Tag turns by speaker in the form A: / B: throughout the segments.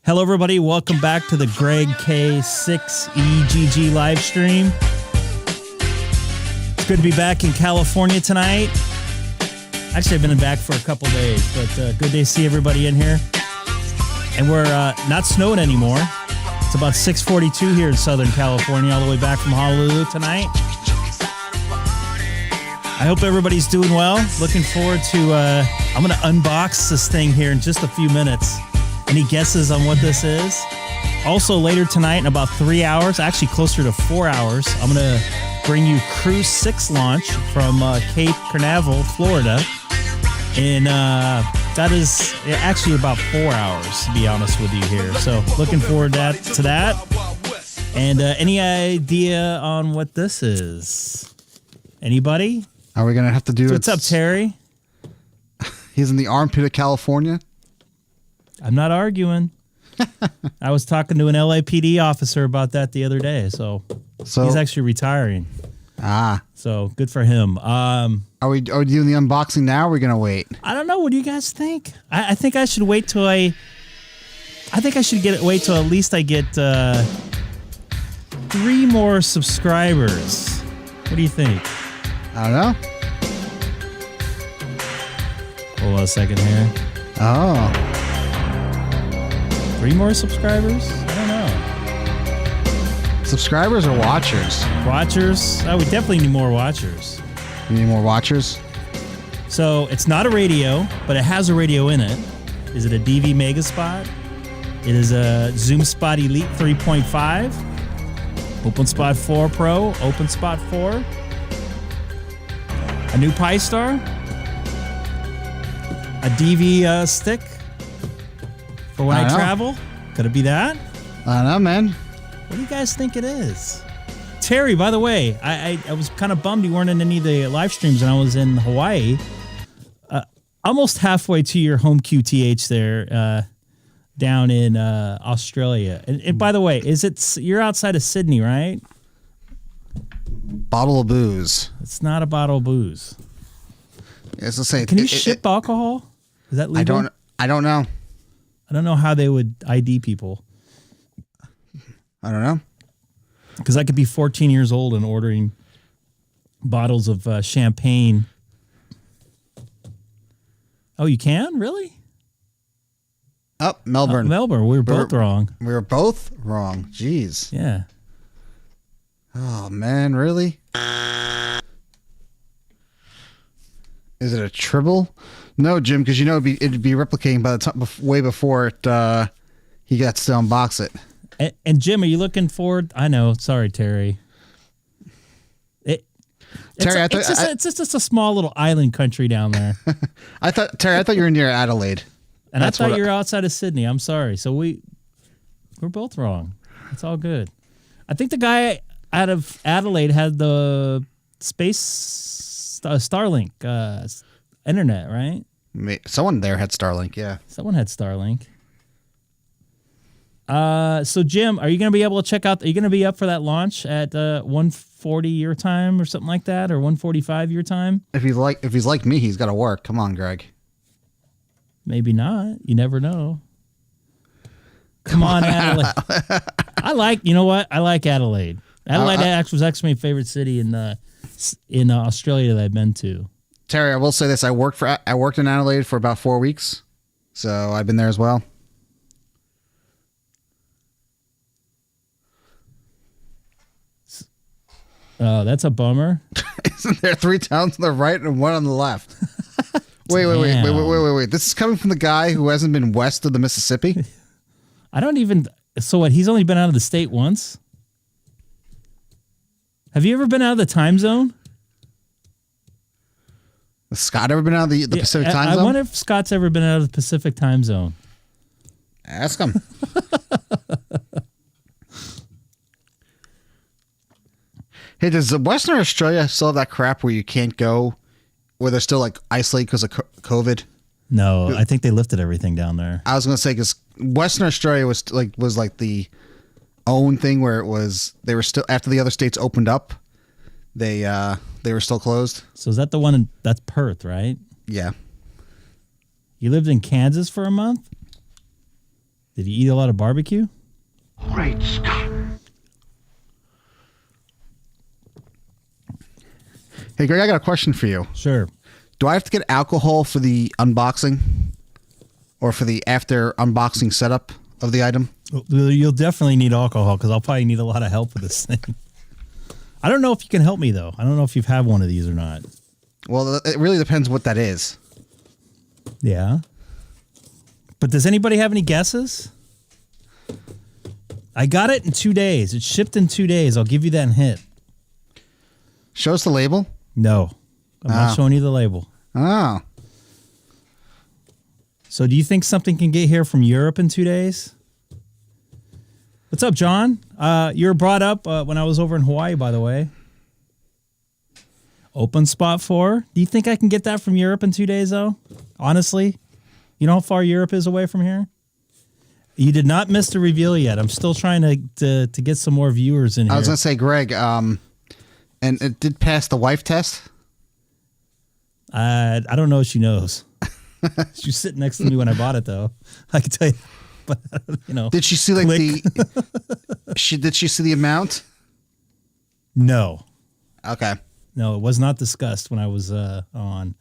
A: Hello, everybody. Welcome back to the Greg K6EGG live stream. It's good to be back in California tonight. Actually, I've been back for a couple days, but good day to see everybody in here. And we're not snowing anymore. It's about 6:42 here in Southern California, all the way back from Honolulu tonight. I hope everybody's doing well. Looking forward to, I'm going to unbox this thing here in just a few minutes. Any guesses on what this is? Also, later tonight in about 3 hours, actually closer to 4 hours, I'm going to bring you Cruise 6 launch from Cape Canaveral, Florida. And that is actually about 4 hours, to be honest with you here. So looking forward to that. And any idea on what this is? Anybody?
B: Are we going to have to do it?
A: What's up, Terry?
B: He's in the armpit of California.
A: I'm not arguing. I was talking to an LAPD officer about that the other day. So he's actually retiring. So good for him. Are
B: we doing the unboxing now, or are we going to wait?
A: I don't know. What do you guys think? I think I should wait till I think I should wait till at least I get 3 more subscribers. What do you think?
B: I don't know.
A: Hold on a second here.
B: Oh.
A: 3 more subscribers? I don't know.
B: Subscribers or watchers?
A: Watchers? We definitely need more watchers.
B: You need more watchers?
A: So it's not a radio, but it has a radio in it. Is it a DV Megaspot? It is a Zoom Spot Elite 3.5, Openspot 4 Pro, Openspot 4, a new Pi-Star, a DV stick for when I travel. Could it be that?
B: I don't know, man.
A: What do you guys think it is? Terry, by the way, I was kind of bummed you weren't in any of the live streams when I was in Hawaii. Almost halfway to your home QTH there, down in Australia. And by the way, you're outside of Sydney, right?
B: Bottle of booze.
A: It's not a bottle of booze.
B: It's the same.
A: Can you ship alcohol? Is that legal?
B: I don't know.
A: I don't know how they would ID people.
B: I don't know.
A: Because I could be 14 years old and ordering bottles of champagne. Oh, you can? Really?
B: Oh, Melbourne.
A: Melbourne. We were both wrong.
B: We were both wrong. Jeez.
A: Yeah.
B: Oh, man. Really? Is it a tribble? No, Jim, because you know it'd be replicating by the time way before he got to unbox it.
A: And Jim, are you looking forward? I know. Sorry, Terry. It's just a small little island country down there.
B: Terry, I thought you were near Adelaide.
A: And I thought you were outside of Sydney. I'm sorry. So we're both wrong. It's all good. I think the guy out of Adelaide had the space Starlink internet, right?
B: Someone there had Starlink, yeah.
A: Someone had Starlink. So Jim, are you going to be able to check out? Are you going to be up for that launch at 1:40 your time or something like that, or 1:45 your time? If he's
B: like me, he's got to work. Come on, Greg.
A: Maybe not. You never know. Come on, Adelaide. You know what? I like Adelaide. Adelaide was actually my favorite city in Australia that I've been to.
B: Terry, I will say this: I worked in Adelaide for about 4 weeks, so I've been there as well.
A: Oh, that's a bummer.
B: Isn't there 3 towns on the right and 1 on the left? Wait. This is coming from the guy who hasn't been west of the Mississippi?
A: So what, he's only been out of the state once? Have you ever been out of the time zone?
B: Has Scott ever been out of the Pacific time zone?
A: I wonder if Scott's ever been out of the Pacific time zone.
B: Ask him. Hey, does Western Australia still have that crap where you can't go, where they're still like isolated because of COVID?
A: No, I think they lifted everything down there.
B: I was going to say, because Western Australia was like the own thing where they were still, after the other states opened up, they were still closed.
A: So is that the one that's Perth, right?
B: Yeah.
A: You lived in Kansas for a month? Did he eat a lot of barbecue?
C: Great Scott.
B: Hey, Greg, I got a question for you.
A: Sure.
B: Do I have to get alcohol for the unboxing or for the after unboxing setup of the item?
A: You'll definitely need alcohol because I'll probably need a lot of help with this thing. I don't know if you can help me, though. I don't know if you've had one of these or not.
B: Well, it really depends what that is.
A: Yeah. But does anybody have any guesses? I got it in 2 days. It shipped in 2 days. I'll give you that hint.
B: Show us the label.
A: No. I'm not showing you the label.
B: Oh.
A: So do you think something can get here from Europe in 2 days? What's up, John? You were brought up when I was over in Hawaii, by the way. Openspot 4. Do you think I can get that from Europe in 2 days, though? Honestly? You know how far Europe is away from here? You did not miss the reveal yet. I'm still trying to get some more viewers in here.
B: I was going to say, Greg, and it did pass the wife test?
A: I don't know if she knows. She was sitting next to me when I bought it, though. I can tell you. But, you know.
B: Did she see like did she see the amount?
A: No.
B: Okay.
A: No, it was not discussed when I was on.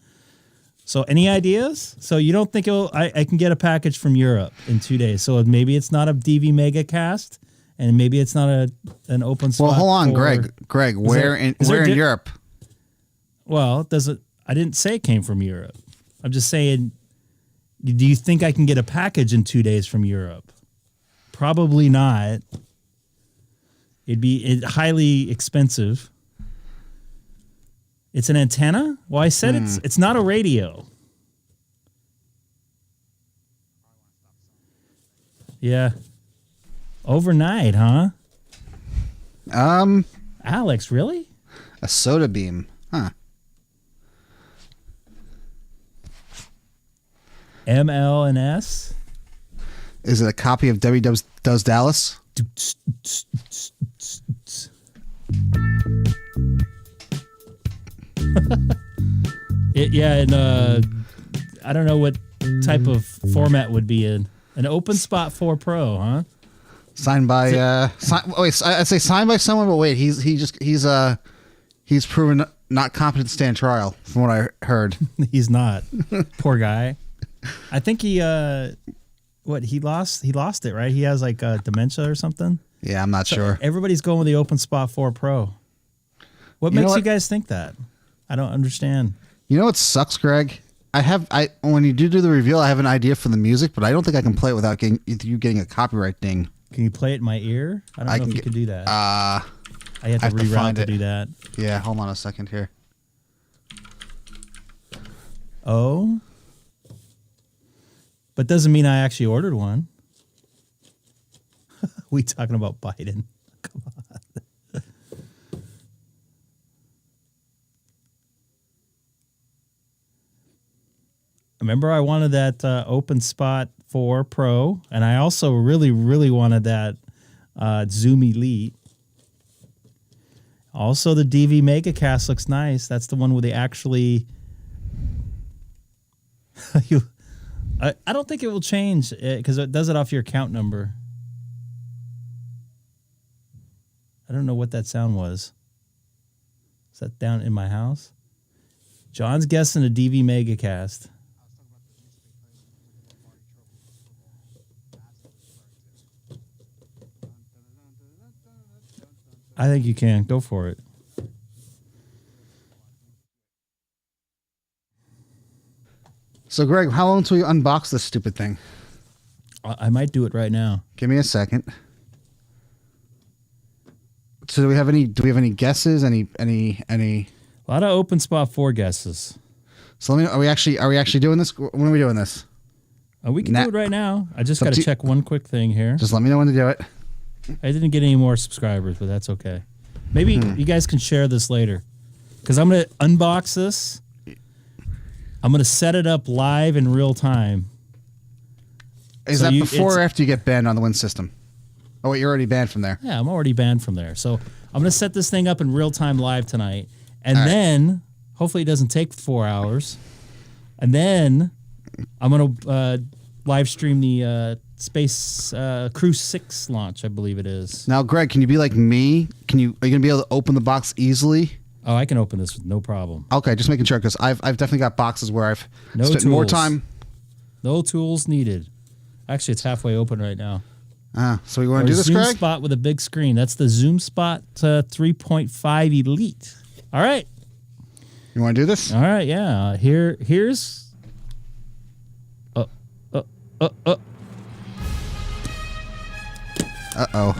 A: So any ideas? So you don't think I can get a package from Europe in 2 days. So maybe it's not a DV Mega Cast and maybe it's not an open spot.
B: Well, hold on, Greg, where in Europe?
A: Well, I didn't say it came from Europe. I'm just saying, do you think I can get a package in 2 days from Europe? Probably not. It'd be highly expensive. It's an antenna? Well, I said it's not a radio. Yeah. Overnight, huh? Alex, really?
B: A soda beam. Huh.
A: ML and S?
B: Is it a copy of Debbie Does Dallas?
A: I don't know what type of format would be an Openspot 4 Pro, huh?
B: Signed by I'd say signed by someone, but wait, he's proven not competent to stand trial, from what I heard.
A: He's not. Poor guy. I think he lost it, right? He has like dementia or something.
B: Yeah, I'm not sure.
A: Everybody's going with the Openspot 4 Pro. What makes you guys think that? I don't understand.
B: You know what sucks, Greg? When you do the reveal, I have an idea for the music, but I don't think I can play it without you getting a copyright ding.
A: Can you play it in my ear? I don't know if you could do that. I have to reroute to do that.
B: Yeah, hold on a second here.
A: Oh? But doesn't mean I actually ordered one. We talking about Biden. Come on. Remember I wanted that Openspot 4 Pro, and I also really, really wanted that Zoom Elite. Also, the DV MegaCast looks nice. That's the one where they actually... I don't think it will change because it does it off your account number. I don't know what that sound was. Is that down in my house? John's guessing a DV MegaCast. I think you can. Go for it.
B: So, Greg, how long until you unbox this stupid thing?
A: I might do it right now.
B: Give me a second. So, do we have any guesses? Any?
A: A lot of Openspot 4 guesses.
B: So, are we actually doing this? When are we doing this?
A: We can do it right now. I just got to check one quick thing here.
B: Just let me know when to do it.
A: I didn't get any more subscribers, but that's okay. Maybe you guys can share this later. Because I'm going to unbox this. I'm going to set it up live in real time.
B: Is that before or after you get banned on the Win system? Oh, wait, you're already banned from there.
A: Yeah, I'm already banned from there. So I'm going to set this thing up in real time live tonight. And then, hopefully it doesn't take 4 hours. And then I'm going to live stream the Space Crew 6 launch, I believe it is.
B: Now, Greg, can you be like me? Are you gonna be able to open the box easily?
A: Oh, I can open this with no problem.
B: Okay, just making sure because I've definitely got boxes where I've
A: No
B: spent
A: tools.
B: more time.
A: No tools needed. Actually, it's halfway open right now.
B: So we want to do this,
A: Zoom
B: Greg?
A: Spot with a big screen. That's the Zoom Spot 3.5 Elite. All right.
B: You want to do this?
A: All right, yeah. Here's.
B: Uh-oh.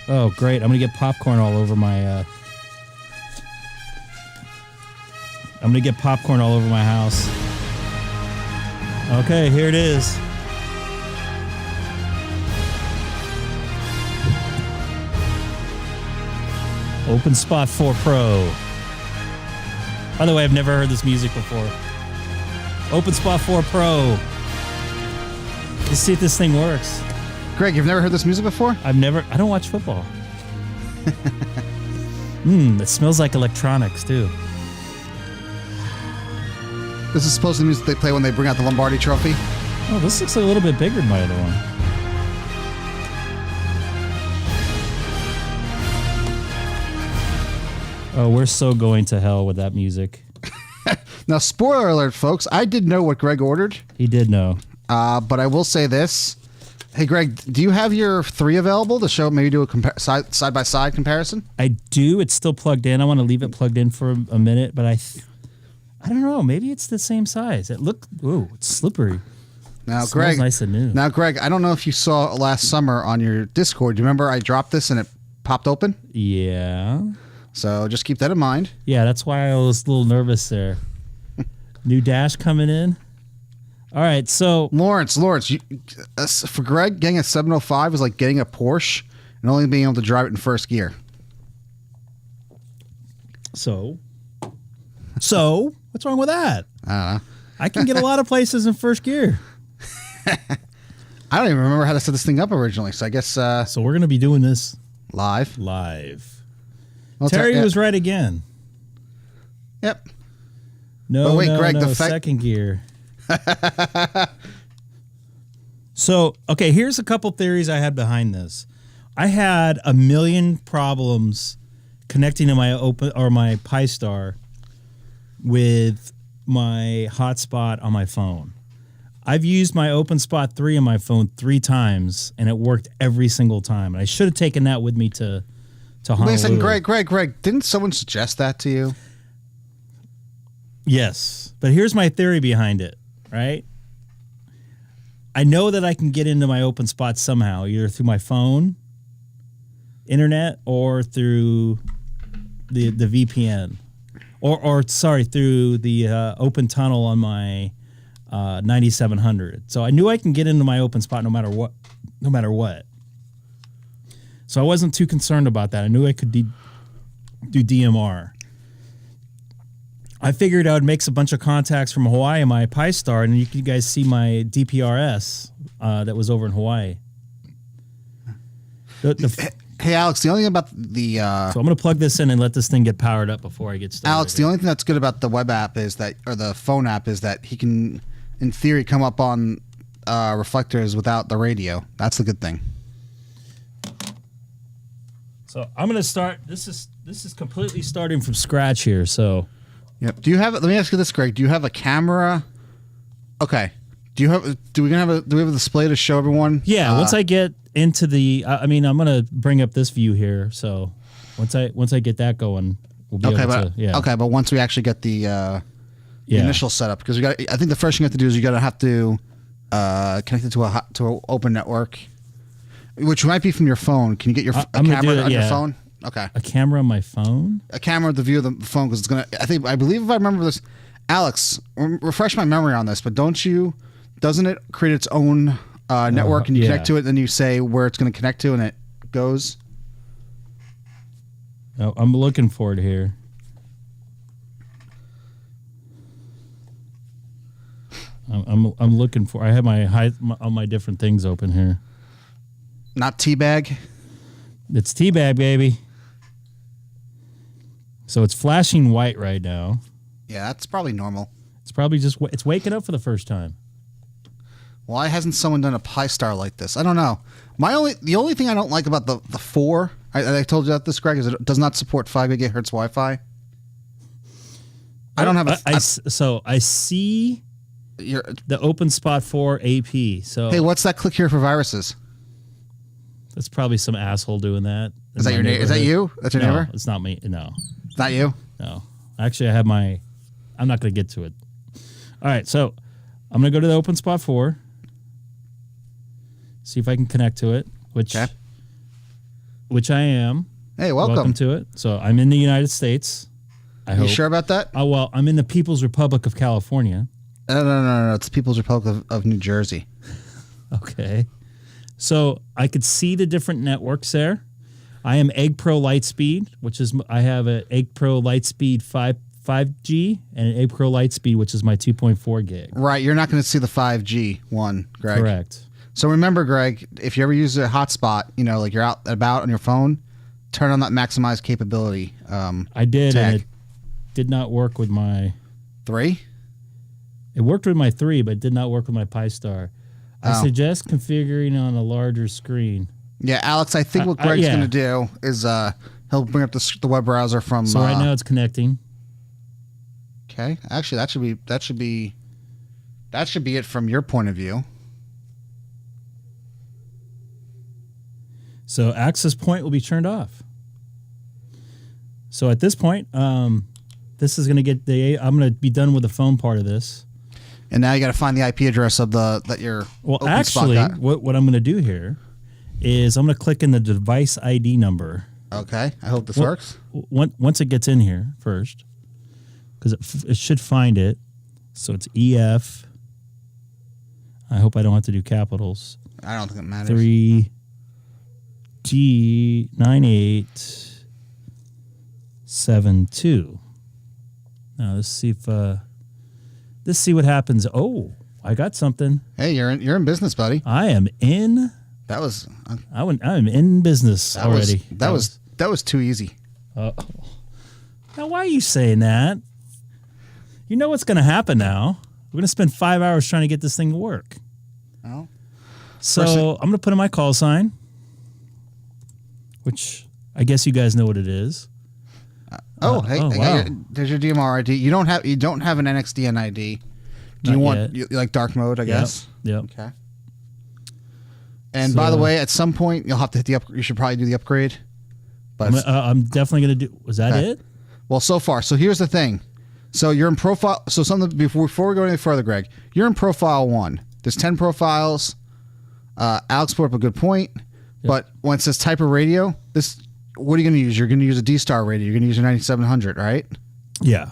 A: Oh, great! I'm gonna get popcorn all over my. I'm gonna get popcorn all over my house. Okay, here it is. Openspot 4 Pro. By the way, I've never heard this music before. Openspot 4 Pro. Let's see if this thing works.
B: Greg, you've never heard this music before?
A: I don't watch football. It smells like electronics, too.
B: This is supposed to be the music they play when they bring out the Lombardi Trophy.
A: Oh, this looks a little bit bigger than my other one. Oh, we're so going to hell with that music.
B: Now, spoiler alert, folks. I did know what Greg ordered.
A: He did know.
B: But I will say this. Hey, Greg, do you have your 3 available to show, maybe do a side-by-side comparison?
A: I do. It's still plugged in. I want to leave it plugged in for a minute, but I don't know. Maybe it's the same size. It's slippery.
B: Now,
A: It smells
B: Greg,
A: nice and new.
B: Now, Greg, I don't know if you saw last summer on your Discord. Do you remember I dropped this and it popped open?
A: Yeah.
B: So just keep that in mind.
A: Yeah, that's why I was a little nervous there. New dash coming in. All right, so
B: Lawrence, for Greg, getting a 705 is like getting a Porsche and only being able to drive it in first gear.
A: So what's wrong with that?
B: I don't know.
A: I can get a lot of places in first gear.
B: I don't even remember how to set this thing up originally, so I guess
A: So we're going to be doing this
B: live. Well,
A: Terry was right again.
B: Yep.
A: No,
B: But wait, Greg,
A: no,
B: the fact-
A: second gear. So, okay, here's a couple theories I had behind this. I had a million problems connecting to my Pi-Star with my hotspot on my phone. I've used my Openspot 3 on my phone 3 times, and it worked every single time. And I should have taken that with me to Honolulu.
B: Wait a second, Greg, didn't someone suggest that to you?
A: Yes, but here's my theory behind it, right? I know that I can get into my Openspot somehow, either through my phone, internet, or through the VPN, or through the open tunnel on my 9700. So I knew I can get into my Openspot no matter what. So I wasn't too concerned about that. I knew I could do DMR. I figured I would make a bunch of contacts from Hawaii in my Pi-Star, and you guys see my DPRS that was over in Hawaii.
B: Hey, Alex, the only thing about the...
A: So I'm going to plug this in and let this thing get powered up before I get started.
B: Alex, the only thing that's good about the web app is that, or the phone app, is that he can, in theory, come up on reflectors without the radio. That's the good thing.
A: So I'm going to start. This is completely starting from scratch here. So,
B: Yep. Do you have? Let me ask you this, Greg. Do you have a camera? Okay. Do we have a display to show everyone?
A: yeah, once I get into the, I'm going to bring up this view here. So once I get that going, we'll be able to. Yeah.
B: Okay, but once we actually get the initial setup, because I think the first thing you have to do is have to connect it to an open network, which might be from your phone. Can you get a camera on your phone? Okay.
A: A camera on my phone?
B: A camera with the view of the phone, because it's gonna. I believe if I remember this, Alex, refresh my memory on this. But doesn't it create its own network, and you connect to it, then you say where it's going to connect to, and it goes?
A: Oh, I'm looking for it here. I'm looking for. I have all my different things open here.
B: Not teabag.
A: It's teabag, baby. So it's flashing white right now.
B: Yeah, that's probably normal.
A: It's probably just it's waking up for the first time.
B: Why hasn't someone done a Pi-Star like this? I don't know. The only thing I don't like about the 4, I told you about this, Greg, is it does not support 5 gigahertz Wi-Fi. I don't have
A: so I see the Openspot 4 AP. So
B: hey, what's that click here for viruses?
A: That's probably some asshole doing that.
B: Is that your neighbor? Is that you? That's your neighbor?
A: It's not me. No.
B: It's not you?
A: No. Actually, I have I'm not going to get to it. All right, so I'm going to go to the Openspot 4. See if I can connect to it, which I am.
B: Hey, welcome.
A: Welcome to it. So I'm in the United States. I hope.
B: You sure about that?
A: Oh, well, I'm in the People's Republic of California.
B: No. It's the People's Republic of New Jersey.
A: Okay. So I could see the different networks there. I am Egg Pro Lightspeed, I have an Egg Pro Lightspeed 5G and an Egg Pro Lightspeed, which is my 2.4 gig.
B: Right. You're not going to see the 5G one, Greg.
A: Correct.
B: So remember, Greg, if you ever use a hotspot, like you're out and about on your phone, turn on that maximize capability.
A: I did,
B: tag.
A: and it did not work with my
B: 3.
A: It worked with my 3, but it did not work with my Pi-Star. I suggest configuring on a larger screen.
B: Yeah, Alex, I think what Greg's going to do is he'll bring up the web browser from.
A: So right now it's connecting.
B: Okay, actually, that should be it from your point of view.
A: So access point will be turned off. So at this point, this is going to get I'm going to be done with the phone part of this.
B: And now you got to find the IP address of that your.
A: Well, actually, what I'm going to do here is I'm going to click in the device ID number.
B: Okay, I hope this works.
A: Once it gets in here first, because it should find it. So it's EF. I hope I don't have to do capitals.
B: I don't think it matters.
A: 3G9872. Now let's see if let's see what happens. Oh, I got something.
B: Hey, you're in business, buddy.
A: I am in.
B: That was.
A: I'm in business already.
B: That was too easy.
A: Now, why are you saying that? You know what's going to happen now. We're going to spend 5 hours trying to get this thing to work.
B: Oh.
A: So I'm going to put in my call sign, which I guess you guys know what it is.
B: Wow. There's your DMR ID. You don't have an NXDN ID. Do you want you like dark mode? I guess.
A: Yep.
B: Okay. And by the way, at some point you'll have to hit the upgrade. You should probably do the upgrade. But
A: I'm definitely going to do. Was that it?
B: Well, so far. So here's the thing. So you're in profile. So something before we go any further, Greg, you're in profile 1. There's 10 profiles. Alex brought up a good point. Yep. But when it says type of radio, what are you going to use? You're going to use a DStar radio. You're going to use your 9700, right?
A: Yeah.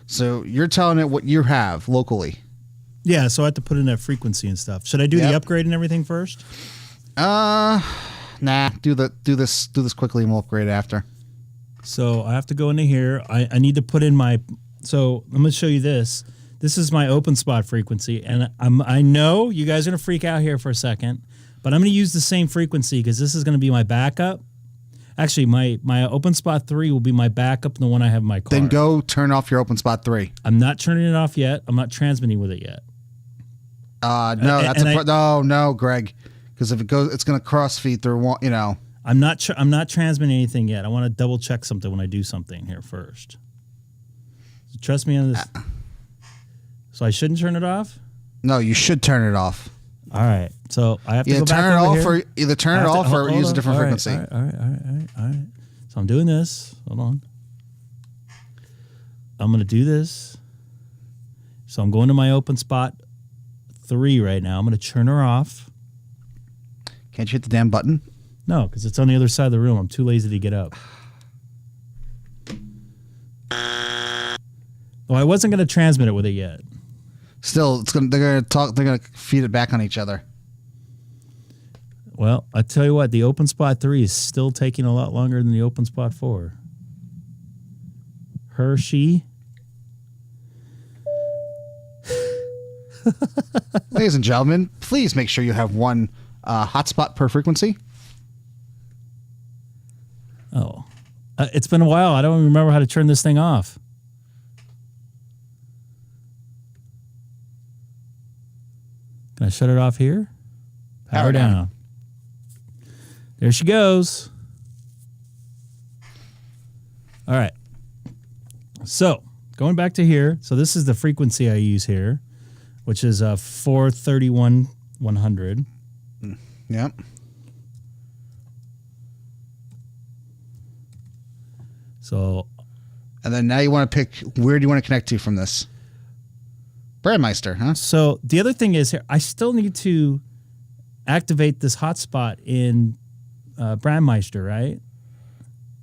B: So you're telling it what you have locally.
A: Yeah. So I have to put in that frequency and stuff. Should I do the upgrade and everything first?
B: Nah. Do this quickly and we'll upgrade after.
A: So I have to go into here. I need to put in my. So I'm going to show you this. This is my Openspot frequency, and I know you guys are going to freak out here for a second, but I'm going to use the same frequency because this is going to be my backup. Actually, my Openspot 3 will be my backup, the one I have in my car.
B: Then go turn off your Openspot 3.
A: I'm not turning it off yet. I'm not transmitting with it yet.
B: No, Greg, because if it goes, it's going to cross feed through.
A: I'm not transmitting anything yet. I want to double check something when I do something here first. So trust me on this. So I shouldn't turn it off?
B: No, you should turn it off.
A: All right. So I have to
B: either
A: go back
B: turn it
A: over
B: off
A: here.
B: Either turn it off or use a different frequency.
A: All right. So I'm doing this. Hold on. I'm going to do this. So I'm going to my Openspot 3 right now. I'm going to turn her off.
B: Can't you hit the damn button?
A: No, because it's on the other side of the room. I'm too lazy to get up. Well, I wasn't going to transmit it with it yet.
B: Still, they're going to talk. They're going to feed it back on each other.
A: Well, I tell you what, the Openspot 3 is still taking a lot longer than the Openspot 4. Hershey.
B: Ladies and gentlemen, please make sure you have one hotspot per frequency.
A: Oh, it's been a while. I don't even remember how to turn this thing off. Can I shut it off here? Power down. There she goes. All right. So going back to here. So this is the frequency I use here, which is 431,100.
B: Yep.
A: So,
B: and then now you want to pick, where do you want to connect to from this? Brandmeister, huh?
A: So the other thing is here, I still need to activate this hotspot in Brandmeister, right?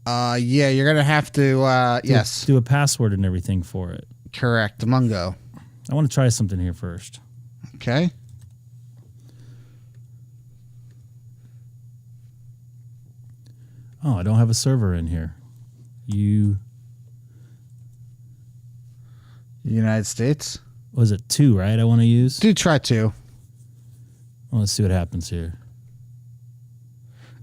B: Yeah, you're gonna have to. Yes,
A: do a password and everything for it.
B: Correct, Mungo.
A: I want to try something here first.
B: Okay.
A: Oh, I don't have a server in here.
B: United States.
A: Was it 2, right? I want to use.
B: Do try 2.
A: Well, let's see what happens here.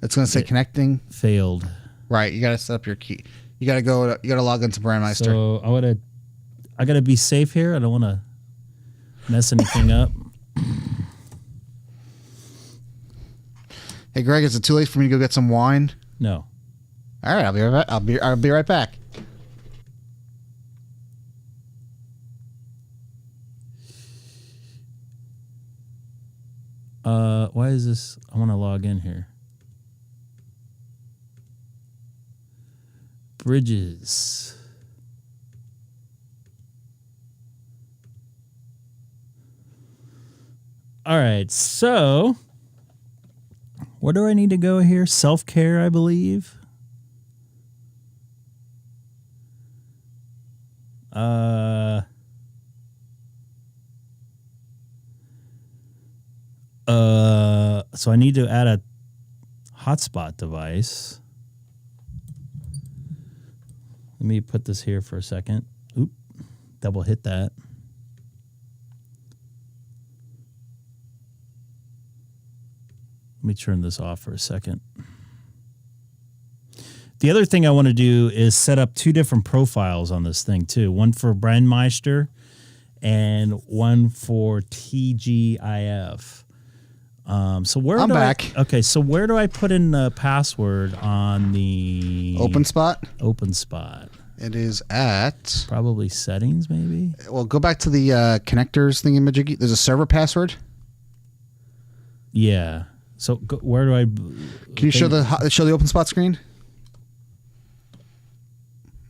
B: It's going to say connecting.
A: Failed.
B: Right. You got to set up your key. You got to go. You got to log into Brandmeister.
A: So I got to be safe here. I don't want to mess anything up.
B: Hey, Greg, is it too late for me to go get some wine?
A: No.
B: All right. I'll be right back.
A: Why is this? I want to log in here. Bridges. All right, so where do I need to go here? Self-care, I believe. So I need to add a hotspot device. Let me put this here for a second. Oop, double hit that. Let me turn this off for a second. The other thing I want to do is set up 2 different profiles on this thing too. One for Brandmeister and one for TGIF. So where
B: I'm back.
A: Okay, so where do I put in the password on the
B: Openspot?
A: Openspot.
B: It is at
A: Probably settings, maybe.
B: Well, go back to the connectors thingamajiggy. There's a server password.
A: Yeah. So where do I?
B: Can you show the Openspot screen?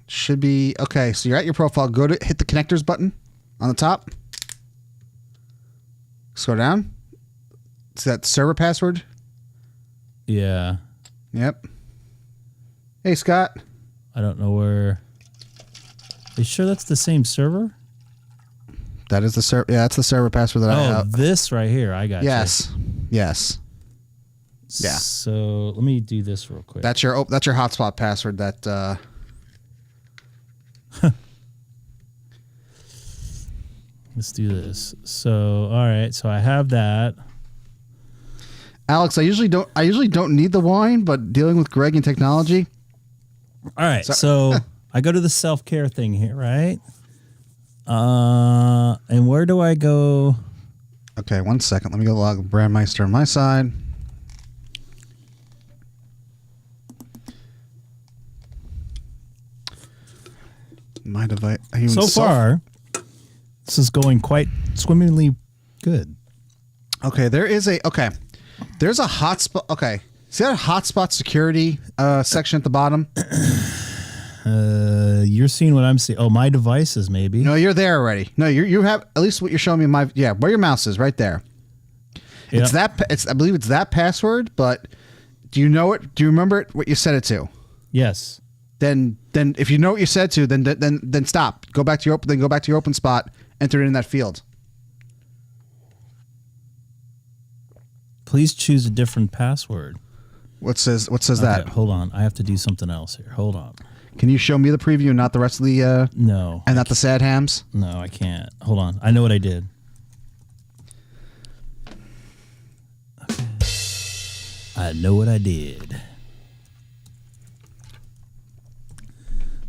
B: Should be okay. So you're at your profile. Go to hit the connectors button on the top. Scroll down. See that server password?
A: Yeah.
B: Yep. Hey, Scott.
A: I don't know where. Are you sure that's the same server?
B: That is the server. Yeah, that's the server password that I have.
A: Oh, this right here. I got
B: Yes.
A: you.
B: Yes. Yeah.
A: So let me do this real quick.
B: That's your hotspot password. That.
A: Let's do this. So all right. So I have that.
B: Alex, I usually don't need the wine, but dealing with Greg and technology.
A: All right. So I go to the self-care thing here, right? And where do I go?
B: Okay, 1 second. Let me go log Brandmeister on my side. My device.
A: So far, this is going quite swimmingly good.
B: Okay, there's a hotspot. Okay, see that hotspot security section at the bottom?
A: You're seeing what I'm seeing. Oh, my devices, maybe.
B: No, you're there already. No, you have at least what you're showing me. Where your mouse is, right there. Yep. It's that. I believe it's that password. But do you know it? Do you remember it? What you set it to?
A: Yes.
B: Then if you know what you said to, then stop. Go back to your Openspot. Enter it in that field.
A: Please choose a different password.
B: What says that?
A: Hold on. I have to do something else here. Hold on.
B: Can you show me the preview and not the rest of the
A: No.
B: And not the sad hams?
A: No, I can't. Hold on. I know what I did. Okay. I know what I did.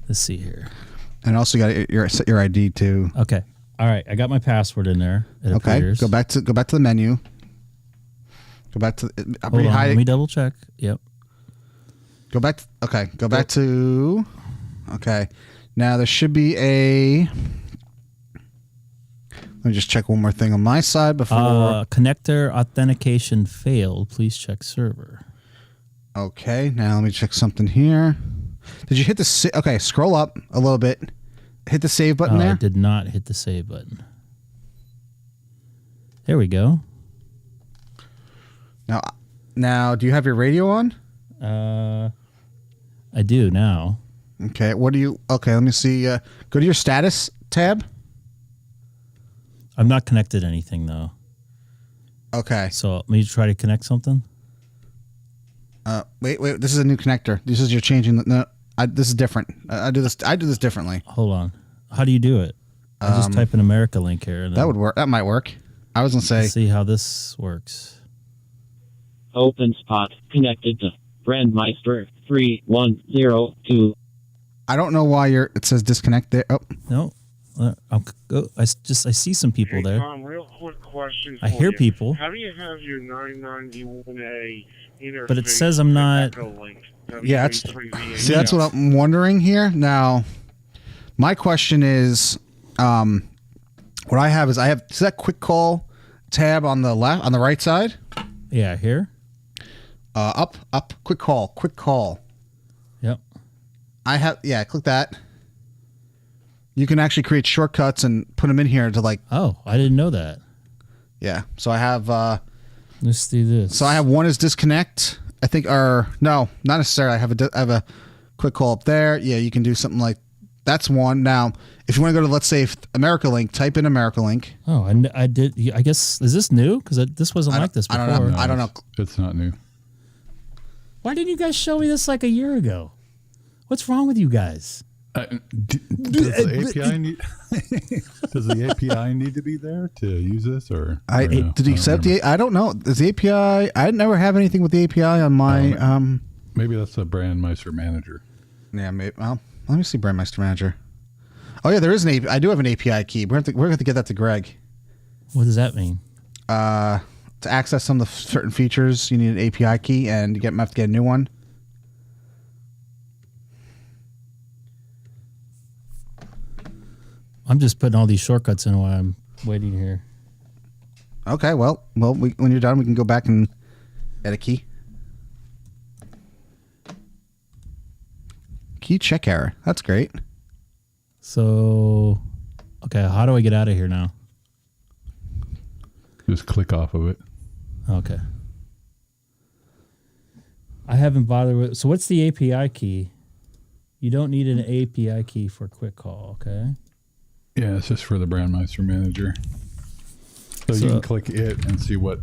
A: Let's see here.
B: And also got your ID too.
A: Okay. All right, I got my password in there. It
B: Okay,
A: appears.
B: go back to the menu. Go back to.
A: Hold on, let me double check. Yep.
B: Go back. Go back to. Okay, now there should be a. Let me just check one more thing on my side before.
A: Connector authentication failed. Please check server.
B: Okay, now let me check something here. Did you hit the... Okay, scroll up a little bit. Hit the save button there.
A: I did not hit the save button. There we go.
B: Now, do you have your radio on?
A: I do now.
B: Okay, what do you... Okay, let me see. Go to your status tab.
A: I'm not connected to anything, though.
B: Okay.
A: So let me try to connect something.
B: Wait. This is a new connector. This is you're changing. This is different. I do this differently.
A: Hold on. How do you do it? I just type in America link here. And
B: that would work. That might work. I was gonna say.
A: Let's see how this works.
D: Openspot connected to Brandmeister 3102.
B: I don't know why it says disconnect there. Oh
A: no. I see some people there.
C: Tom, real quick question.
A: I hear people.
C: How do you have your 991A interface?
A: But it says I'm not.
B: Yeah, that's what I'm wondering here. Now, my question is, what I have is that quick call tab on the right side.
A: Yeah, here.
B: Up, quick call.
A: Yep.
B: Click that. You can actually create shortcuts and put them in here to like.
A: Oh, I didn't know that.
B: Yeah. So I have.
A: Let's do this.
B: So I have one is disconnect. I think, or no, not necessarily. I have a quick call up there. Yeah, you can do something like that's one. Now, if you want to go to, let's say, America Link, type in America Link.
A: Oh, I did. I guess, is this new? Because this wasn't like this before.
B: I don't know. I don't know.
E: It's not new.
A: Why didn't you guys show me this like a year ago? What's wrong with you guys?
E: Does the API need to be there to use this, or no?
B: Did he accept the? I don't know. Is the API? I never have anything with the API on my.
E: Maybe that's a Brandmeister manager.
B: Yeah, maybe. Well, let me see Brandmeister manager. Oh yeah, there is an API. I do have an API key. We're going to have to get that to Greg.
A: What does that mean?
B: To access some of the certain features, you need an API key, and you have to get a new one.
A: I'm just putting all these shortcuts in while I'm waiting here.
B: Okay, well, when you're done, we can go back and add a key. Key check error. That's great.
A: So, okay, how do I get out of here now?
E: Just click off of it.
A: Okay. I haven't bothered with. So, what's the API key? You don't need an API key for quick call. Okay.
E: Yeah, it's just for the Brandmeister manager. So you can click it and see what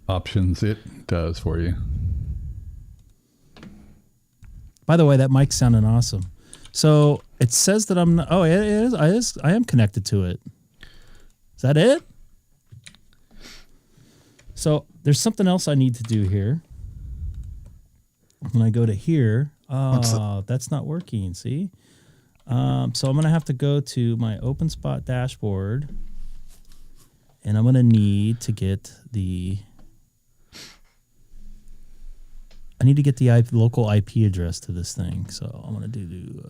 E: options it does for you.
A: By the way, that mic's sounding awesome. So it says that I'm not, oh, it is. I am connected to it. Is that it? So there's something else I need to do here. When I go to here, that's not working. See? So I'm going to have to go to my Openspot dashboard, and I'm going to need to get the local IP address to this thing. So I'm going to do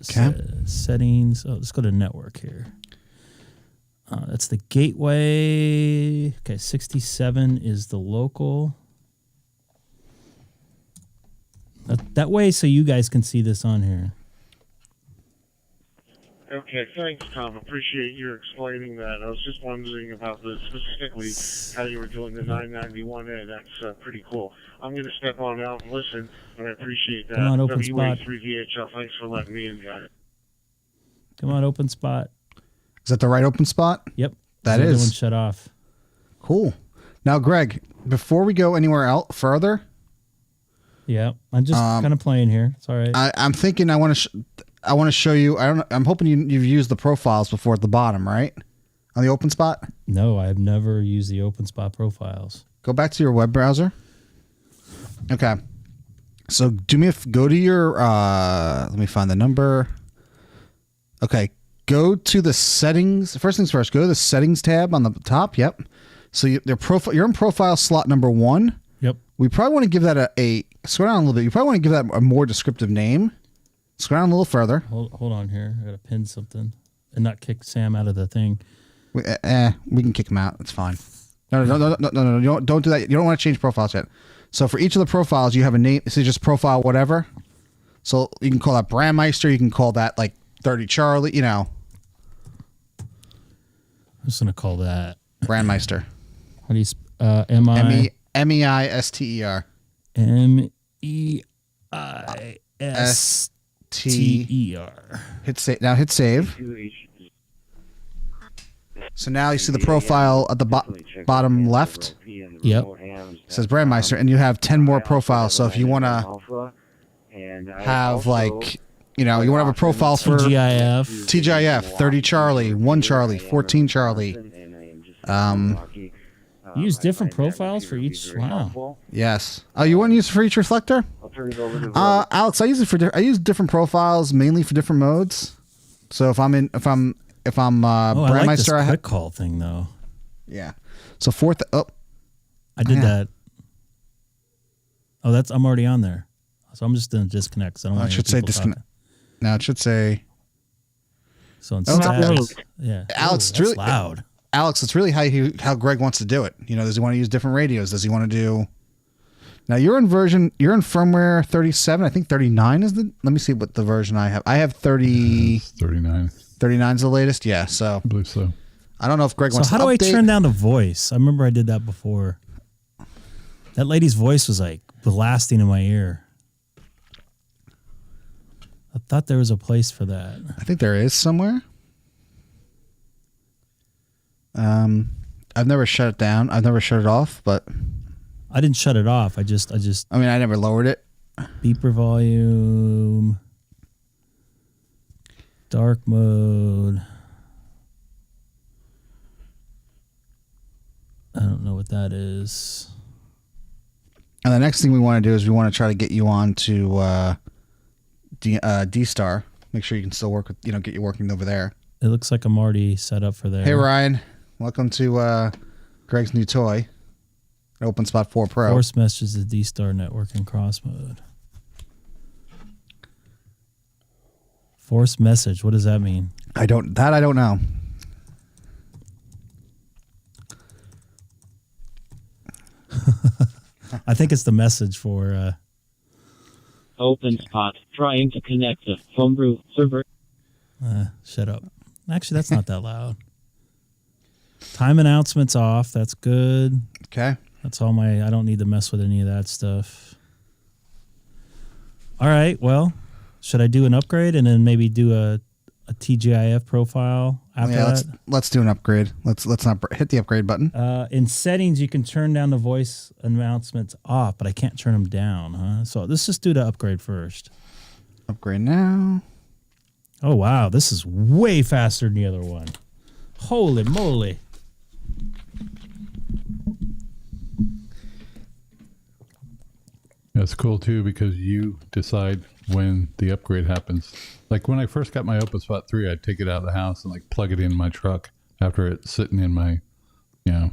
A: settings. Oh, let's go to network here. That's the gateway. Okay, 67 is the local. That way, so you guys can see this on here.
C: Okay, thanks, Tom. Appreciate you explaining that. I was just wondering about specifically how you were doing the 991A. That's pretty cool. I'm going to step on out and listen, but I appreciate that.
A: Come on, Openspot.
C: WA3VHL, thanks for letting me in, guys.
A: Come on, Openspot.
B: Is that the right Openspot?
A: Yep.
B: That
A: is.
B: is.
A: One shut off.
B: Cool. Now, Greg, before we go anywhere else further.
A: Yeah, I'm just kind of playing here. It's all right.
B: I'm thinking I want to show you. I'm hoping you've used the profiles before at the bottom, right? On the Openspot?
A: No, I've never used the Openspot profiles.
B: Go back to your web browser. Okay. So go to your, let me find the number. Okay. go to the settings. First things first, go to the settings tab on the top. Yep. So you're in profile slot number 1.
A: Yep.
B: We probably want to give that a scroll down a little bit. You probably want to give that a more descriptive name. Scroll down a little further.
A: Hold on here. I got to pin something and not kick Sam out of the thing.
B: We can kick him out. It's fine. No. Don't do that. You don't want to change profiles yet. So for each of the profiles, you have a name. So just profile whatever. So you can call that Brandmeister. You can call that like 30 Charlie. I'm
A: just gonna call that
B: Brandmeister.
A: How do you MEISTER? MEISTER.
B: Hit save. Now hit save. So now you see the profile at the bottom left.
A: Yep.
B: It says Brandmeister, and you have 10 more profiles. So if you want to have like, you want to have a profile for TGIF, 30 Charlie, 1 Charlie, 14 Charlie.
A: Use different profiles for each. Wow.
B: Yes. Oh, you want to use it for each reflector? Alex, I use different profiles mainly for different modes. So if I'm Brandmeister,
A: I like this quick call thing though.
B: Yeah. So fourth. Oh,
A: I did that. Oh, I'm already on there. So I'm just going to disconnect. So I don't want
B: it should say disconnect. Now it should say.
A: So instead, yeah.
B: Alex, it's really
A: loud.
B: Alex, it's really how Greg wants to do it. Does he want to use different radios? Does he want to do? Now you're in firmware 37. I think 39 is the. Let me see what the version I have. I have 30.
E: 39.
B: 39 is the latest. Yeah. So
E: I believe so.
B: I don't know if Greg wants.
A: So how do I turn down the voice? I remember I did that before. That lady's voice was like blasting in my ear. I thought there was a place for that.
B: I think there is somewhere. I've never shut it down. I've never shut it off, but
A: I didn't shut it off. I
B: never lowered it.
A: Beeper volume, dark mode. I don't know what that is.
B: And the next thing we want to do is we want to try to get you on to DStar. Make sure you can still work with, get you working over there.
A: It looks like I'm already set up for there.
B: Hey, Ryan. Welcome to Greg's new toy, Openspot 4 Pro.
A: Force messages to DStar network in cross mode. Force message. What does that mean?
B: I don't know.
A: I think it's the message for
D: Openspot trying to connect the homebrew server.
A: Shut up. Actually, that's not that loud. Time announcements off. That's good.
B: Okay.
A: That's all I don't need to mess with any of that stuff. All right. Well, should I do an upgrade and then maybe do a TGIF profile after that?
B: Let's do an upgrade. Let's not hit the upgrade button.
A: In settings, you can turn down the voice announcements off, but I can't turn them down, huh? So let's just do the upgrade first.
B: Upgrade now.
A: Oh, wow. This is way faster than the other one. Holy moly.
E: That's cool too because you decide when the upgrade happens. Like when I first got my Openspot 3, I'd take it out of the house and like plug it in my truck after it's sitting in my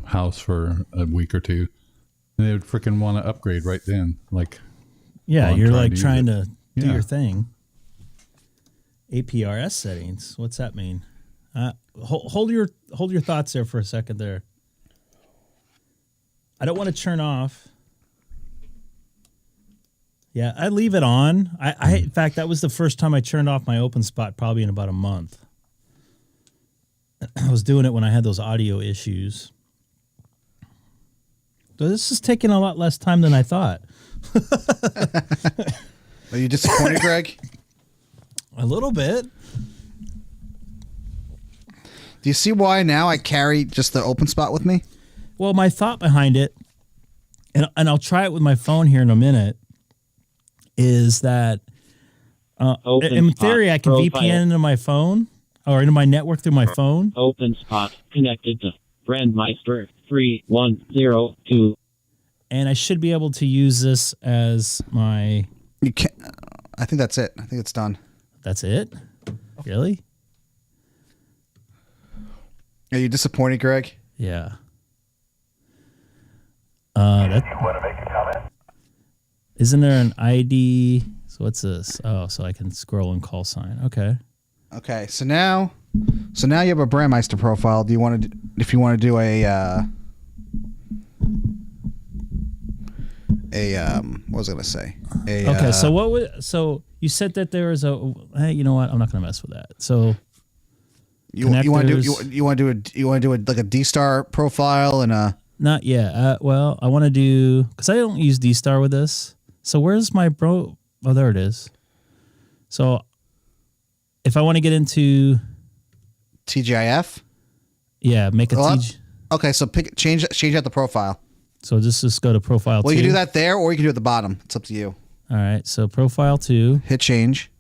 E: house for a week or two. And they would freaking want to upgrade right then. Like,
A: yeah, you're like trying to do your thing. APRS settings. What's that mean? Hold your thoughts there for a second there. I don't want to turn off. Yeah, I leave it on. In fact, that was the first time I turned off my Openspot probably in about a month. I was doing it when I had those audio issues. So this is taking a lot less time than I thought.
B: Are you disappointed, Greg?
A: A little bit.
B: Do you see why now I carry just the Openspot with me?
A: Well, my thought behind it, and I'll try it with my phone here in a minute, is that in theory I can VPN into my phone or into my network through my phone.
D: Openspot connected to Brandmeister 3102.
A: And I should be able to use this as my...
B: You can't. I think that's it. I think it's done.
A: That's it? Really?
B: Are you disappointed, Greg?
A: Yeah. That,
F: You want to make a comment?
A: isn't there an ID? So what's this? Oh, so I can scroll and call sign. Okay.
B: Okay, so now you have a Brandmeister profile. Do you want to, if you want to do what was I gonna say?
A: Okay, so what would you said that there was a hey, you know what? I'm not gonna mess with that. So
B: you want to do like a DStar profile and a
A: not yet. Well, I want to do because I don't use DStar with this. So where's my bro? Oh, there it is. So if I want to get into
B: TGIF,
A: yeah, make a TG.
B: Okay, so change out the profile.
A: So just go to profile.
B: Well,
A: 2.
B: you can do that there, or you can do it at the bottom. It's up to you.
A: All right, so profile 2.
B: Hit change.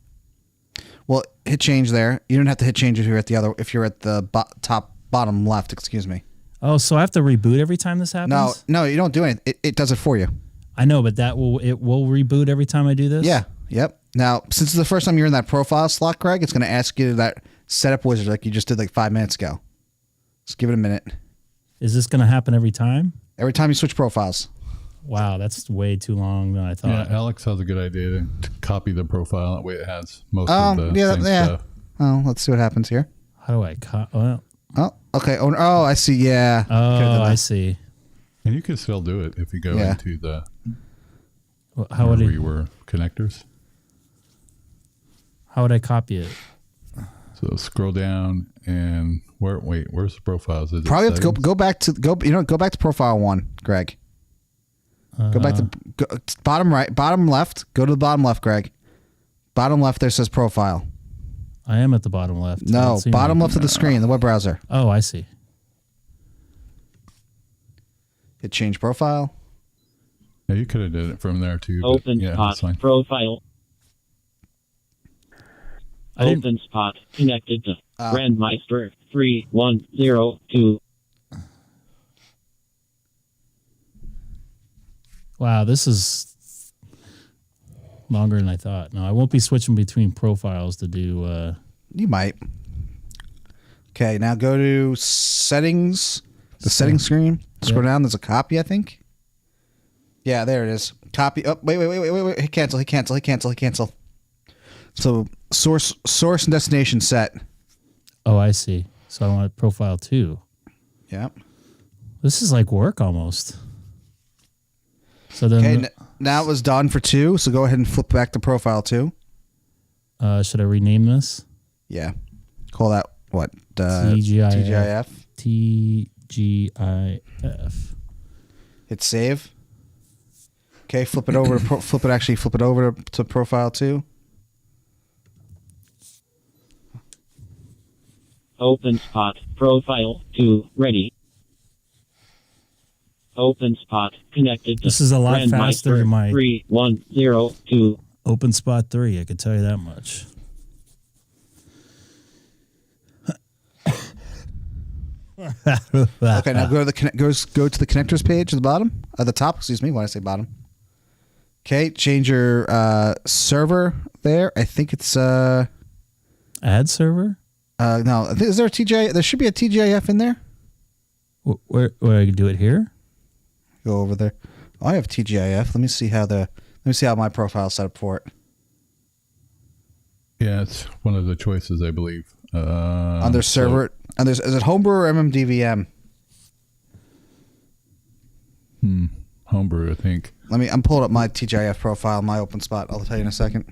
B: Well, hit change there. You don't have to hit change if you're at the top bottom left. Excuse me.
A: Oh, so I have to reboot every time this happens?
B: No, you don't do anything. It does it for you.
A: I know, but it will reboot every time I do this?
B: Yeah. Yep. Now, since it's the first time you're in that profile slot, Greg, it's going to ask you that setup wizard like you just did like 5 minutes ago. Just give it a minute.
A: Is this going to happen every time?
B: Every time you switch profiles.
A: Wow, that's way too long than I thought.
E: Yeah, Alex has a good idea to copy the profile. That way it has most of the same stuff.
B: Oh, let's see what happens here.
A: How do I
B: Oh, okay. Oh, I see. Yeah.
A: Oh, I see.
E: And you can still do it if you go into the
A: how would
E: we were connectors.
A: How would I copy it?
E: So scroll down and where's the profiles? Is it
B: Probably have to
E: settings?
B: go back to profile 1, Greg. Go back to bottom right, bottom left. Go to the bottom left, Greg. Bottom left there says profile.
A: I am at the bottom left.
B: No, bottom left of the screen, the web browser.
A: Oh, I see.
B: Hit change profile.
E: Yeah, you could have did it from there too.
D: Openspot profile. Openspot connected to Brandmeister 3102.
A: Wow, this is longer than I thought. No, I won't be switching between profiles to do...
B: You might. Okay, now go to settings. The settings screen. Scroll down. There's a copy, I think. Yeah, there it is. Copy. Oh, wait. Hit cancel. So source and destination set.
A: Oh, I see. So I want profile 2.
B: Yep.
A: This is like work almost. So then,
B: now it was done for 2. So go ahead and flip back to profile 2.
A: Should I rename this?
B: Yeah. Call that what?
A: TGIF.
B: TGIF.
A: TGIF.
B: Hit save. Okay, flip it over to profile 2.
D: Openspot profile 2 ready. Openspot connected to
A: This is a lot faster than my
D: 3102.
A: Openspot 3, I can tell you that much.
B: Okay, now go to the connectors page at the bottom, at the top. Excuse me, when I say bottom. Okay, change your server there. I think it's
A: Ad server.
B: no. Is there a TGI? There should be a TGIF in there.
A: Where I can do it here?
B: Go over there. Oh, I have TGIF. Let me see how my profile is set up for it.
E: Yeah, it's one of the choices, I believe.
B: Under server, and is it Homebrew or MMDVM?
E: Homebrew, I think.
B: I'm pulling up my TGIF profile, my Openspot. I'll tell you in a second.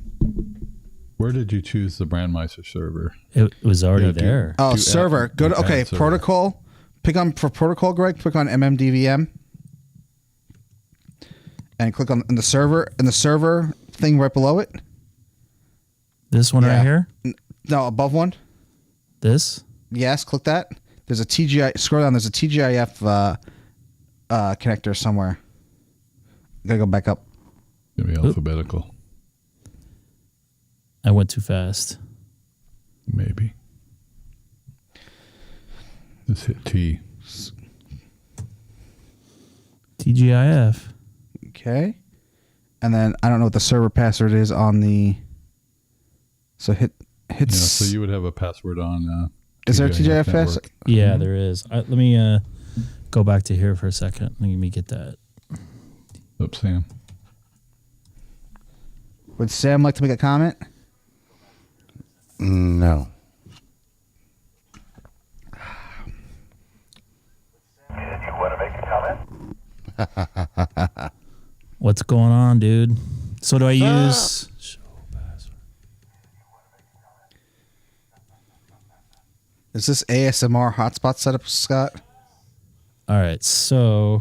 E: Where did you choose the Brandmeister server?
A: It was already there.
B: Oh, server. Go to protocol. Pick on for protocol, Greg. Click on MMDVM, and click on the server thing right below it.
A: This one right here.
B: No, above one.
A: This.
B: Yes, click that. There's a TGI. Scroll down. There's a TGIF connector somewhere. Gotta go back up.
E: It's gonna be alphabetical.
A: I went too fast.
E: Maybe. Just hit T.
A: TGIF.
B: Okay. And then I don't know what the server password is on the. So hit.
E: Yeah, so you would have a password on.
B: Is there a TGIF pass?
A: Yeah, there is. Let me go back to here for a second. Let me get that.
E: Oops, Sam.
B: Would Sam like to make a comment?
F: No.
G: You want to make a comment?
A: What's going on, dude? So do I use...
B: Is this ASMR hotspot setup, Scott?
A: All right, so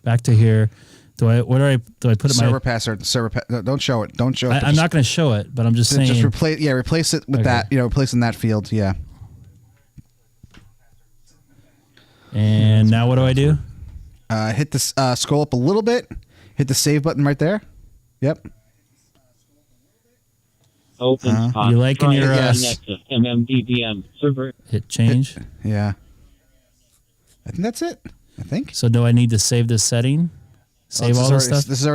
A: back to here. Do I put it
B: server password? No, don't show it. Don't show it.
A: I'm not going to show it, but I'm just saying.
B: Just replace. Yeah, replace it with that. Replacing that field. Yeah.
A: And now what do I do?
B: Hit this. Scroll up a little bit. Hit the save button right there. Yep.
D: Openspot.
A: You liking your
D: MMDBM server?
A: Hit change.
B: Yeah. I think that's it. I think.
A: So do I need to save this setting? Save all this stuff.
B: This is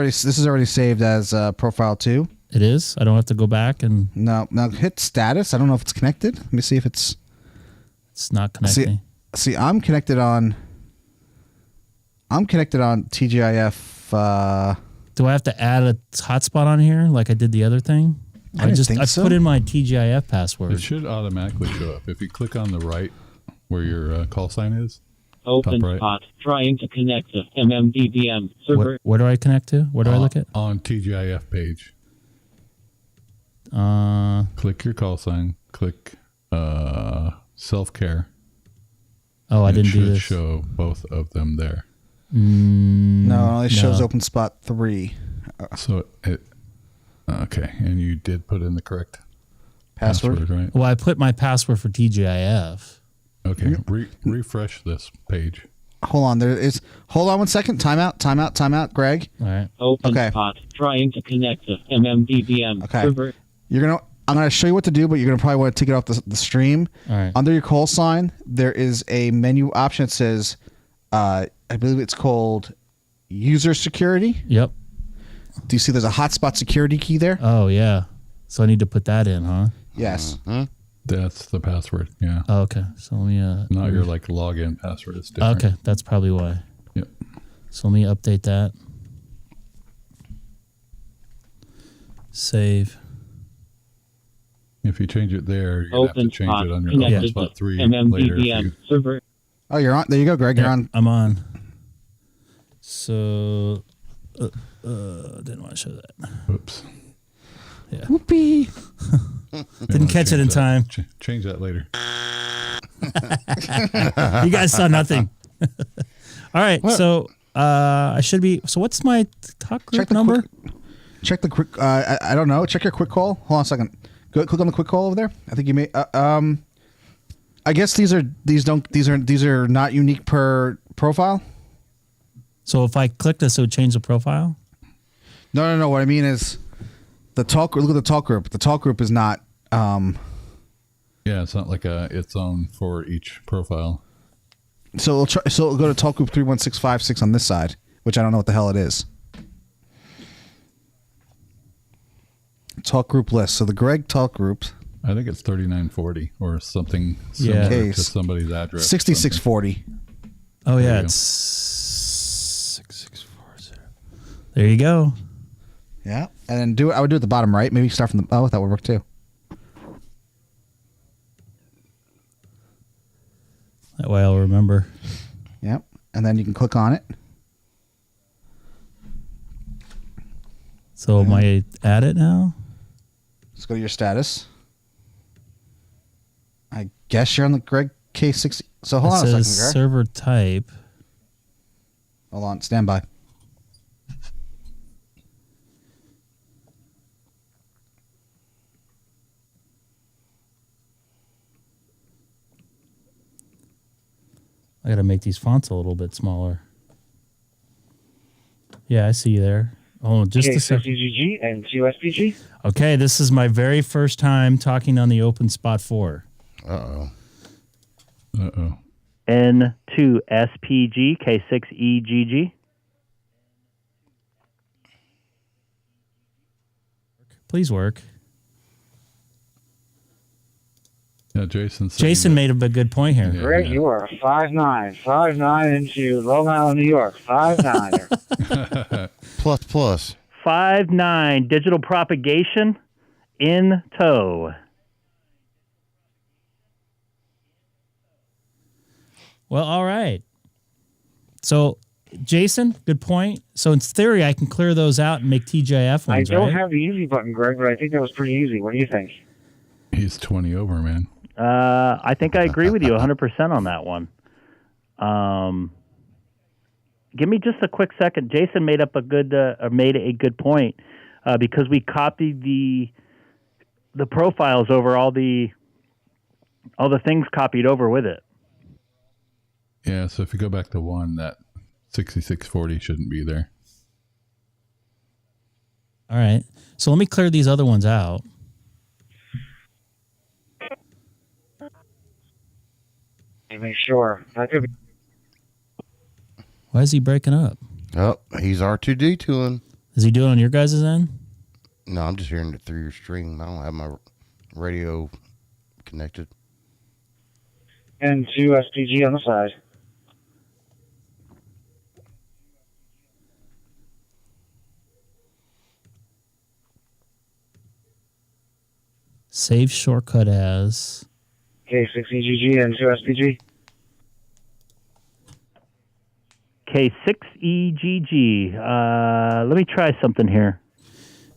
B: already saved as profile 2.
A: It is. I don't have to go back and.
B: No. Now hit status. I don't know if it's connected. Let me see if it's.
A: It's not connecting.
B: See, I'm connected on TGIF.
A: Do I have to add a hotspot on here like I did the other thing? I put in my TGIF password.
E: It should automatically show up if you click on the right where your call sign is.
D: Openspot right. Trying to connect to MMDBM server.
A: Where do I connect to? Where do I look at?
E: On TGIF page. Click your call sign. Click self-care.
A: Oh, I didn't do this.
E: It should show both of them there.
B: No, it only shows Openspot 3.
E: So it. Okay, and you did put in the correct
B: password,
E: right?
A: Well, I put my password for TGIF.
E: Okay, refresh this page.
B: Hold on, hold on 1 second. Time out, Greg.
A: All right.
D: Openspot trying to connect to MMDBM server.
B: I'm gonna show you what to do, but you're gonna probably want to take it off the stream.
A: All right.
B: Under your call sign, there is a menu option that says, I believe it's called user security.
A: Yep.
B: Do you see there's a hotspot security key there?
A: Oh, yeah. So I need to put that in, huh?
B: Yes.
E: That's the password, yeah.
A: Oh, okay. So let me...
E: Not your login password. It's different.
A: Okay, that's probably why.
E: Yep.
A: So let me update that. Save.
E: If you change it there, you're going to have to change it on your Openspot 3
D: MMDBM server.
B: Oh, you're on. There you go, Greg. You're on.
A: I'm on. So... didn't want to show that.
E: Oops.
A: Yeah.
B: Whoopee.
A: Didn't catch it in time.
E: Change that later.
A: You guys saw nothing. All right. What? So I should be. So what's my talk group number?
B: Check the quick. I don't know. Check your quick call. Hold on a second. Go click on the quick call over there. I think you may. I guess these are not unique per profile.
A: So if I click this, it would change the profile?
B: No. What I mean is the talk. Look at the talk group. The talk group is not.
E: Yeah, it's not like its own for each profile.
B: So it'll go to talk group 31656 on this side, which I don't know what the hell it is. Talk group list. So the Greg talk group.
E: I think it's 3940 or something similar to somebody's address.
B: 6640.
A: Oh yeah, it's 6640. There you go.
B: Yeah, and then I would do it at the bottom right. Maybe start from the. Oh, that would work too.
A: That way I'll remember.
B: Yep, and then you can click on it.
A: So am I at it now?
B: Let's go to your status. I guess you're on the Greg K6. So hold on a second, Greg.
A: Server type.
B: Hold on, stand by.
A: I got to make these fonts a little bit smaller. Yeah, I see you there. Oh, just a second.
C: K6EGG and QSPG.
A: Okay, this is my very first time talking on the Openspot 4.
F: Uh-oh.
H: N2SPG K6EGG.
A: Please work.
E: Yeah, Jason
A: made a good point here.
E: Yeah,
F: Greg, you are 5'9", into Long Island, New York. 5'9".
I: Plus.
H: 5'9", digital propagation in tow.
A: Well, all right. So, Jason, good point. So, in theory, I can clear those out and make TGIF ones,
F: I don't
A: right?
F: have the easy button, Greg, but I think that was pretty easy. What do you think?
E: He's 20 over, man.
H: I think I agree with you 100% on that one. Give me just a quick second. Jason made a good point because we copied the profiles over all the things copied over with it.
E: Yeah, so if you go back to 1, that 6640 shouldn't be there.
A: All right. So let me clear these other ones out.
F: Make sure. That could be.
A: Why is he breaking up?
I: Oh, he's R2D2ing.
A: Is he doing it on your guys' end?
I: No, I'm just hearing it through your stream. I don't have my radio connected.
F: And 2 SPG on the side.
A: Save shortcut as
F: K6EGG and 2 SPG.
H: K6EGG. Let me try something here.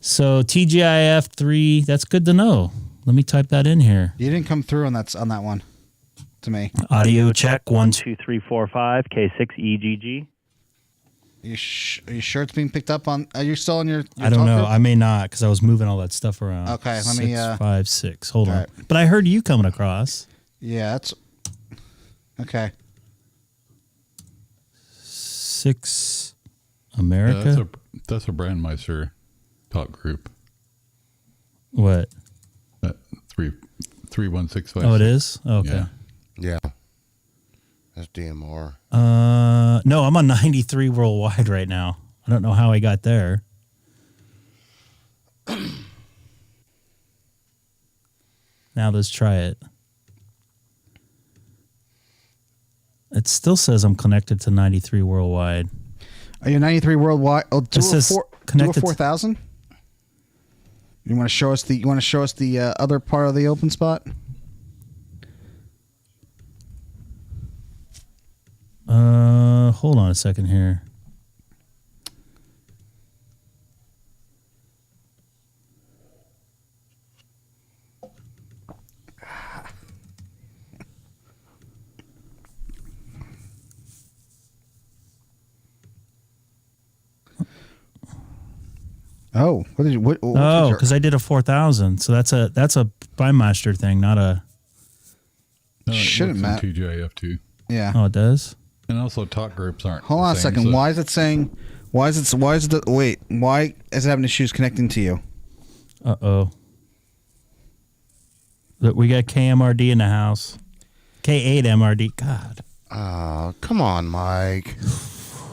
A: So TGIF 3, that's good to know. Let me type that in here.
B: You didn't come through on that one to me.
A: Audio check 1 2.
H: 2 3 4 5 K6EGG.
B: Are you sure it's being picked up on? Are you still on your
A: I don't
B: talk
A: know.
B: group?
A: I may not because I was moving all that stuff around.
B: Okay, let me,
A: 6 5 6. Hold on.
B: right.
A: But I heard you coming across.
B: Yeah, that's okay.
A: 6 America.
E: Yeah, that's a Brandmeister talk group.
A: What?
E: 31656.
A: Oh, it is? Okay.
E: Yeah.
I: Yeah. That's DMR.
A: No, I'm on 93 worldwide right now. I don't know how I got there. Now let's try it. It still says I'm connected to 93 worldwide.
B: Are you 93 worldwide? Oh,
A: It says connected to-
B: 4,000. You want to show us the other part of the open spot?
A: Hold on a second here.
B: Oh, what did you? What
A: Oh, because I did a 4,000. So that's a Bimeister thing, not a.
E: No, it
B: Shouldn't
E: works on
B: matter.
E: TGIF too.
B: Yeah.
A: Oh, it does.
E: And also talk groups aren't.
B: Hold
E: the
B: on a
E: same,
B: second.
E: so-
B: Why is it saying? Why is it having issues connecting to you?
A: Uh-oh. Look, we got KMRD in the house. K8 MRD. God.
I: Oh, come on, Mike.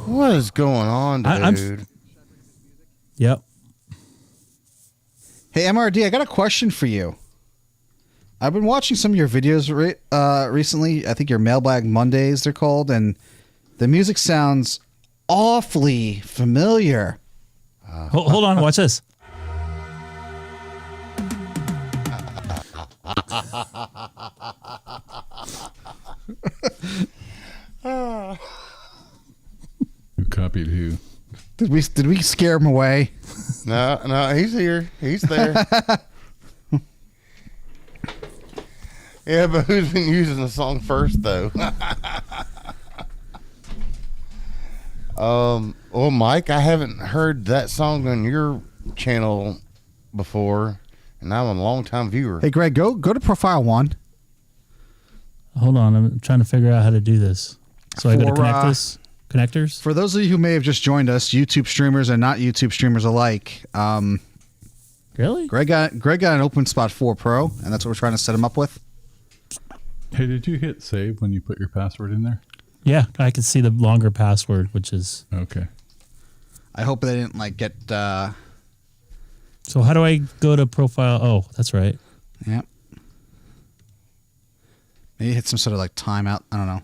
I: What is going on, dude?
A: Yep.
B: Hey, MRD, I got a question for you. I've been watching some of your videos recently. I think your Mailbag Mondays, they're called, and the music sounds awfully familiar.
A: Hold on. Watch this.
E: Who copied who?
B: Did we scare him away?
I: No, he's here. He's there. Yeah, but who's been using the song first, though? Well, Mike, I haven't heard that song on your channel before, and I'm a long-time viewer.
B: Hey, Greg, go to profile 1.
A: Hold on. I'm trying to figure out how to do this. So I got to
B: For,
A: connect this. Connectors?
B: For those of you who may have just joined us, YouTube streamers and not YouTube streamers alike,
A: Really?
B: Greg got an OpenSpot 4 Pro, and that's what we're trying to set him up with.
E: Hey, did you hit save when you put your password in there?
A: Yeah, I can see the longer password, which is...
E: Okay.
B: I hope they didn't get.
A: So how do I go to profile? Oh, that's right.
B: Yep. Maybe hit some sort of like timeout. I don't know.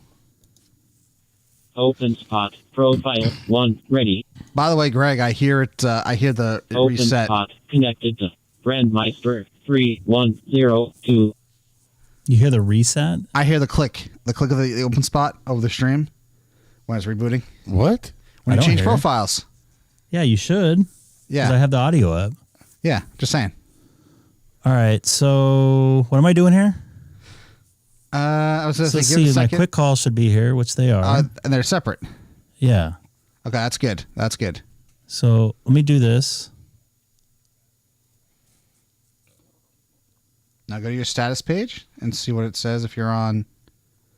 D: Openspot. Profile 1. Ready.
B: By the way, Greg, I hear it. I hear the reset.
D: Openspot. Connected to Brandmeister 3102.
A: You hear the reset?
B: I hear the click of the open spot over the stream when it's rebooting.
I: What?
B: When
A: I
B: you
A: don't
B: change
A: hear it.
B: profiles.
A: Yeah, you should. 'Cause
B: Yeah.
A: I have the audio up.
B: Yeah, just saying.
A: All right, so what am I doing here?
B: I was just
A: So let's
B: give it a
A: see, my
B: second.
A: quick call should be here, which they are.
B: And they're separate.
A: Yeah.
B: Okay, that's good. That's good.
A: So let me do this.
B: Now go to your status page and see what it says if you're on.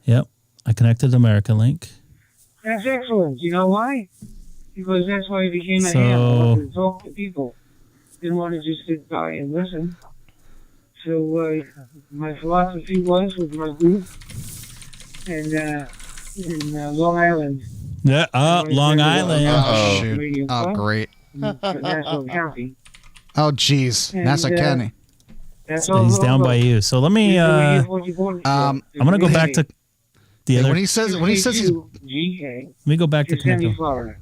A: Yep. I connected to American Link.
F: That's excellent. You know why? Because that's why I became a
A: So-
F: ham. I wanted to talk to people. Didn't want to just sit by and listen. So my philosophy was with my group in Long Island.
A: Yeah. Long Island.
B: Oh, shoot.
F: Radio
B: Oh,
F: Club,
B: great.
F: Nassau County.
B: Oh, geez.
F: And,
B: Nassau County.
F: That's all
A: He's down by you. So let me. I'm gonna go back to the other.
B: When he says he's,
F: GK,
A: Let me go back to
F: Kissimmee,
A: connect.
F: Florida.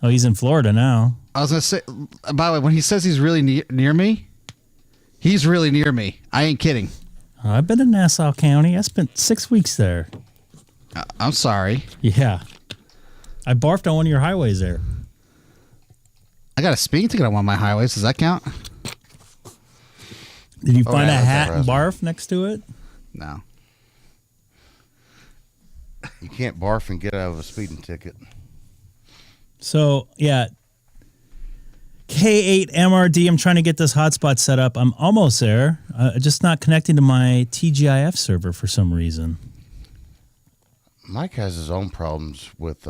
A: Oh, he's in Florida now.
B: I was gonna say. By the way, when he says he's really near me, he's really near me. I ain't kidding.
A: I've been in Nassau County. I spent 6 weeks there.
B: I'm sorry.
A: Yeah. I barfed on one of your highways there.
B: I got a speeding ticket on one of my highways. Does that count?
A: Did you find
I: yeah,
A: a
I: that's
A: hat and
I: harassment.
A: barf next to it?
B: No.
I: You can't barf and get out of a speeding ticket.
A: So, yeah. K8MRD, I'm trying to get this hotspot set up. I'm almost there. Just not connecting to my TGIF server for some reason.
I: Mike has his own problems with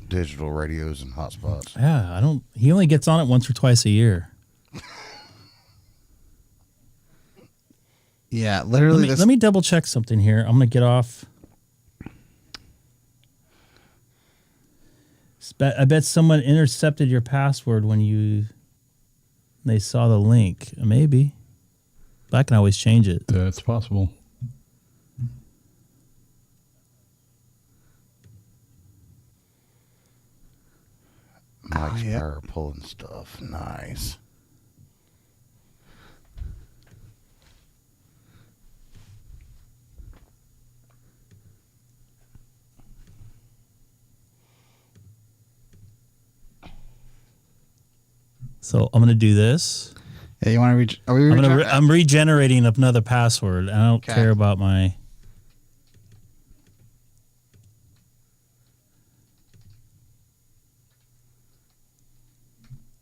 I: digital radios and hotspots.
A: Yeah, he only gets on it once or twice a year.
B: Yeah, literally.
A: Let me double check something here. I'm going to get off. I bet someone intercepted your password when they saw the link. Maybe. But I can always change it.
E: That's possible.
I: Mike's power pulling stuff. Nice.
A: So I'm going to do this.
B: Yeah, you want to
A: I'm regenerating another password. I don't care about my.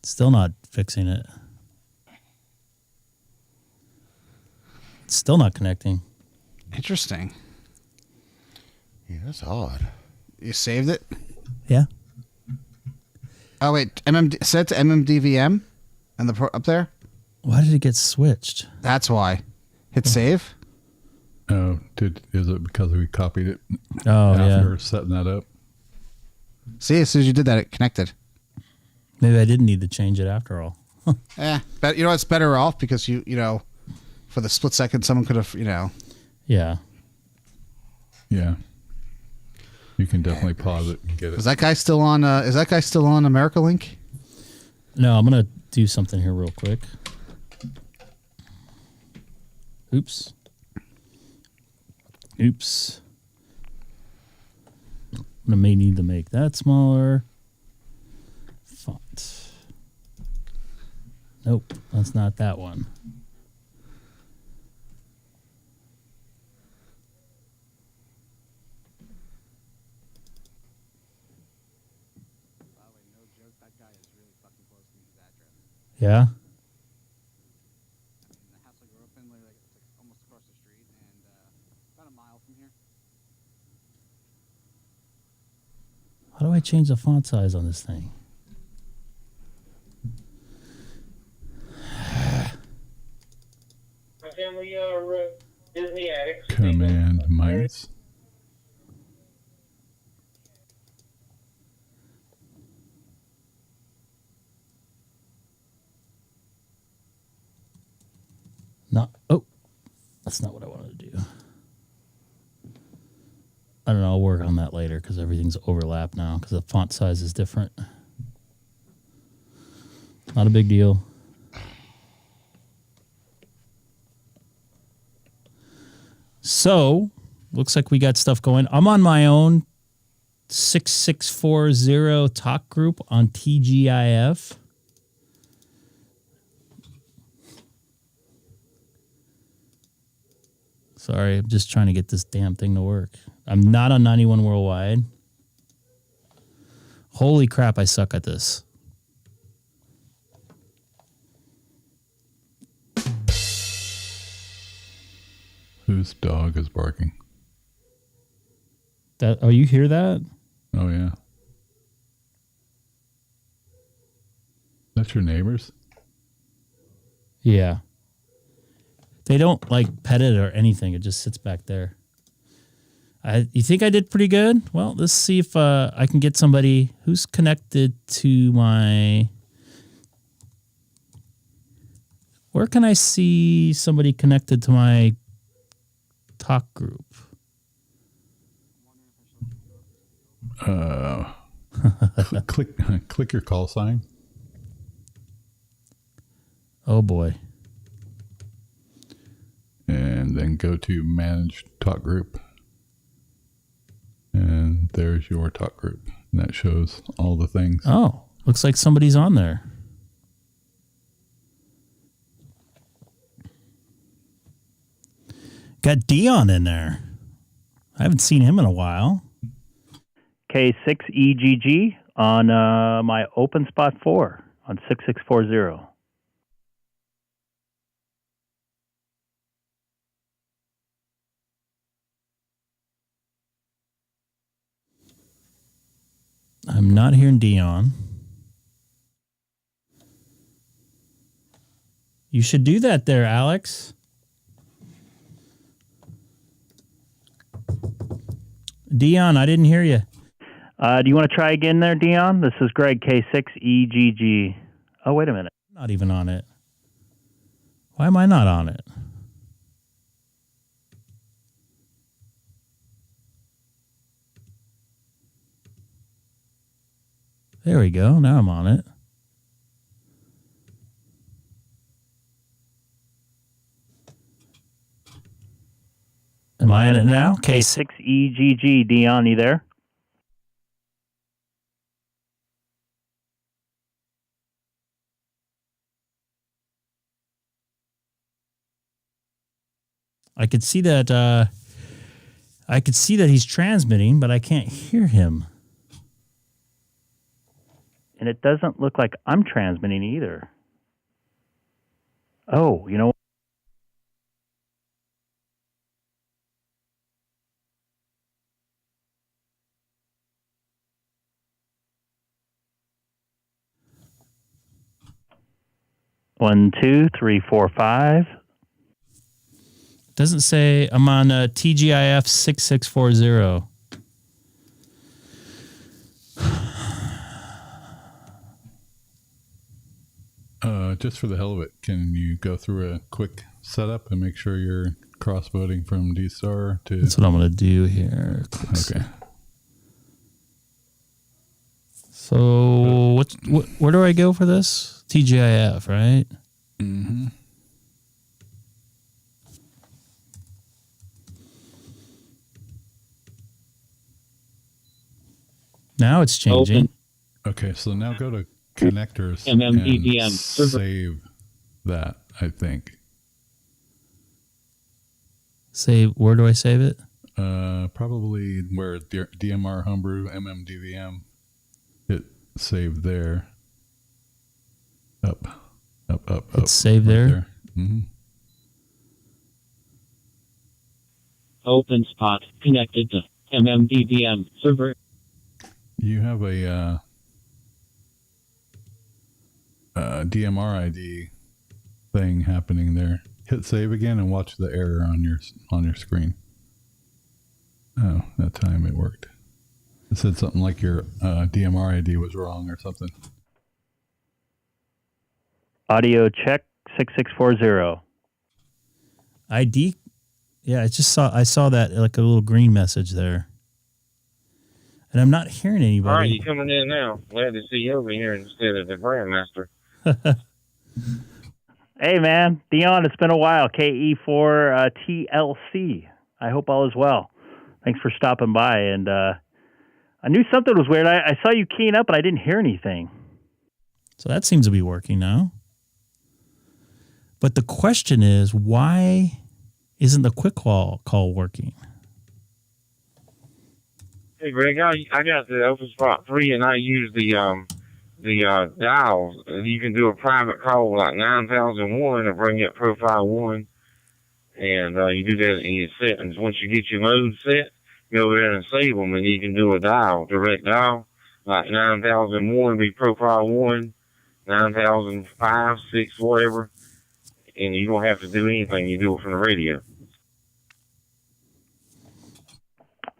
A: Still not fixing it. It's still not connecting.
B: Interesting.
I: Yeah, that's odd.
B: You saved it?
A: Yeah.
B: Oh wait, set to MMDVM, and up there.
A: Why did it get switched?
B: That's why. Hit save.
E: Oh, is it because we copied it?
A: Oh,
E: after setting that up.
B: See, as soon as you did that, it connected.
A: Maybe I didn't need to change it after all.
B: But you know it's better off because you know, for the split second, someone could have
A: Yeah.
E: Yeah. You can definitely pause it and get it.
B: Is that guy still on? Is that guy still on America Link?
A: No, I'm gonna do something here real quick. Oops. I may need to make that smaller. Font. Nope, that's not that one. Yeah.
J: The house I grew up in, like almost across the street, and about a mile from here.
A: How do I change the font size on this thing?
F: My family are Disney addicts.
E: Command minus.
A: Not. Oh, that's not what I wanted to do. I don't know. I'll work on that later because everything's overlapped now because the font size is different. Not a big deal. So, looks like we got stuff going. I'm on my own 6640 talk group on TGIF. Sorry, I'm just trying to get this damn thing to work. I'm not on 91 Worldwide. Holy crap, I suck at this.
E: Whose dog is barking?
A: Oh, you hear that?
E: Oh, yeah. That's your neighbors?
A: Yeah. They don't like pet it or anything. It just sits back there. You think I did pretty good? Well, let's see if I can get somebody who's connected to my... Where can I see somebody connected to my talk group?
E: Click your call sign.
A: Oh, boy.
E: And then go to Manage Talk Group. And there's your talk group. And that shows all the things.
A: Oh, looks like somebody's on there. Got Dion in there. I haven't seen him in a while.
H: K6EGG on my Openspot 4 on 6640.
A: I'm not hearing Dion. You should do that there, Alex. Dion, I didn't hear you.
H: Do you want to try again there, Dion? This is Greg, K6EGG. Oh, wait a minute.
A: I'm not even on it. Why am I not on it? There we go. Now I'm on it. Am I in it now?
H: K6EGG. Dion, you there?
A: I could see that. I could see that he's transmitting, but I can't hear him.
H: And it doesn't look like I'm transmitting either. Oh, you know what? One, two, three, four, five.
A: Doesn't say I'm on TGIF 6640.
E: Just for the hell of it, can you go through a quick setup and make sure you're cross-voting from DStar to...
A: That's what I'm going to do here.
E: Okay.
A: So where do I go for this? TGIF, right?
E: Mm-hmm.
A: Now it's changing.
H: Open.
E: Okay, so now go to connectors
H: MMDVM
E: and save that, I think.
A: Save, where do I save it?
E: Probably where DMR Homebrew MMDVM. Hit save there. Up.
A: It's save
E: right
A: there?
E: Mm-hmm.
D: Openspot connected to MMDVM server.
E: You have a DMR ID thing happening there. Hit save again and watch the error on your screen. Oh, that time it worked. It said something like your DMR ID was wrong or something.
H: Audio check 6640.
A: ID? Yeah, I saw that like a little green message there. and I'm not hearing anybody.
K: All right, you coming in now? Glad to see you over here instead of the Grandmaster.
H: Hey, man. Dion, it's been a while. KE4 TLC. I hope all is well. Thanks for stopping by. And I knew something was weird. I saw you keying up, but I didn't hear anything.
A: So that seems to be working now. But the question is, why isn't the quick call working?
K: Hey, Greg, I got the Openspot 3, and I use the dials. You can do a private call like 9001 and bring up profile 1. And you do that in your settings. Once you get your mode set, go over there and save them, and you can do a dial, direct dial, like 9001 be profile 1, 9005, 6, whatever. And you don't have to do anything. You do it from the radio.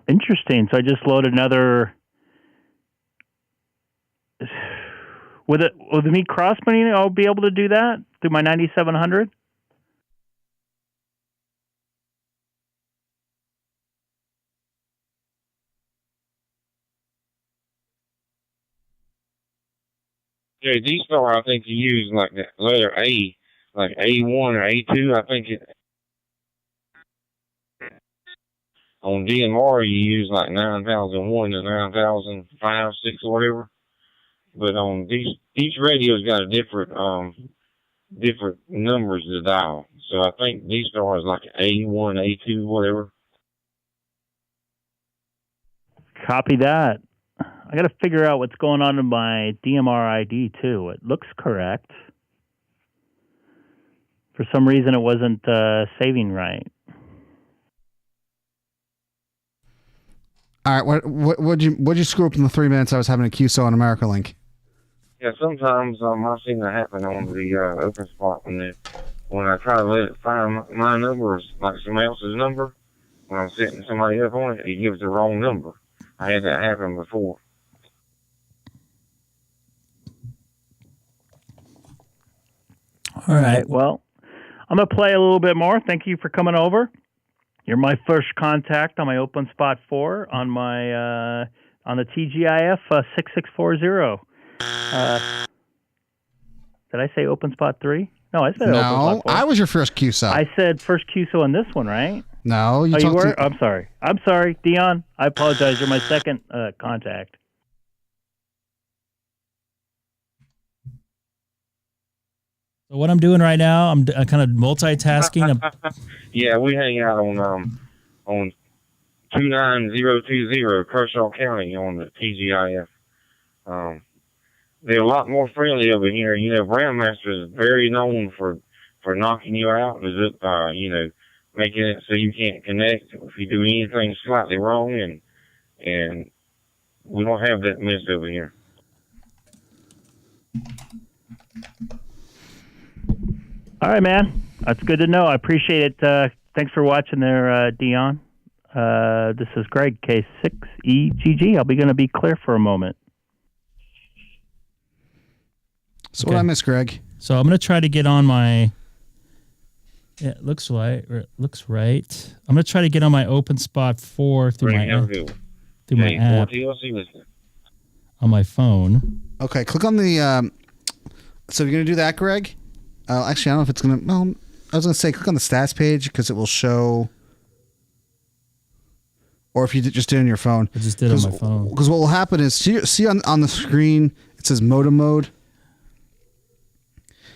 H: Interesting. So I just loaded another. With me crossbinding, I'll be able to do that through my 9700.
K: Yeah, DStar, I think you use like the letter A, like A1 or A2. I think on DMR you use like 9001 to 9005, 6, or whatever. But on each radio's got a different numbers to dial. So I think DStar is like A1, A2, whatever.
H: Copy that. I got to figure out what's going on in my DMR ID too. It looks correct. For some reason, it wasn't saving right.
B: All right, what'd you screw up in the 3 minutes I was having a QSO on America Link?
K: Yeah, sometimes I've seen that happen on the Openspot when I try to let it find my number, like somebody else's number. When I'm setting somebody up on it, it gives the wrong number. I had that happen before.
H: All right. Well, I'm going to play a little bit more. Thank you for coming over. You're my first contact on my Openspot 4 on my on the TGIF 6640. Did I say Openspot 3? No, I said Openspot 4.
B: I was your first QSO.
H: I said first QSO on this one, right?
B: No, you
H: were? I'm sorry. I'm sorry, Dion. I apologize. You're my second contact.
A: So what I'm doing right now, I'm kind of multitasking.
K: Yeah, we hang out on 29020 Kershaw County on the TGIF. They're a lot more friendly over here. You know, Brandmaster is very known for knocking you out, making it so you can't connect if you do anything slightly wrong, and we don't have that mess over here.
H: All right, man. That's good to know. I appreciate it. Thanks for watching there, Dion. This is Greg, K6EGG. I'll be going to be clear for a moment.
B: So what I miss, Greg?
A: So I'm going to try to get on my... Yeah, it looks right. Or it looks right. I'm going to try to get on my Openspot 4 through my app on my phone.
B: Okay, click on the... so you're going to do that, Greg? Actually, I don't know if it's going to... Well, I was going to say click on the stats page because it will show... Or if you just did it on your phone.
A: I just did it on my phone.
B: Because what will happen is... See on the screen, it says modem mode.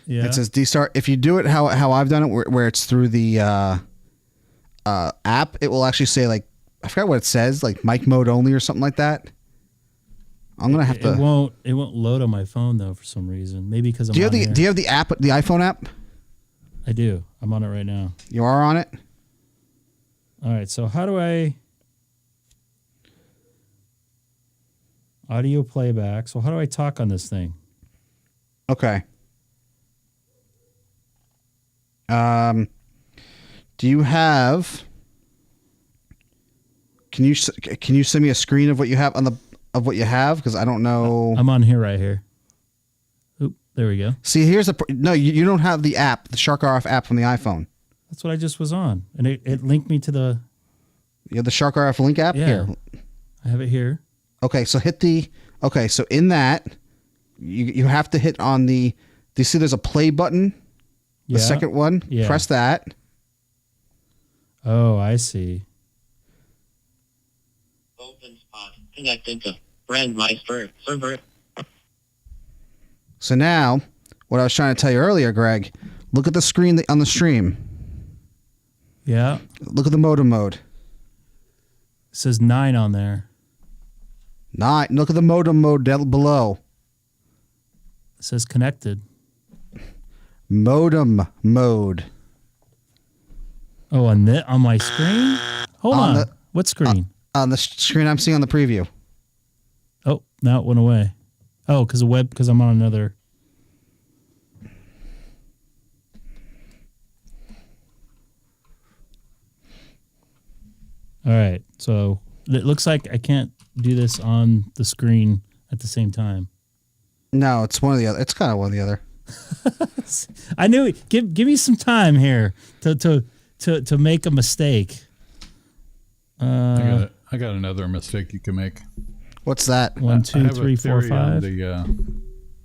A: Yeah.
B: It says DStar. If you do it how I've done it, where it's through the app, it will actually say, like, I forgot what it says, like mic mode only or something like that. I'm gonna have to.
A: It won't load on my phone though for some reason. Maybe because I'm.
B: Do you have the app, the iPhone app?
A: I do. I'm on it right now.
B: You are on it.
A: All right. So how do I audio playback? So how do I talk on this thing?
B: Okay. Do you have? Can you send me a screen of what you have of what you have? Because I don't know.
A: I'm on here right here. Oop, there we go.
B: See, here's no. You don't have the app, the Shark RF app from the iPhone.
A: That's what I just was on, and it linked me to the.
B: You have the Shark RF link app.
A: Yeah,
B: here.
A: I have it here.
B: Okay, so hit the. Okay, so in that, you have to hit on the. Do you see there's a play button? The second one?
A: Yeah.
B: Press that.
A: Oh, I see.
L: Openspot connected to Brandmeister server.
B: So now, what I was trying to tell you earlier, Greg, look at the screen on the stream.
A: Yeah.
B: Look at the modem mode.
A: It says 9 on there.
B: 9. Look at the modem mode down below.
A: It says connected.
B: Modem mode.
A: Oh, on my screen? Hold on. What screen?
B: On the screen I'm seeing on the preview.
A: Oh, now it went away. Oh, because I'm on another. All right. So it looks like I can't do this on the screen at the same time.
B: No, it's one or the other. It's kind of one or the other.
A: I knew it. Give me some time here to make a mistake.
E: I got another mistake you can make.
B: What's that?
A: 1, 2, 3, 4, 5.
E: The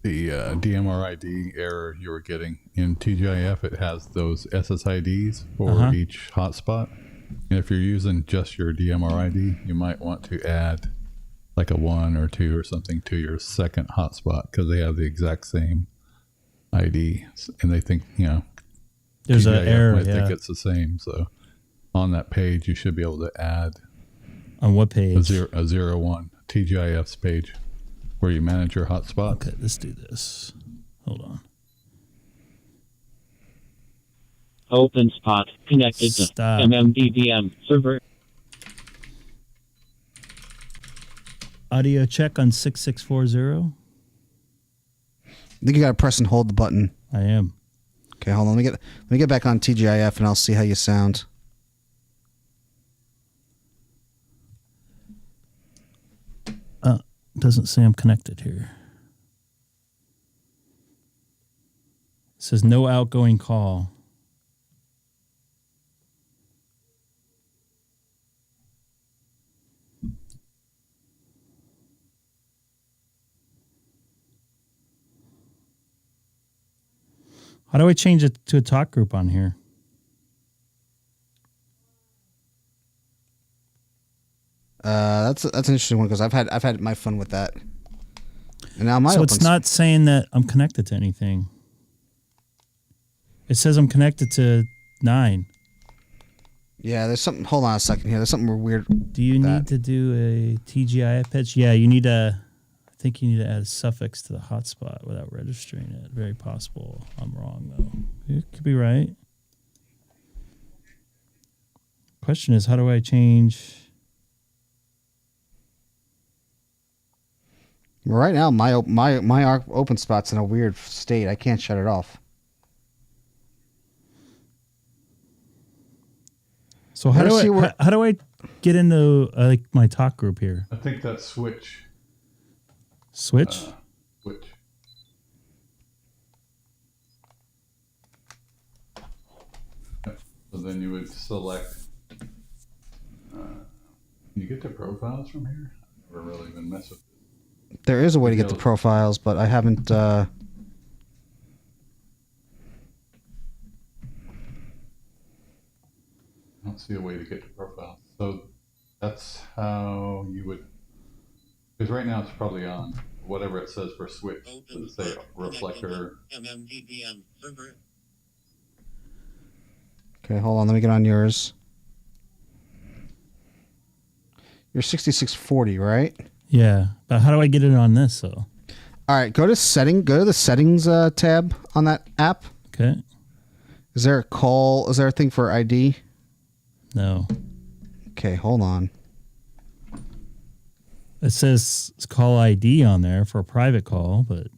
E: DMRID error you were getting in TGIF, it has those SSIDs for each hotspot. And if you're using just your DMRID, you might want to add like a 1 or 2 or something to your second hotspot because they have the exact same ID, and they think
A: there's an
E: TGIF
A: error.
E: might think it's the same. So on that page, you should be able to add
A: on what page?
E: a 01 TGIF's page where you manage your hotspot.
A: Okay, let's do this. Hold on.
D: Openspot connected to MMDDM server.
A: Audio check on 6640.
B: I think you got to press and hold the button.
A: I am.
B: Okay, hold on. Let me get back on TGIF and I'll see how you sound.
A: Doesn't say I'm connected here. It says no outgoing call. How do I change it to a talk group on here?
B: That's an interesting one because I've had my fun with that. And now my
A: it's not saying that I'm connected to anything. It says I'm connected to 9.
B: Yeah, there's something. Hold on a second here. There's something weird.
A: Do you need to do a TGIF patch? Yeah, you need I think you need to add a suffix to the hotspot without registering it. Very possible. I'm wrong though. You could be right. Question is, how do I change?
B: Right now, my open spot's in a weird state. I can't shut it off.
A: So how do I get into like my talk group here?
E: I think that's switch.
A: Switch.
E: Switch. So then you would select. Can you get to profiles from here? I've never really even messed with it.
B: There is a way to get the profiles, but I haven't. I
E: don't see a way to get to profiles. So that's how you would. Because right now it's probably on whatever it says for switch. Does it say reflector?
L: MMDDM server.
B: Okay, hold on. Let me get on yours. You're 6640, right?
A: Yeah, but how do I get it on this though?
B: All right, go to the settings tab on that app.
A: Okay.
B: Is there a call? Is there a thing for ID?
A: No.
B: Okay, hold on.
A: It says call ID on there for a private call, but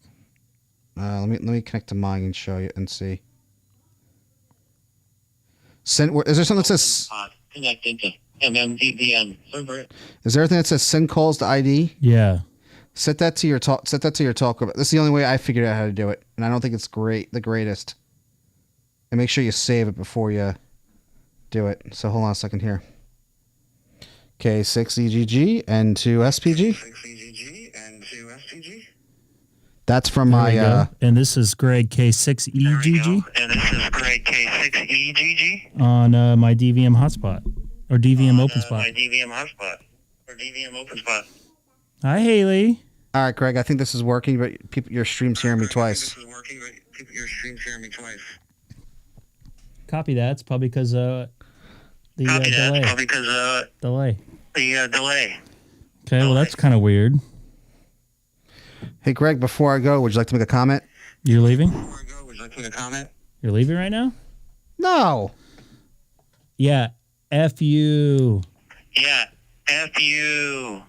B: let me connect to mine and show you and see. Is there something that says
L: Connected to MMDDM server?
B: Is there anything that says send calls to ID?
A: Yeah.
B: Set that to your talk. Set that to your talk. This is the only way I figured out how to do it, and I don't think it's the greatest. And make sure you save it before you do it. So hold on a second here. K6EGG and 2SPG.
M: K6EGG and 2SPG.
B: That's from
A: There
B: my
A: we go. And this is Greg K6EGG
M: And this is Greg K6EGG
A: on my DVM hotspot or DVM Openspot.
M: my DVM hotspot or DVM Openspot.
A: Hi, Haley.
B: All right, Greg. I think this is working, but your stream's hearing me twice.
M: This is working, but your stream's hearing me twice.
A: Copy that. It's probably because the delay.
M: It's probably because
A: Delay.
M: the delay.
A: Okay, well, that's kind of weird.
B: Hey, Greg, before I go, would you like to make a comment?
A: You're leaving?
M: Before I go, would you like to make a comment?
A: You're leaving right now?
B: No.
A: Yeah. F you.
M: Yeah. F you.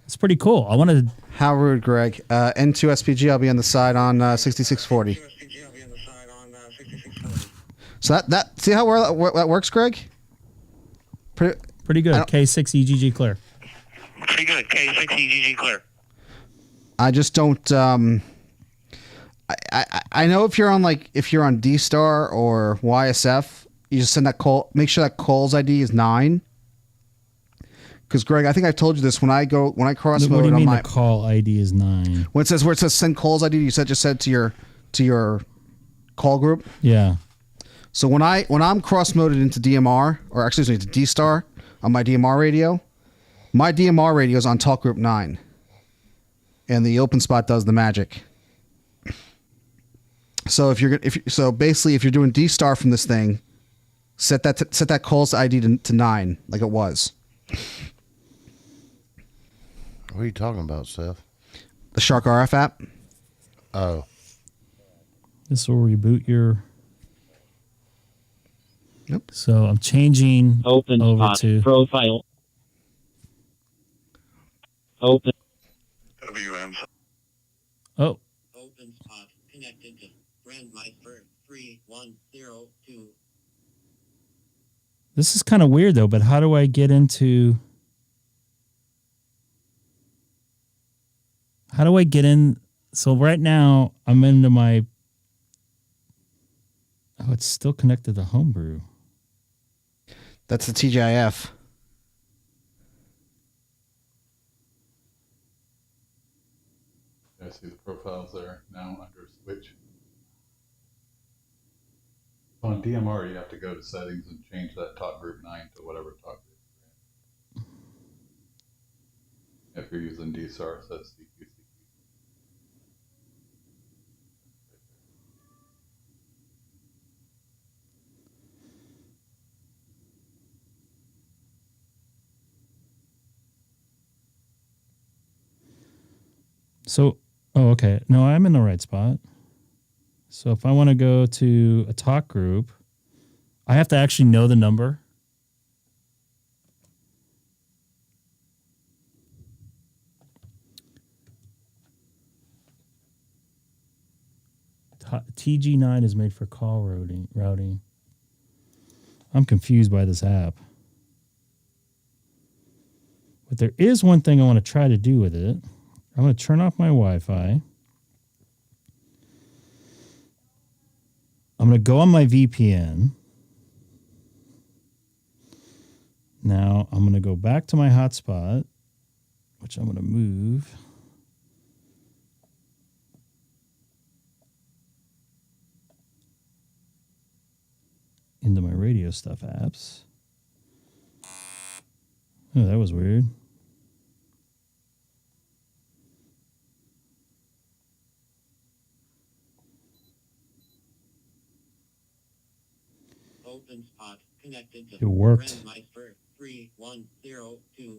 A: It's pretty cool. I want to.
B: How rude, Greg. N2SPG, I'll be on the side on 6640. So that see how well that works, Greg?
A: Pretty good. K6EGG clear.
M: Pretty good. K6EGG clear.
B: I just don't. I know if you're on DStar or YSF, you just send that call. Make sure that call's ID is 9. Because Greg, I think I told you this when I cross mode.
A: What do you
B: on
A: mean
B: my
A: the call ID is 9?
B: When it says send calls ID, you just said to your call group.
A: Yeah.
B: So when I'm cross moded into DMR or excuse me to DStar on my DMR radio is on talk group 9. And the Openspot does the magic. So if you're doing DStar from this thing, set that calls ID to 9 like it was.
I: What are you talking about, Seth?
B: The Shark RF app.
I: Oh.
A: This will reboot your.
B: Yep.
A: So I'm changing
D: Open
A: over
D: spot
A: to
D: profile. Open.
M: WM.
A: Oh.
L: Openspot connected to Brandmeister 3102.
A: This is kind of weird though, but how do I get into? How do I get in? So right now I'm into my. Oh, it's still connected to Homebrew.
B: That's the TGIF.
E: I see the profiles there now under switch. On DMR, you have to go to settings and change that talk group 9 to whatever talk group you're in. If you're using DStar, that's CQC.
A: So, okay. No, I'm in the right spot. So if I want to go to a talk group, I have to actually know the number. TG9 is made for call routing. I'm confused by this app. But there is one thing I want to try to do with it. I'm going to turn off my Wi-Fi. I'm going to go on my VPN. Now I'm going to go back to my hotspot, which I'm going to move. Into my radio stuff apps. Oh, that was weird.
L: Openspot connected to
A: It worked.
L: Brandmeister 3102.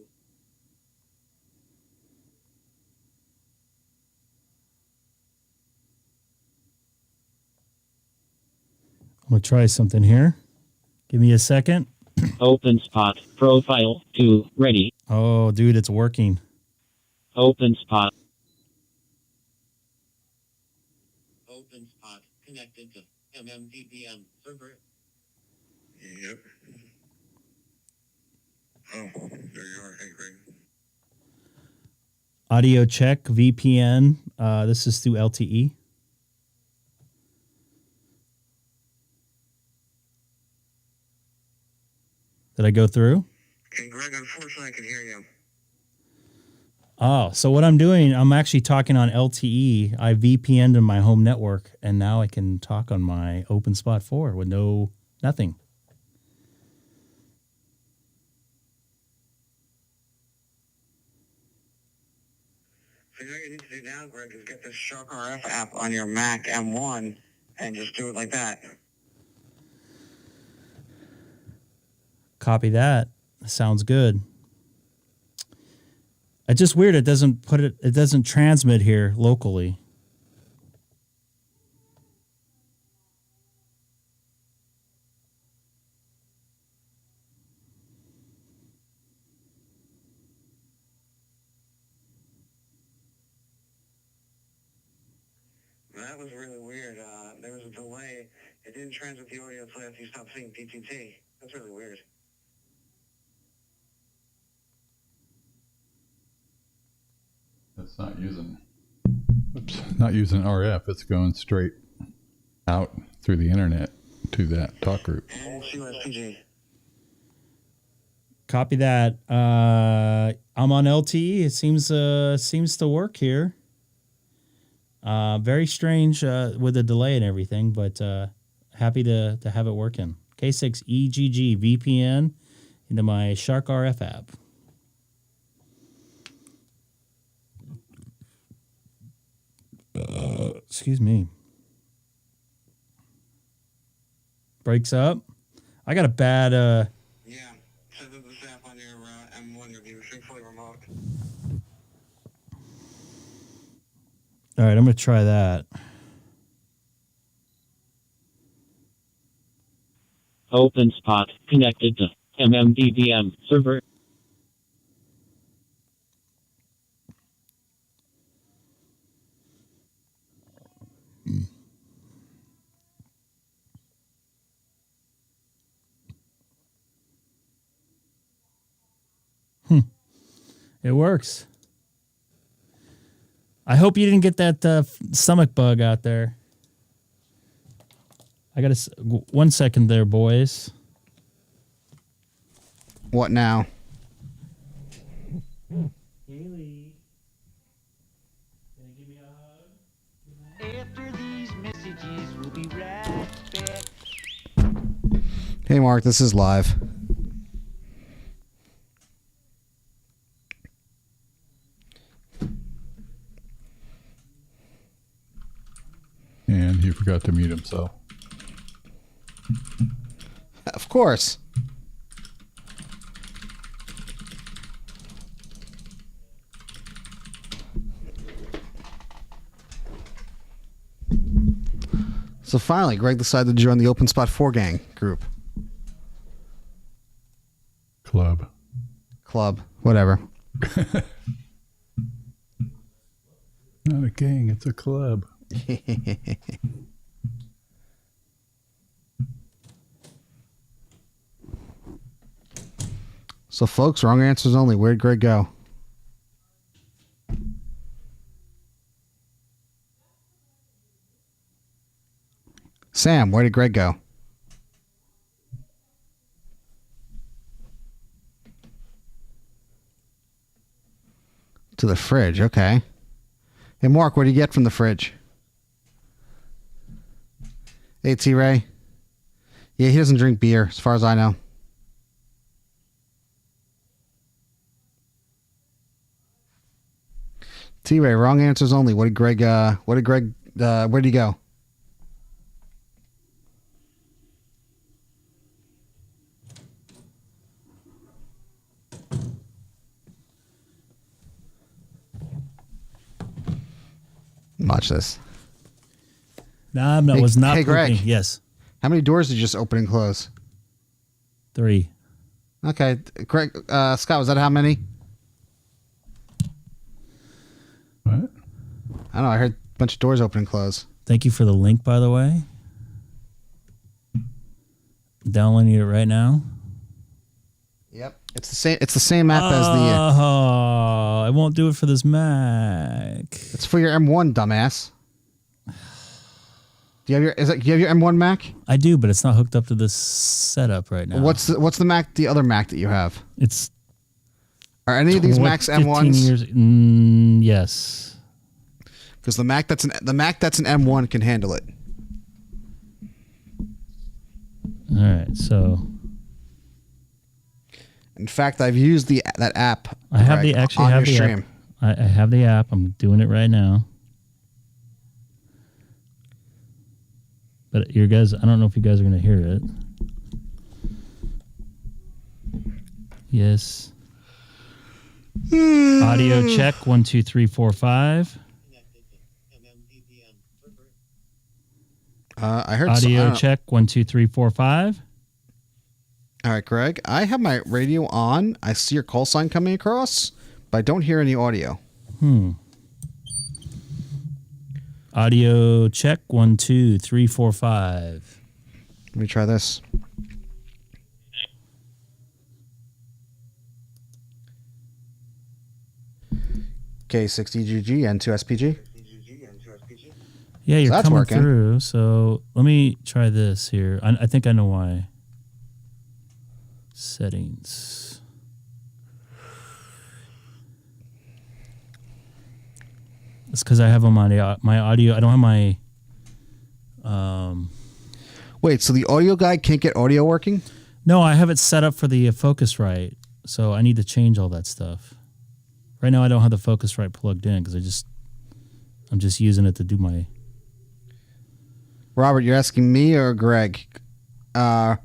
A: I'm going to try something here. Give me a second.
D: Openspot profile 2 ready.
A: Oh, dude, it's working.
D: Openspot.
L: Openspot connected to MMVPN server.
M: Yep. Oh, there you are. Hey, Greg.
A: Audio check, VPN. This is through LTE. Did I go through?
M: Okay, Greg, unfortunately, I can hear you.
A: Oh, so what I'm doing, I'm actually talking on LTE. I VPN'd in my home network, and now I can talk on my Openspot 4 with nothing.
M: So you know what you need to do now, Greg, is get this Shark RF app on your Mac M1 and just do it like that.
A: Copy that. Sounds good. It's just weird. It doesn't transmit here locally.
M: That was really weird. There was a delay. It didn't transmit the audio until after you stopped seeing PTT. That's really weird.
E: That's not using RF. It's going straight out through the internet to that talk group.
M: And CUSPG.
A: Copy that. I'm on LTE. It seems to work here. Very strange with the delay and everything, but happy to have it working. K6EGG VPN into my Shark RF app. Excuse me. Breaks up. I got a bad.
M: Yeah, set up this app on your M1. You'll be fully remote.
A: All right, I'm gonna try that.
D: Openspot connected to MMDVM server.
A: It works. I hope you didn't get that stomach bug out there. I got 1 second there, boys.
B: What now?
A: Haley, can you give me a hug?
N: After these messages, we'll be right back.
B: Hey, Mark, this is live.
E: And he forgot to mute himself.
B: Of course. So finally, Greg decided to join the Openspot 4 gang group. Club. Whatever.
E: Not a gang, it's a club.
B: So, folks, wrong answers only. Where'd Greg go? Sam, where did Greg go? To the fridge, okay. Hey, Mark, what do you get from the fridge? Hey, T-Ray. Yeah, he doesn't drink beer, as far as I know. T-Ray, wrong answers only. Where did he go? Watch this.
A: Nah, I was not.
B: Hey, Greg.
A: Pooping. Yes.
B: How many doors did you just open and close?
A: 3.
B: Okay, Greg. Scott, was that how many?
E: What?
B: I don't know. I heard a bunch of doors open and close.
A: Thank you for the link, by the way. Downloading it right now.
B: Yep, it's the same. It's the same app as the.
A: Oh, I won't do it for this Mac.
B: It's for your M1, dumbass. Do you have your M1 Mac?
A: I do, but it's not hooked up to this setup right now.
B: What's the Mac? The other Mac that you have? Are any of these Macs
A: 15
B: M1s?
A: years, yes.
B: Because the Mac that's an M1 can handle it.
A: All right, so.
B: In fact, I've used that app.
A: I have the app. I have the app. I'm doing it right now. But you guys, I don't know if you guys are going to hear it. Yes. Audio check 1 2 3 4 5.
B: I heard
A: audio check 1 2 3 4 5.
B: All right, Greg. I have my radio on. I see your call sign coming across, but I don't hear any audio.
A: Audio check 1 2 3 4 5.
B: Let me try this. K6EGG N2SPG.
A: Yeah, you're
B: that's
A: coming
B: working
A: through. So let me try this here. I think I know why. Settings. It's because I have on my audio. I don't have my.
B: Wait, so the audio guy can't get audio working?
A: No, I have it set up for the Focusrite, so I need to change all that stuff. Right now, I don't have the Focusrite plugged in because I'm just using it to do my.
B: Robert, you're asking me or Greg? I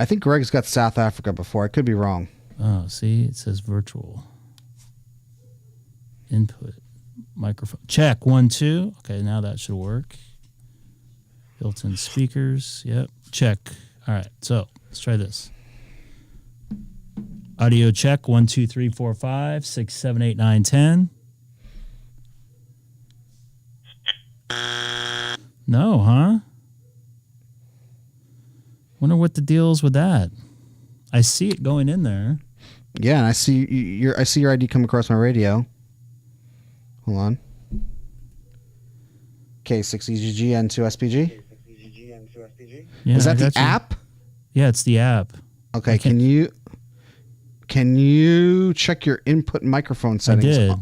B: think Greg's got South Africa before. I could be wrong.
A: Oh, see, it says virtual input microphone check 1 2. Okay, now that should work. Built-in speakers. Yep. Check. All right. So let's try this. Audio check 1 2 3 4 5 6 7 8 9 10. No, huh? Wonder what the deal is with that. I see it going in there.
B: Yeah, and I see your ID come across my radio. Hold on. K6EGG N2SPG.
A: Yeah,
B: is that the app?
A: Yeah, it's the app.
B: Okay, can you check your input microphone settings?
A: I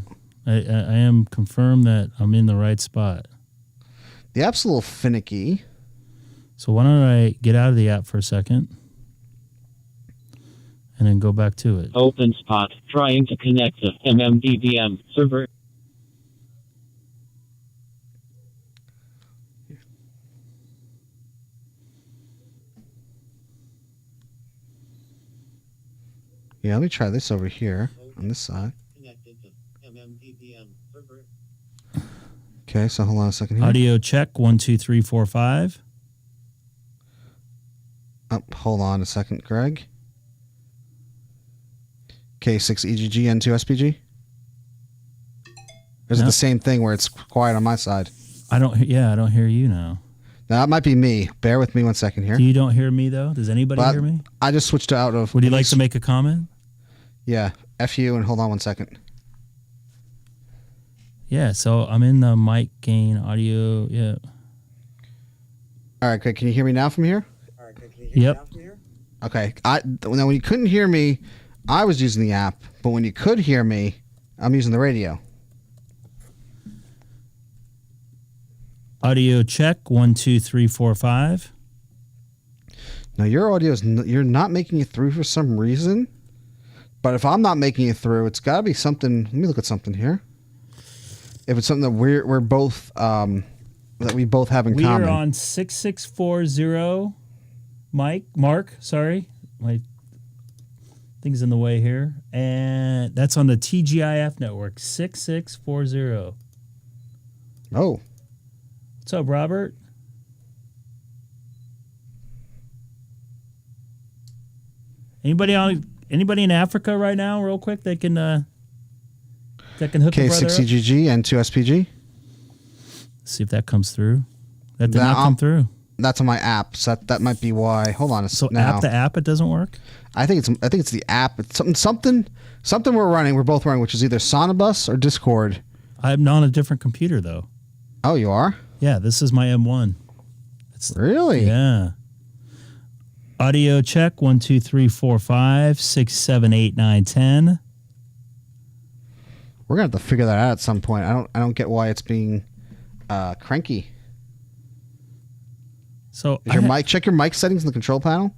A: did. I am confirmed that I'm in the right spot.
B: The app's a little finicky.
A: So why don't I get out of the app for a second and then go back to it.
D: Openspot trying to connect to MMDVM server.
B: Yeah, let me try this over here on this side. Okay, so hold on a second here.
A: Audio check 1 2 3 4 5.
B: Oh, hold on a second, Greg. K6EGG N2SPG. Is it the same thing where it's quiet on my side?
A: I don't hear you now.
B: Now, that might be me. Bear with me 1 second here.
A: You don't hear me, though? Does anybody hear me?
B: I just switched out of...
A: Would you like to make a comment?
B: Yeah. F you and hold on 1 second.
A: Yeah, so I'm in the mic gain audio. Yeah.
B: All right, good. Can you hear me now from here?
A: Yep.
B: Okay. Now, when you couldn't hear me, I was using the app. But when you could hear me, I'm using the radio.
A: Audio check 1 2 3 4 5.
B: Now your audio you're not making it through for some reason, but if I'm not making it through, it's got to be something. Let me look at something here. If it's something that we're both that we both have in common.
A: We are on 6640 Mark. Sorry, my thing's in the way here, and that's on the TGIF network 6640.
B: Oh.
A: What's up, Robert? Anybody in Africa right now, real quick, that can hook the brother up?
B: K6EGG N2SPG.
A: See if that comes through. That did not come through.
B: That's on my app, so that might be why. Hold on a second.
A: So the app, it doesn't work?
B: I think it's the app. It's something we're both running, which is either SonoBus or Discord.
A: I'm on a different computer though.
B: Oh, you are?
A: Yeah, this is my M1.
B: Really?
A: Yeah. Audio check 1 2 3 4 5 6 7 8 9 10.
B: We're gonna have to figure that out at some point. I don't get why it's being cranky.
A: So
B: is your mic? Check your mic settings in the control panel.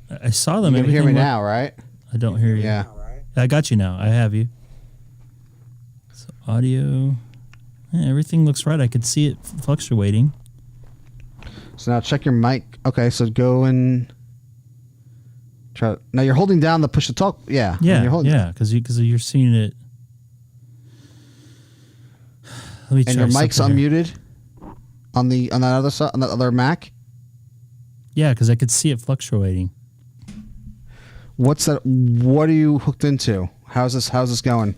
A: I saw them.
B: You can hear me now, right?
A: I don't hear you.
B: Yeah.
A: I got you now. I have you. So audio. Yeah, everything looks right. I could see it fluctuating.
B: So now check your mic. Okay, so go and try. Now you're holding down the push to talk. Yeah.
A: Yeah.
B: You're holding
A: Because you're seeing it. Let me
B: and
A: try
B: your mic's
A: something here.
B: unmuted on that other side, on that other Mac.
A: Yeah, because I could see it fluctuating.
B: What's that? What are you hooked into? How's this going?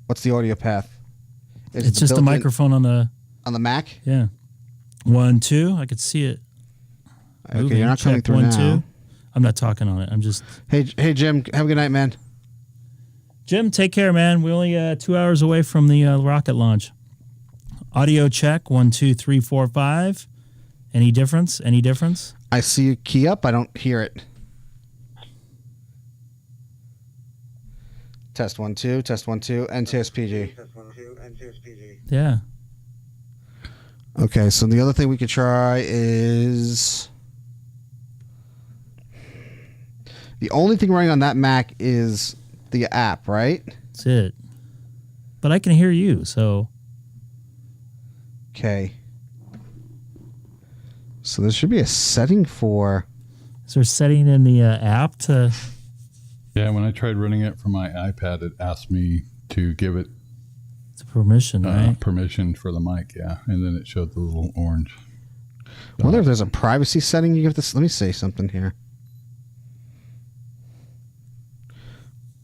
B: What's the audio path?
A: It's just a microphone on the
B: Mac.
A: Yeah. 1 2. I could see it.
B: Okay,
A: moving.
B: you're not coming
A: Check,
B: through
A: 1
B: now.
A: 2. I'm not talking on it. I'm just.
B: Hey Jim, have a good night, man.
A: Jim, take care, man. We're only 2 hours away from the rocket launch. Audio check 1 2 3 4 5. Any difference? Any difference?
B: I see you key up. I don't hear it. Test 1 2. Test 1 2. NTSPG.
M: Test 1 2. NTSPG.
A: Yeah.
B: Okay, so the other thing we could try is the only thing running on that Mac is the app, right?
A: That's it. But I can hear you, so.
B: Okay. So there should be a setting for.
A: Is there a setting in the app to?
E: Yeah, when I tried running it from my iPad, it asked me to give it
A: permission, right?
E: Permission for the mic, yeah. And then it showed the little orange.
B: I wonder if there's a privacy setting you give this. Let me say something here.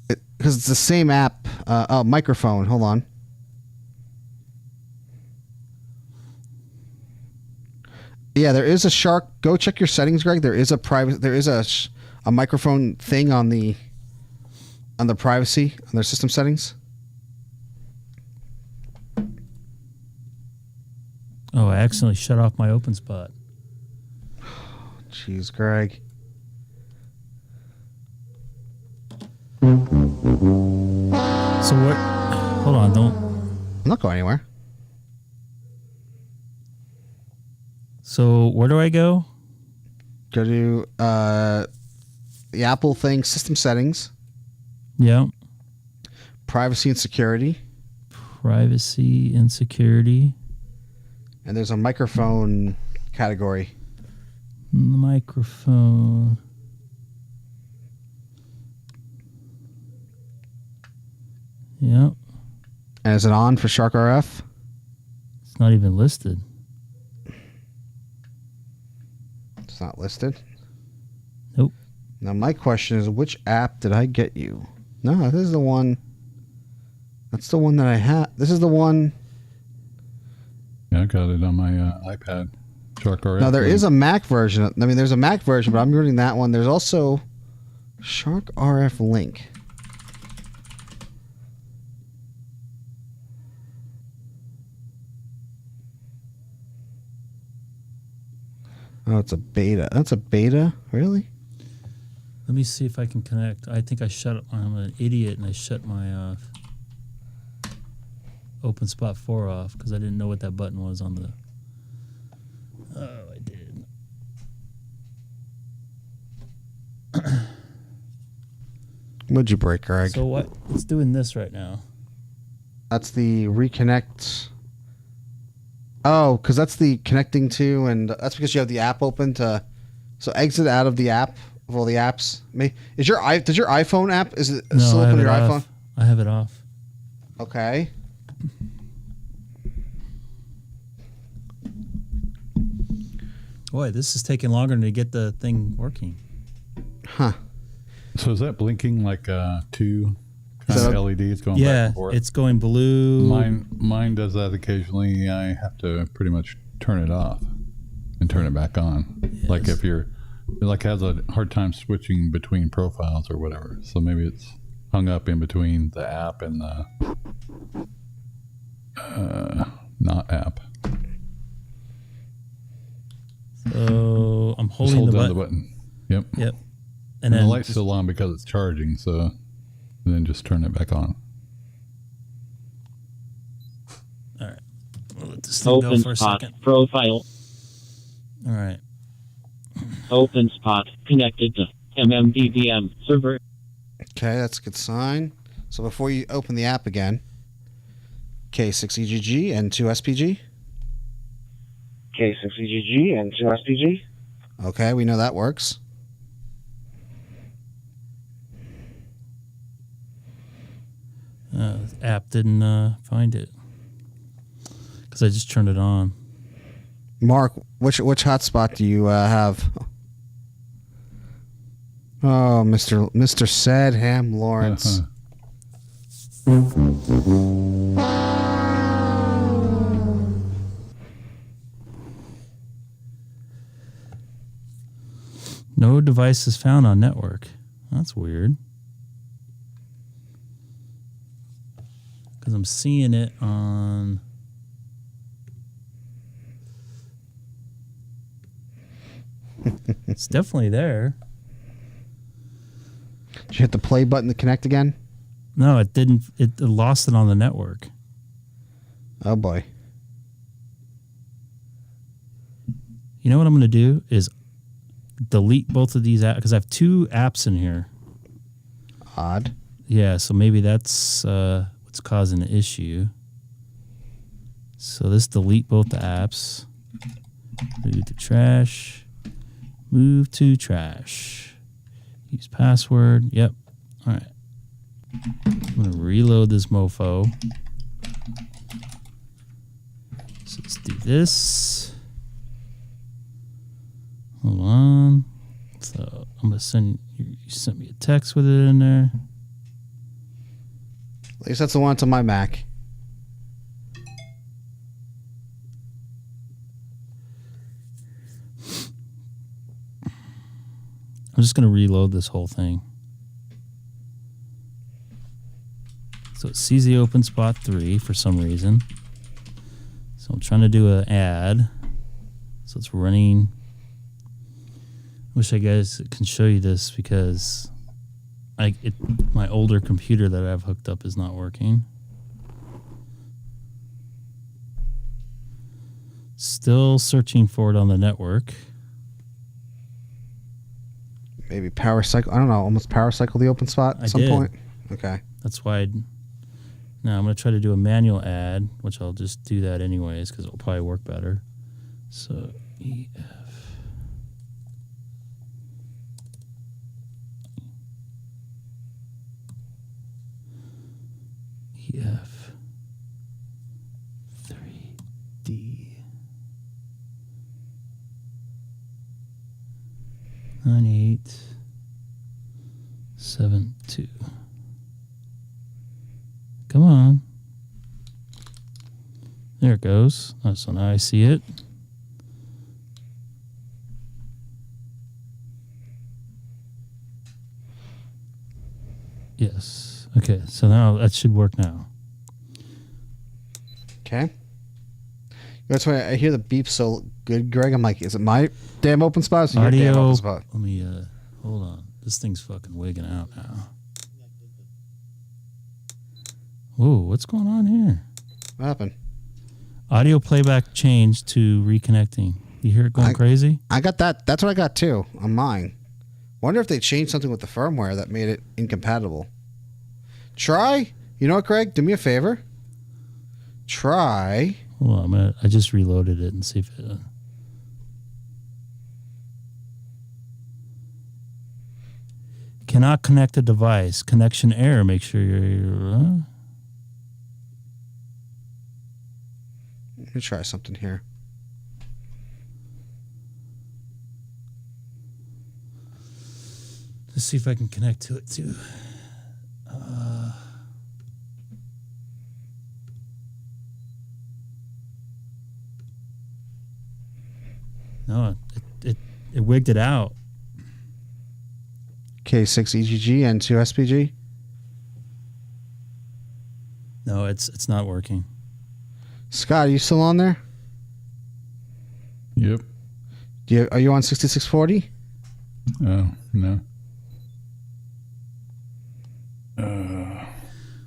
B: Because it's the same app. Microphone. Hold on. Yeah, there is a Shark. Go check your settings, Greg. There is a private. There is a microphone thing on the privacy on their system settings.
A: Oh, I accidentally shut off my Openspot.
B: Jeez, Greg.
A: So what? Hold on, don't.
B: I'm not going anywhere.
A: So where do I go?
B: Go to the Apple thing, system settings.
A: Yeah.
B: Privacy and security.
A: Privacy and security.
B: And there's a microphone category.
A: The microphone. Yep.
B: And is it on for Shark RF?
A: It's not even listed.
B: It's not listed?
A: Nope.
B: Now my question is, which app did I get you? No, this is the one. That's the one that I have. This is the one.
E: Yeah, I got it on my iPad. Shark RF.
B: No, there is a Mac version. I mean, there's a Mac version, but I'm reading that one. There's also Shark RF Link. Oh, it's a beta. That's a beta? Really?
A: Let me see if I can connect. I think I shut. I'm an idiot, and I shut my Openspot 4 off because I didn't know what that button was on the. Oh, I did.
B: What'd you break, Greg?
A: So what? It's doing this right now.
B: That's the reconnect. Oh, because that's the connecting to, and that's because you have the app open to. So exit out of the app of all the apps. Does your iPhone app still
A: I
B: open
A: have
B: your
A: it
B: iPhone?
A: off. I have it off.
B: Okay.
A: Boy, this is taking longer to get the thing working.
B: Huh.
E: So is that blinking like two kind of LEDs going back
A: Yeah,
E: and forth?
A: it's going blue.
E: Mine does that occasionally. I have to pretty much turn it off and turn it back on.
A: Yes.
E: Like if you're like has a hard time switching between profiles or whatever. So maybe it's hung up in between the app and the Not app.
A: So I'm
E: Just
A: holding
E: hold
A: the
E: down
A: button.
E: the button. Yep.
A: Yep.
E: And
A: then
E: the light's still on because it's charging, so then just turn it back on.
A: All right. We'll let this thing go for a
D: Openspot
A: second.
D: profile.
A: All right.
D: Openspot connected to MMDBM server.
B: Okay, that's a good sign. So before you open the app again, K6EGG and 2SPG.
K: K6EGG and 2SPG.
B: Okay, we know that works.
A: The app didn't find it because I just turned it on.
B: Mark, which hotspot do you have? Oh, Mr. Sadham Lawrence.
A: No device is found on network. That's weird. Because I'm seeing it on... It's definitely there.
B: Did you hit the play button to connect again?
A: No, it didn't. It lost it on the network.
B: Oh, boy.
A: You know what I'm going to do is delete both of these apps because I have two apps in here.
B: Odd.
A: Yeah, so maybe that's what's causing the issue. So let's delete both the apps. Move to trash. Move to trash. Use password. Yep. All right. I'm going to reload this mofo. So let's do this. Hold on. So I'm going to send you sent me a text with it in there.
B: At least that's the one that's on my Mac.
A: I'm just going to reload this whole thing. So it sees the Openspot 3 for some reason. So I'm trying to do an ad. So it's running. Wish I guys can show you this because my older computer that I have hooked up is not working. Still searching for it on the network.
B: Maybe power cycle. I don't know. Almost power cycle the Openspot at some point. Okay.
A: That's why. Now I'm going to try to do a manual ad, which I'll just do that anyways because it'll probably work better. So EF 3D 9872. Come on. There it goes. Oh, so now I see it. Yes. Okay, so now that should work now.
B: Okay. That's why I hear the beep so good, Greg. I'm like, is it my damn Openspot? Or your damn Openspot?
A: Let me, hold on. This thing's fucking wigging out now. Whoa, what's going on here?
B: What happened?
A: Audio playback changed to reconnecting. You hear it going crazy?
B: I got that. That's what I got too on mine. Wonder if they changed something with the firmware that made it incompatible. Try. You know what, Greg? Do me a favor. Try.
A: Hold on, I just reloaded it and see if it. Cannot connect a device. Connection error. Make sure you're.
B: Let me try something here.
A: Let's see if I can connect to it too. No, it wigged it out.
B: K6EGG and 2SPG.
A: No, it's not working.
B: Scott, are you still on there?
E: Yep.
B: Are you on 6640?
E: Oh, no.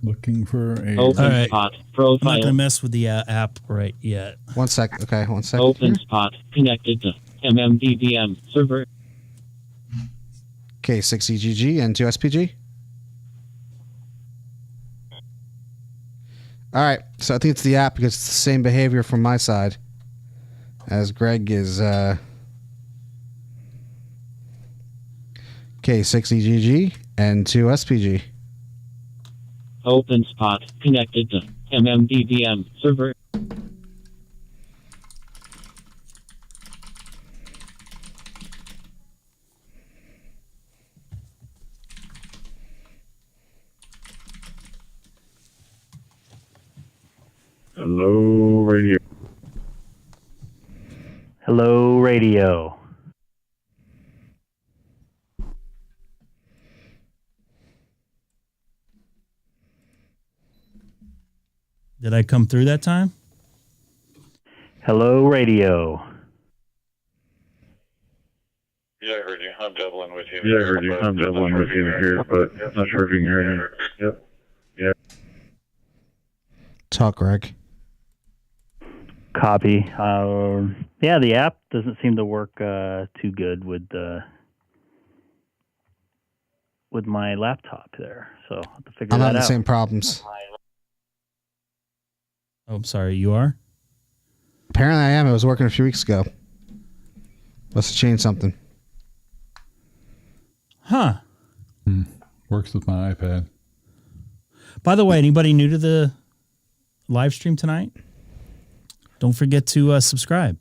E: Looking for a...
H: All right.
A: I'm not going to mess with the app right yet.
B: 1 sec. Okay, 1 second.
D: Openspot connected to MMDBM server.
B: K6EGG and 2SPG. All right, so I think it's the app because it's the same behavior from my side as Greg is K6EGG and 2SPG.
D: Openspot connected to MMDBM server.
K: Hello, radio.
H: Hello, radio.
A: Did I come through that time?
H: Hello, radio.
O: Yeah, I heard you. I'm doubling with you.
K: Yeah, I heard you. I'm doubling with you here, but not sure if you can hear me. Yep. Yeah.
B: Talk, Greg.
H: Copy. Yeah, the app doesn't seem to work too good with my laptop there. So I'll have to figure
B: I'm
H: that out.
B: having the same problems.
A: Oh, I'm sorry. You are?
B: Apparently I am. It was working a few weeks ago. Must have changed something.
A: Huh.
E: Works with my iPad.
A: By the way, anybody new to the live stream tonight? Don't forget to subscribe.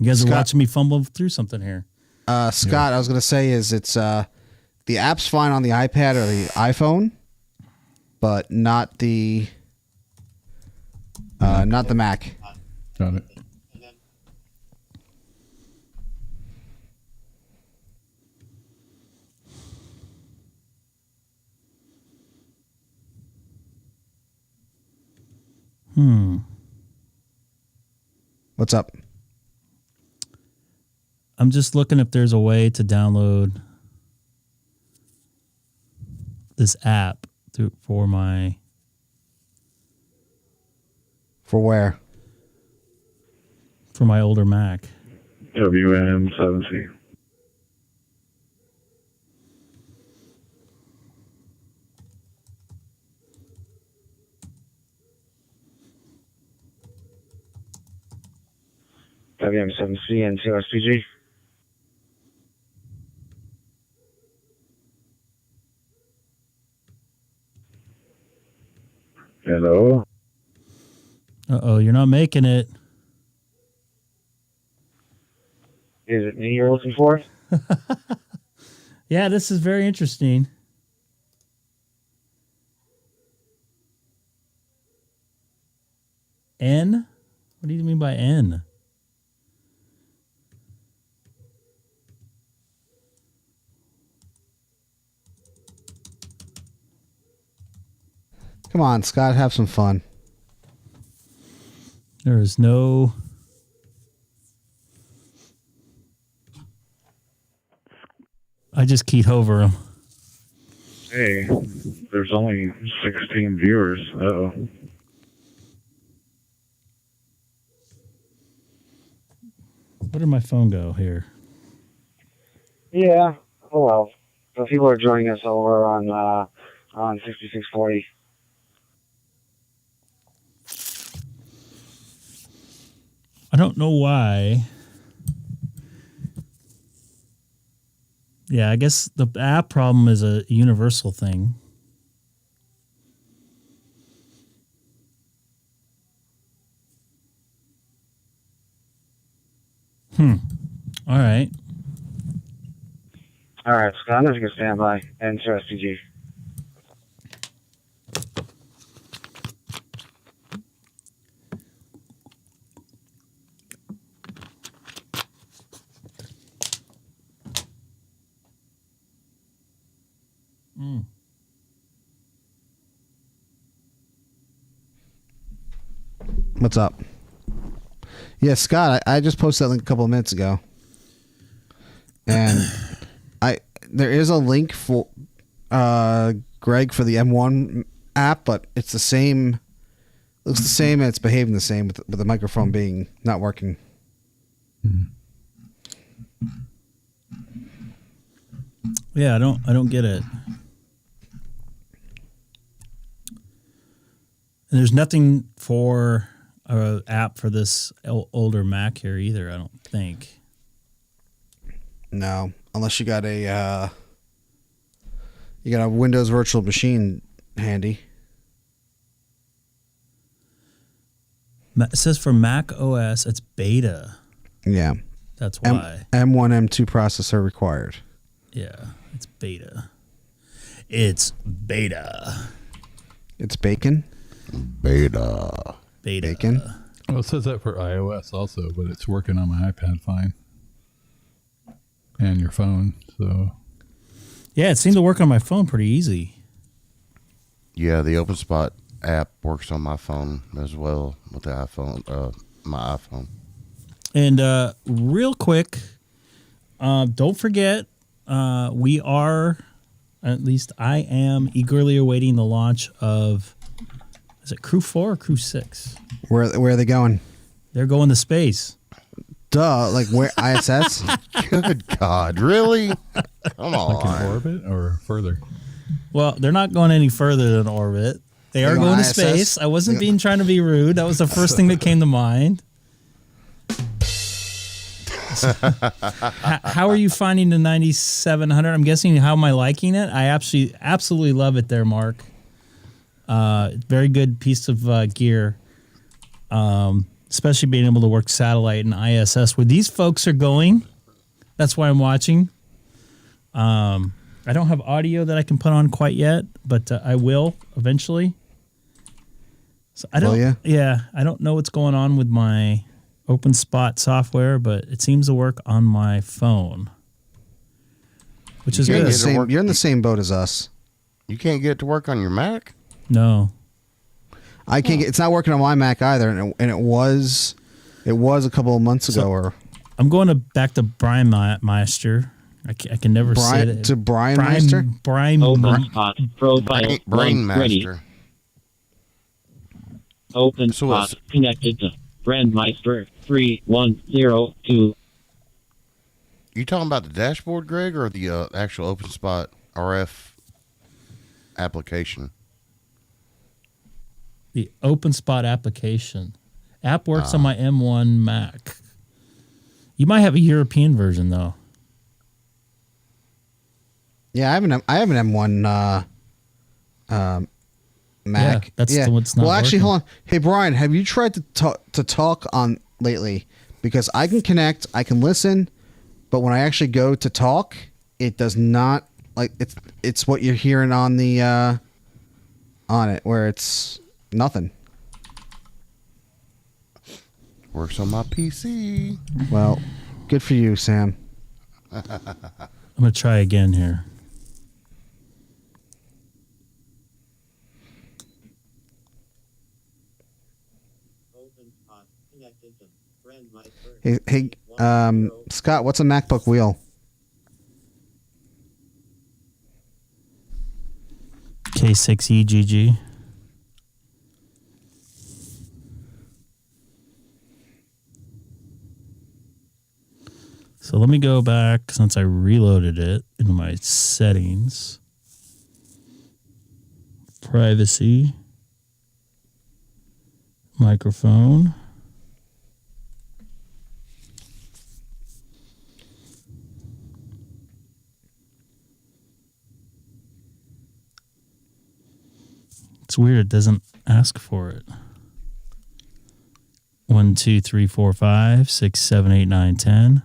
A: You guys are watching me fumble through something here.
B: Scott, I was going to say is it's the app's fine on the iPad or the iPhone, but not the Mac.
E: Got it.
B: What's up?
A: I'm just looking if there's a way to download this app for
B: where?
A: For my older Mac.
K: WM7C. WM7C and 2SPG. Hello?
A: Uh-oh, you're not making it.
K: Is it me you're looking for?
A: Yeah, this is very interesting. N? What do you mean by N?
B: Come on, Scott, have some fun.
A: There is no... I just keyed over him.
K: Hey, there's only 16 viewers. Uh-oh.
A: Where did my phone go here?
F: Yeah. Oh well. So people are joining us over on 6640.
A: I don't know why. Yeah, I guess the app problem is a universal thing. All right.
F: All right, Scott, I'm just going to stand by. And 2SPG.
B: What's up? Yeah, Scott, I just posted that link a couple of minutes ago. And there is a link for Greg for the M1 app, but it's the same. Looks the same and it's behaving the same with the microphone being not working.
A: Yeah, I don't get it. And there's nothing for an app for this older Mac here either, I don't think.
B: No, unless you got a Windows virtual machine handy.
A: It says for Mac OS, it's beta.
B: Yeah.
A: That's why.
B: M1, M2 processor required.
A: Yeah, it's beta. It's beta.
B: It's bacon?
I: Beta.
B: Bacon?
E: Well, it says that for iOS also, but it's working on my iPad fine. And your phone, so.
A: Yeah, it seemed to work on my phone pretty easy.
I: Yeah, the Openspot app works on my phone as well with the iPhone, my iPhone.
A: And real quick, don't forget, we are, at least I am, eagerly awaiting the launch of, is it Crew 4 or Crew 6?
B: Where are they going?
A: They're going to space.
B: Duh, like where ISS?
I: Good God, really? Come on.
E: Like in orbit or further?
A: Well, they're not going any further than orbit. They are going to space. I wasn't trying to be rude. That was the first thing that came to mind. How are you finding the 9700? I'm guessing, how am I liking it? I absolutely love it there, Mark. Very good piece of gear. Especially being able to work satellite and ISS. Where these folks are going, that's why I'm watching. I don't have audio that I can put on quite yet, but I will eventually. So I don't. I don't know what's going on with my Openspot software, but it seems to work on my phone, which is good.
B: You're in the same boat as us.
I: You can't get it to work on your Mac?
A: No.
B: I can't. It's not working on my Mac either, and it was a couple of months ago. Or
A: I'm going back to Brian Meister. I can never say it.
B: To Brian Meister?
A: Brian
D: Openspot profile
I: Brain
D: ready.
I: Master.
D: Openspot connected to Brandmeister 3102.
I: You talking about the dashboard, Greg, or the actual Openspot RF application?
A: The Openspot application. App works on my M1 Mac. You might have a European version though.
B: Yeah, I have an M1 Mac.
A: Yeah, that's the one's not
B: well, actually,
A: working.
B: hold on. Hey, Brian, have you tried to talk on lately? Because I can connect, I can listen, but when I actually go to talk, it does not like it's what you're hearing on the on it, where it's nothing.
I: Works on my PC.
B: Well, good for you, Sam.
A: I'm gonna try again here.
B: Hey, Scott, what's a MacBook wheel?
A: K6EGG. So let me go back, since I reloaded it, into my settings. Privacy. Microphone. It's weird, it doesn't ask for it. 1, 2, 3, 4, 5, 6, 7, 8, 9, 10.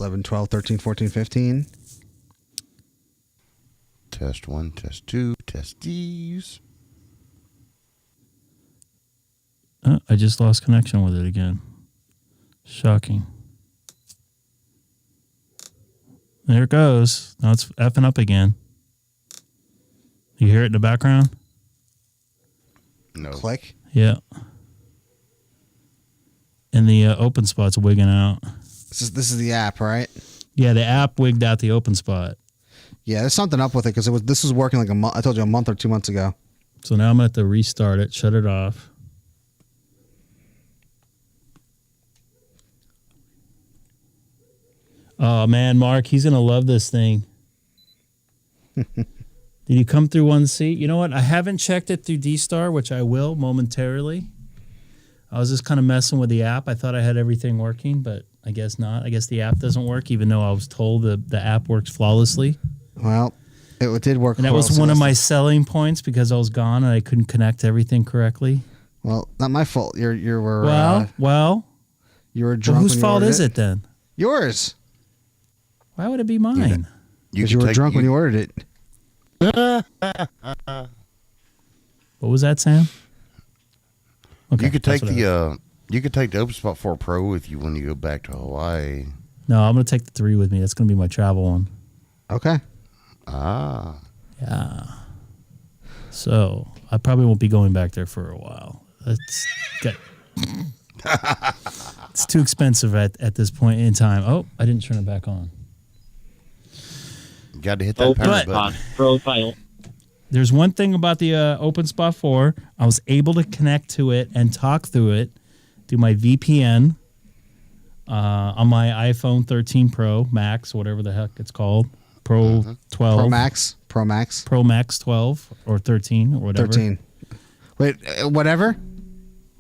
B: 11, 12, 13, 14, 15.
I: Test 1, test 2, test these.
A: Oh, I just lost connection with it again. Shocking. There it goes. Now it's effing up again. You hear it in the background?
I: No.
B: Click.
A: Yeah. and the open spot's wigging out.
B: This is the app, right?
A: Yeah, the app wigged out the open spot.
B: Yeah, there's something up with it because this was working like a month. I told you a month or 2 months ago.
A: So now I'm gonna have to restart it, shut it off. Oh man, Mark, he's gonna love this thing. Did you come through 1C? You know what? I haven't checked it through DStar, which I will momentarily. I was just kind of messing with the app. I thought I had everything working, but I guess not. I guess the app doesn't work, even though I was told the app works flawlessly.
B: Well, it did work.
A: And that was one of my selling points because I was gone and I couldn't connect everything correctly.
B: Well, not my fault. You were you were drunk.
A: Well, whose fault is it then?
B: Yours.
A: Why would it be mine?
B: Because you were drunk when you ordered it.
A: What was that, Sam? Okay,
I: you could take the Openspot 4 Pro with you when you go back to Hawaii.
A: No, I'm going to take the 3 with me. That's going to be my travel one.
B: Okay.
I: Ah.
A: Yeah. So I probably won't be going back there for a while. It's too expensive at this point in time. Oh, I didn't turn it back on.
I: You got to hit that power button.
D: Profile.
A: There's one thing about the Openspot 4. I was able to connect to it and talk through it through my VPN on my iPhone 13 Pro Max, whatever the heck it's called. Pro 12.
B: Pro Max
A: 12 or 13 or whatever.
B: 13. Wait, whatever?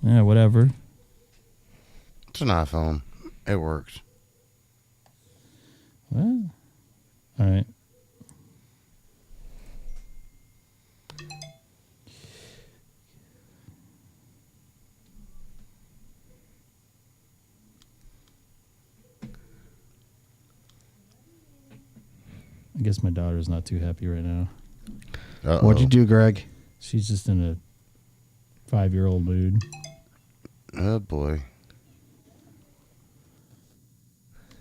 A: Yeah, whatever.
I: It's an iPhone. It works.
A: Well, all right. I guess my daughter's not too happy right now.
I: Uh-oh.
B: What'd you do, Greg?
A: She's just in a 5-year-old mood.
I: Oh, boy.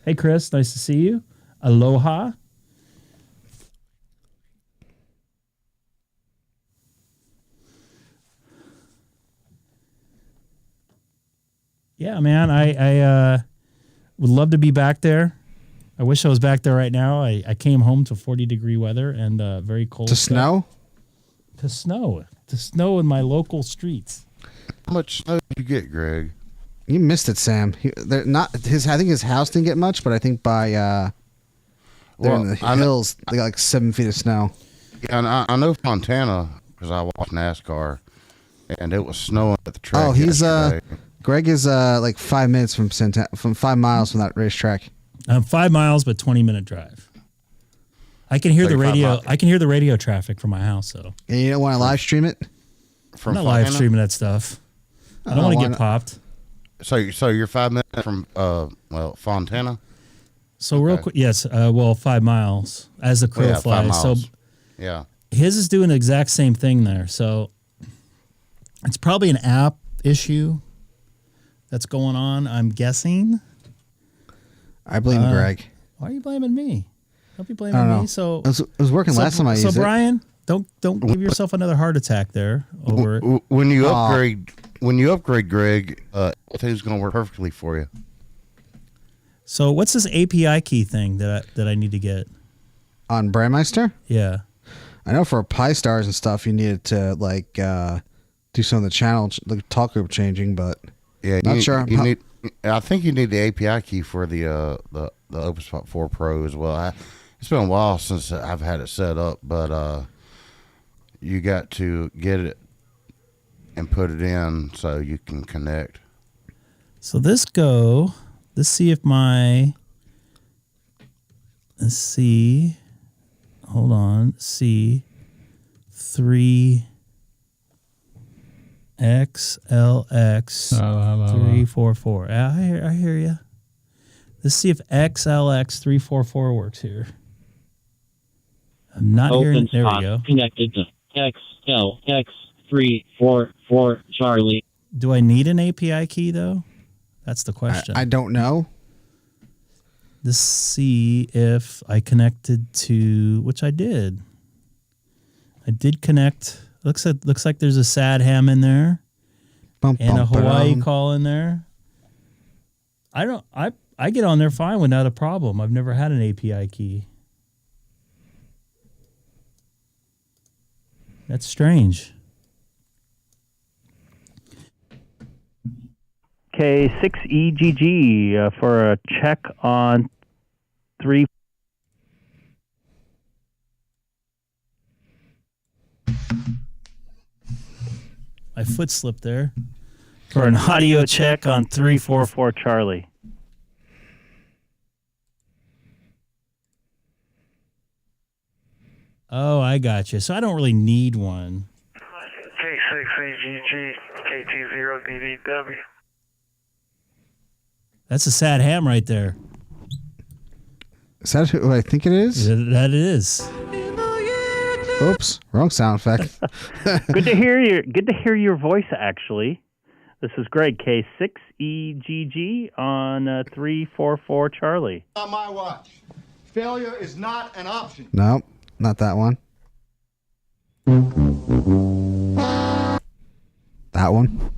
A: Hey, Chris. Nice to see you. Aloha. Yeah, man. I would love to be back there. I wish I was back there right now. I came home to 40-degree weather and very cold.
B: To snow?
A: To snow. To snow in my local streets.
I: How much snow did you get, Greg?
B: You missed it, Sam. They're not his. I think his house didn't get much, but I think by they're in the hills. They got like 7 feet of snow.
I: Yeah, and I know Fontana because I watched NASCAR, and it was snowing at the track.
B: Oh, he's
I: yesterday.
B: Greg is like 5 minutes from 5 miles from that racetrack.
A: 5 miles, but 20-minute drive. I can hear the radio. I can hear the radio traffic from my house. So.
B: And you don't want to live stream it?
A: I'm not live streaming that stuff. I don't want to get popped.
I: So you're 5 minutes from Fontana.
A: So real quick, yes. 5 miles as the crow flies. So
I: yeah,
A: his is doing the exact same thing there. So it's probably an app issue that's going on. I'm guessing.
B: I blame Greg.
A: Why are you blaming me? Don't be blaming me. So
B: it was working last time I used it.
A: So Brian, don't give yourself another heart attack there over it.
I: When you upgrade, Greg, everything's going to work perfectly for you.
A: So what's this API key thing that I need to get
B: on Brandmeister?
A: Yeah,
B: I know for Pi-Stars and stuff, you needed to like do some of the channel, the talk group changing, but
I: yeah,
B: not sure.
I: I think you need the API key for the Openspot 4 Pro as well. It's been a while since I've had it set up, but you got to get it and put it in so you can connect.
A: So let's see if hold on, C3 XLX344. I hear you. Let's see if XLX344 works here. I'm not hearing it. There we go.
D: Connected to XLX344 Charlie.
A: Do I need an API key though? That's the question.
B: I don't know.
A: Let's see if I connected to, which I did. I did connect. Looks like there's a sad ham in there and a Hawaii call in there. I get on there fine without a problem. I've never had an API key. That's strange.
H: K6EGG for a check on 3.
A: My foot slipped there. For an audio check on 344
H: Charlie.
A: Oh, I got you. So I don't really need one.
P: K6EGG KT0DDW.
A: That's a sad ham right there.
B: Is that who I think it is?
A: That it is.
B: Oops, wrong sound effect.
H: Good to hear your voice. Actually, this is Greg. K6EGG on 344 Charlie.
Q: On my watch, failure is not an option.
B: No, not that one. That one.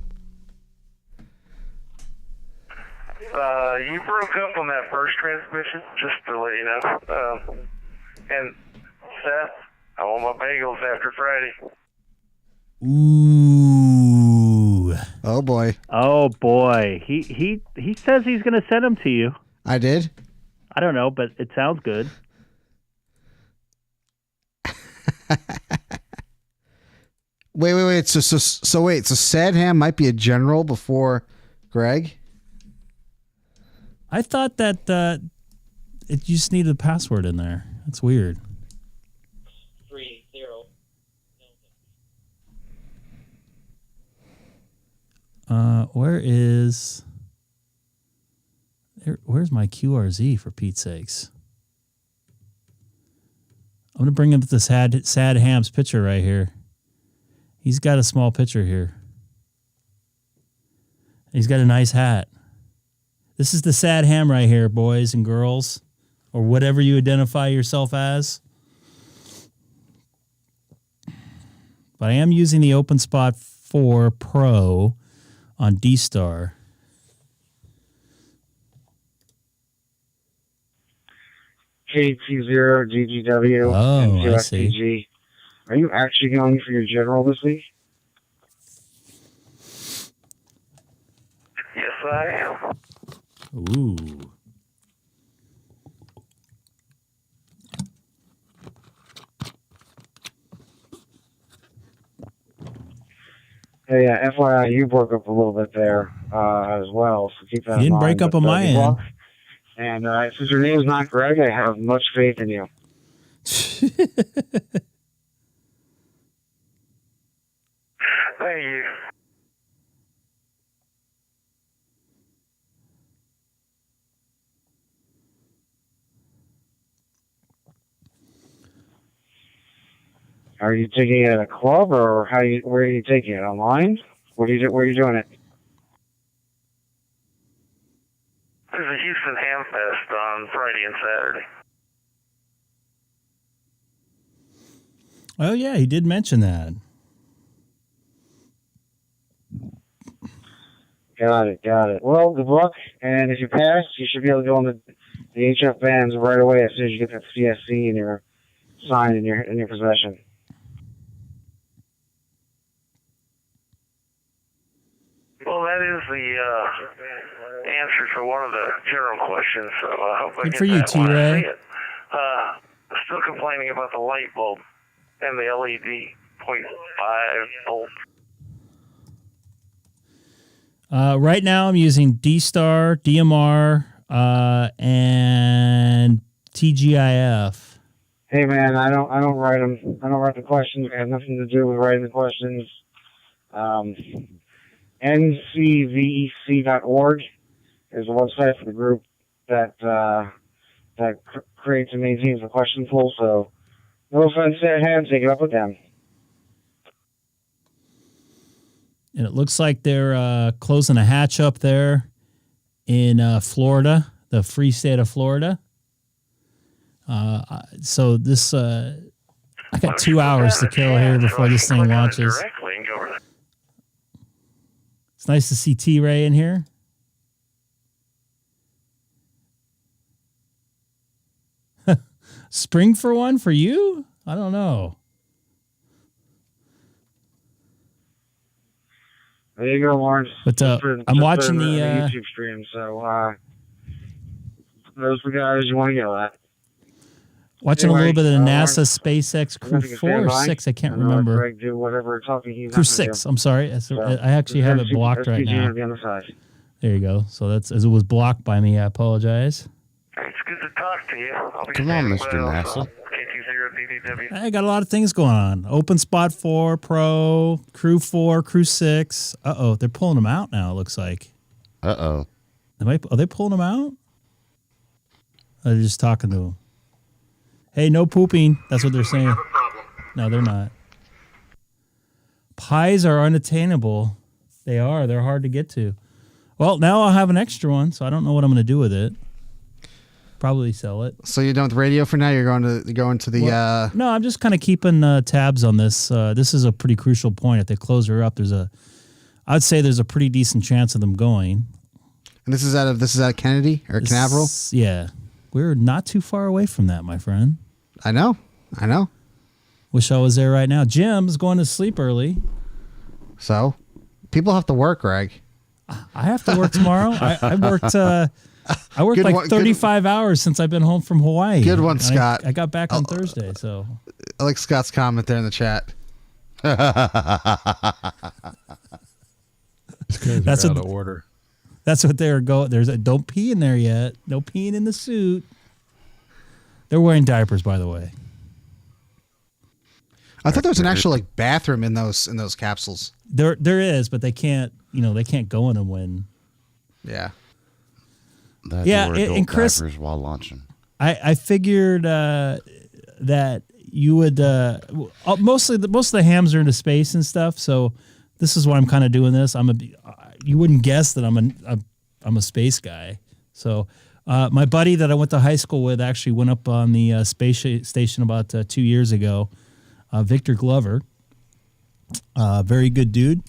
P: You broke up on that first transmission, just to let you know. And Seth, I want my bagels after Friday.
A: Ooh.
B: Oh boy.
H: Oh boy. He says he's going to send them to you.
B: I did.
H: I don't know, but it sounds good.
B: Wait. So wait. So Sad Ham might be a general before Greg.
A: I thought that you just needed a password in there. That's weird.
L: 30.
A: Where's my QRZ, for Pete's sakes? I'm going to bring up the sad Ham's picture right here. He's got a small picture here. He's got a nice hat. This is the sad ham right here, boys and girls, or whatever you identify yourself as. But I am using the Openspot 4 Pro on DStar.
K: KT0DGW.
A: Oh, I see.
K: Are you actually going for your general this week?
P: Yes, I am.
A: Ooh.
K: Hey, yeah, FYI, you broke up a little bit there as well, so keep that in mind.
A: You didn't break up on my end.
K: And since your name is not Greg, I have much faith in you.
P: Thank you.
K: Are you taking it at a club, or where are you taking it? Online? Where are you doing it?
P: There's a Houston Ham Fest on Friday and Saturday.
A: Oh, yeah, he did mention that.
K: Got it. Well, good luck, and if you pass, you should be able to go on the HF bands right away as soon as you get that CSC in your sign in your possession.
P: Well, that is the answer to one of the general questions, so I hope I
A: Good
P: get
A: for you,
P: that when I
A: T-Ray.
P: see it. Still complaining about the light bulb and the LED 0.5 volt.
A: Right now, I'm using DStar, DMR, and TGIF.
K: Hey man, I don't write them. I don't write the questions. It has nothing to do with writing the questions. NCVEC.org is a website for the group that creates and maintains the question pool. So no offense to their hands, take it up with them.
A: And it looks like they're closing a hatch up there in Florida, the free state of Florida. So this, I got 2 hours to kill here before this thing launches. It's nice to see T-Ray in here. Spring for one for you? I don't know.
K: There you go, Lawrence.
A: But I'm watching the
K: YouTube stream, so those are the guys you want to go at.
A: Watching
K: Anyway,
A: a little bit of the
K: Lawrence,
A: NASA SpaceX Crew 4 or 6. I can't remember.
K: Greg do whatever talking he's
A: Crew 6. I'm sorry. I actually have it blocked right now. There you go. So that's as it was blocked by me. I apologize.
P: It's good to talk to you. I'll be
I: Come on, Mr.
P: NASA.
I: NASA.
P: K6EGG.
A: I got a lot of things going on. Openspot 4 Pro, Crew 4, Crew 6. They're pulling them out now. It looks like.
I: Uh-oh.
A: Are they pulling them out? Or they're just talking to them. Hey, no pooping. That's what they're saying. No, they're not. Pies are unattainable. They are. They're hard to get to. Well, now I'll have an extra one, so I don't know what I'm going to do with it. Probably sell it.
B: So you're done with radio for now? You're going to the...
A: No, I'm just kind of keeping tabs on this. This is a pretty crucial point. If they close her up, I'd say there's a pretty decent chance of them going.
B: And this is out of Kennedy or Canaveral?
A: Yeah. We're not too far away from that, my friend.
B: I know.
A: Wish I was there right now. Jim's going to sleep early.
B: So, people have to work, Greg.
A: I have to work tomorrow. I worked like 35 hours since I've been home from Hawaii.
B: Good one, Scott.
A: I got back on Thursday, so.
B: I like Scott's comment there in the chat.
E: That's out of order.
A: That's what they're going. Don't pee in there yet. No peeing in the suit. They're wearing diapers, by the way.
B: I thought there was an actual bathroom in those capsules.
A: There is, but they can't. They can't go in them when.
B: Yeah.
A: And Chris,
I: diapers while launching.
A: I figured that you would most of the hams are into space and stuff. So this is why I'm kind of doing this. You wouldn't guess that I'm a space guy. So. My buddy that I went to high school with actually went up on the space station about 2 years ago. Victor Glover, very good dude.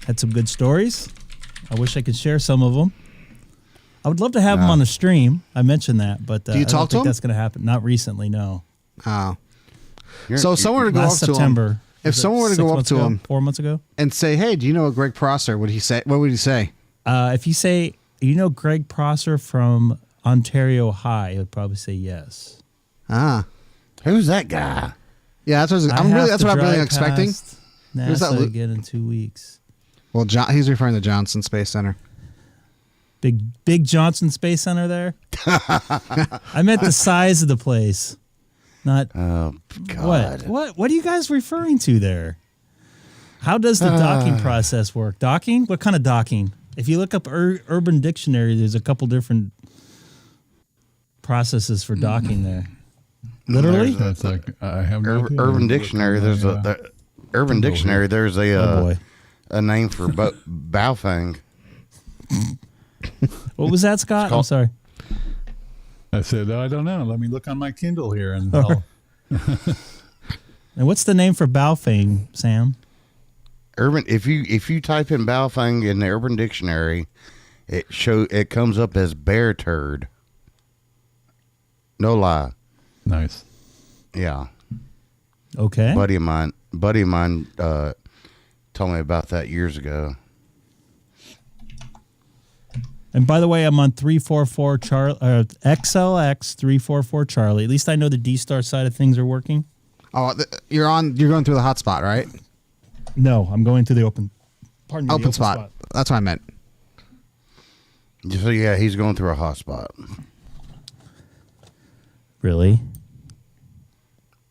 A: Had some good stories. I wish I could share some of them. I would love to have him on the stream. I mentioned that, but
B: do you
A: I don't think that's going to happen. Not recently, no.
B: Oh. So if someone were to go up
A: September,
B: to him, if someone were to go up to him
A: 4 months ago
B: and say, "Hey, do you know a Greg Prosser?" What would he say?
A: If you say, Greg Prosser from Ontario High, he would probably say yes.
I: Who's that guy?
B: Yeah, that's what I'm really expecting.
A: NASA again in 2 weeks.
B: Well, he's referring to Johnson Space Center.
A: Big Johnson Space Center there. I meant the size of the place, not.
I: Oh God!
A: What are you guys referring to there? How does the docking process work? Docking? What kind of docking? If you look up Urban Dictionary, there's a couple different processes for docking there. Literally,
E: that's like I have no idea.
I: Urban Dictionary. There's Urban Dictionary. There's a name for Baofeng.
A: What was that, Scott? I'm sorry.
E: I said I don't know. Let me look on my Kindle here and.
A: And what's the name for Baofeng, Sam?
I: Urban. If you type in Baofeng in the Urban Dictionary, it comes up as bear turd. No lie.
E: Nice.
I: Yeah.
A: Okay.
I: Buddy of mine told me about that years ago.
A: And by the way, I'm on 344 XLX 344 Charlie. At least I know the DStar side of things are working.
B: Oh, you're going through the hotspot, right?
A: No, I'm going to the open
B: spot. That's what I meant.
I: So yeah, he's going through a hotspot.
A: Really?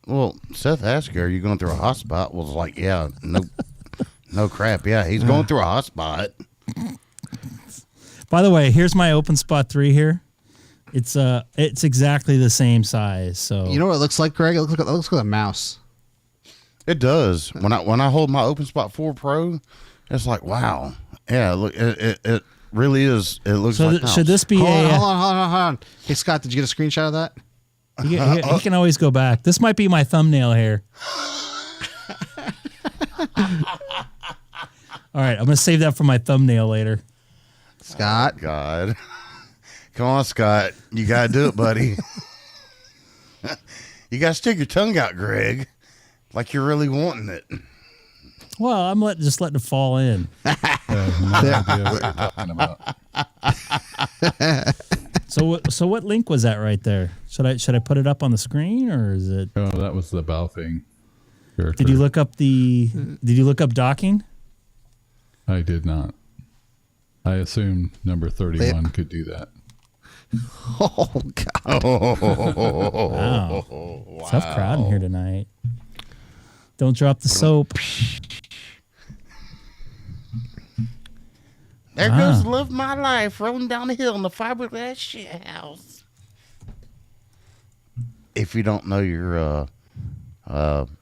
I: Well, Seth asked her, "Are you going through a hotspot?" Was like, "Yeah, no crap. Yeah, he's going through a hotspot."
A: By the way, here's my Openspot 3 here. It's exactly the same size. So
B: you know what it looks like, Greg? It looks like a mouse.
I: It does. When I hold my Openspot 4 Pro, it's like, wow. Yeah, look, it really is. It looks like a mouse.
A: Should this be
B: hold on. Hey, Scott, did you get a screenshot of that?
A: He can always go back. This might be my thumbnail here. All right, I'm going to save that for my thumbnail later.
B: Scott.
I: Oh, God. Come on, Scott. You got to do it, buddy. You got to stick your tongue out, Greg, like you're really wanting it.
A: Well, I'm just letting it fall in.
E: No idea what you're talking about.
A: So what link was that right there? Should I put it up on the screen, or is it?
E: Oh, that was the Baofeng.
A: Did you look up docking?
E: I did not. I assumed number 31 could do that.
B: Oh God!
A: Wow. Tough crowd in here tonight. Don't drop the soap.
I: There goes the love of my life, rolling down the hill in the fiberglass shit house. If you don't know your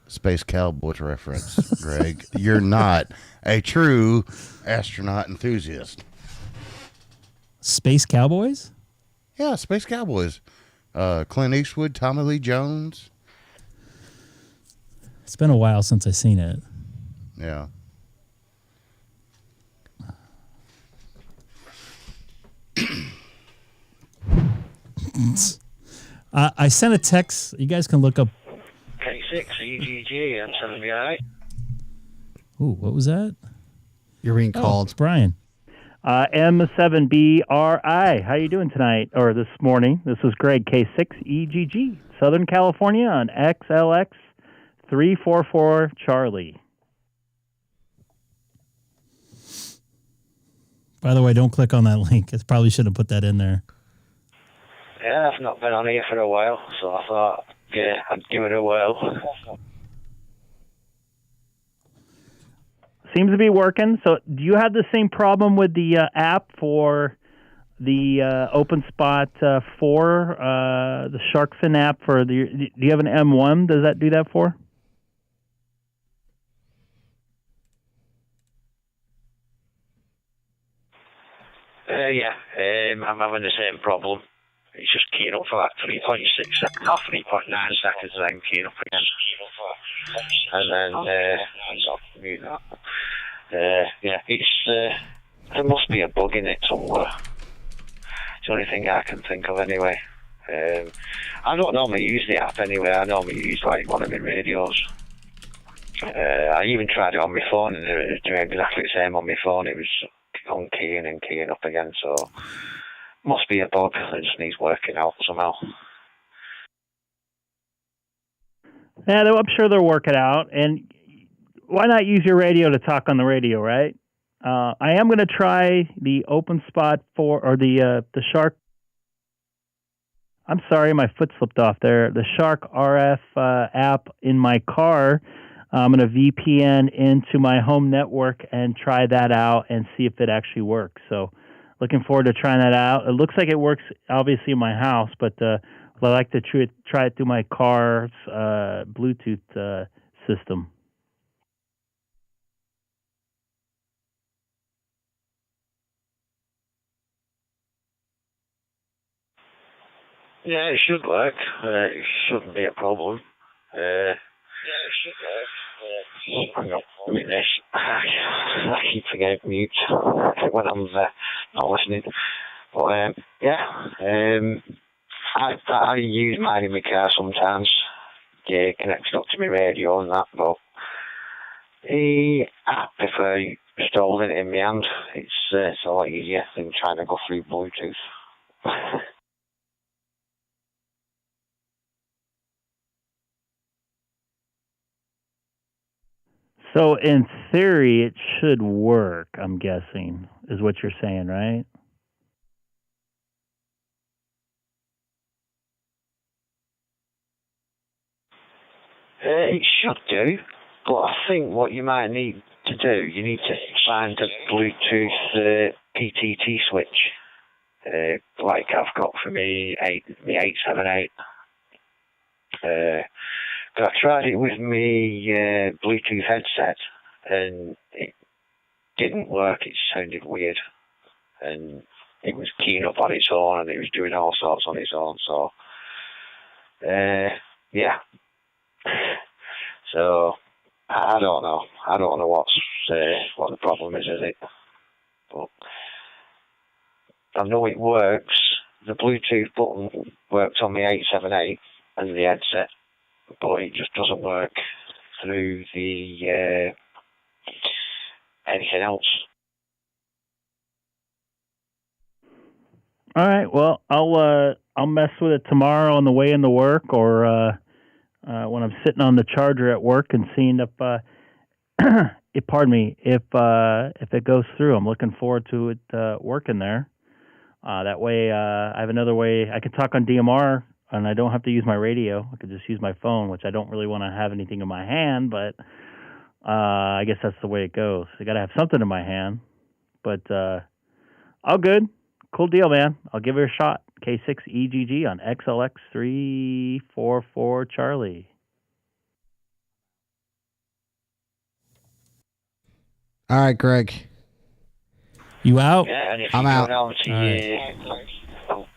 I: Space Cowboys reference, Greg, you're not a true astronaut enthusiast.
A: Space Cowboys?
I: Yeah, Space Cowboys. Clint Eastwood, Tommy Lee Jones.
A: It's been a while since I've seen it.
I: Yeah.
A: I sent a text. You guys can look up.
R: K6EGG M78.
A: Ooh, what was that?
B: You're being called.
A: It's Brian.
H: M7BRI. How you doing tonight or this morning? This is Greg, K6EGG, Southern California on XLX 344 Charlie.
A: By the way, don't click on that link. I probably should have put that in there.
R: Yeah, I've not been on here for a while, so I thought, yeah, I'd give it a whirl.
H: Seems to be working. So do you have the same problem with the app for the Openspot 4, the shark fin app for the? Do you have an M1? Does that do that for?
R: Yeah, I'm having the same problem. It's just keying up for like 3.6 seconds, not 3.9 seconds, and then keying up again. And then, yeah, there must be a bug in it somewhere. It's the only thing I can think of anyway. I don't normally use the app anyway. I normally use like one of my radios. I even tried it on my phone, and it was doing exactly the same on my phone. It was on keying and keying up again, so must be a bug. It just needs working out somehow.
H: Yeah, I'm sure they'll work it out. And why not use your radio to talk on the radio, right? I am going to try the Openspot 4 or the Shark. I'm sorry, my foot slipped off there. The Shark RF app in my car. I'm going to VPN into my home network and try that out and see if it actually works. So looking forward to trying that out. It looks like it works, obviously, in my house, but I like to try it through my car's Bluetooth system.
R: Yeah, it should work. It shouldn't be a problem. Yeah, it should work. Hang on, a minute. I keep forgetting mute when I'm not listening. But yeah, I use mine in my car sometimes. Yeah, it connects up to my radio and that, but I prefer installing it in my hand. It's a lot easier than trying to go through Bluetooth.
H: So in theory, it should work, I'm guessing, is what you're saying, right?
R: It should do, but I think what you might need to do, you need to find a Bluetooth PTT switch, like I've got for me 878. I tried it with me Bluetooth headset, and it didn't work. It sounded weird, and it was keying up on its own, and it was doing all sorts on its own. So, yeah. So I don't know. I don't know what the problem is it? But I know it works. The Bluetooth button works on the 878 and the headset. but it just doesn't work through the anything else.
H: All right. Well, I'll mess with it tomorrow on the way into work, or when I'm sitting on the charger at work and seeing if pardon me, if it goes through. I'm looking forward to it working there. That way, I have another way. I can talk on DMR, and I don't have to use my radio. I could just use my phone, which I don't really want to have anything in my hand, but I guess that's the way it goes. I got to have something in my hand, but all good. Cool deal, man. I'll give it a shot. K6EGG on XLX344 Charlie.
B: All right, Greg.
A: You out?
R: Yeah, and if
B: I'm
R: you
B: out.
R: go down to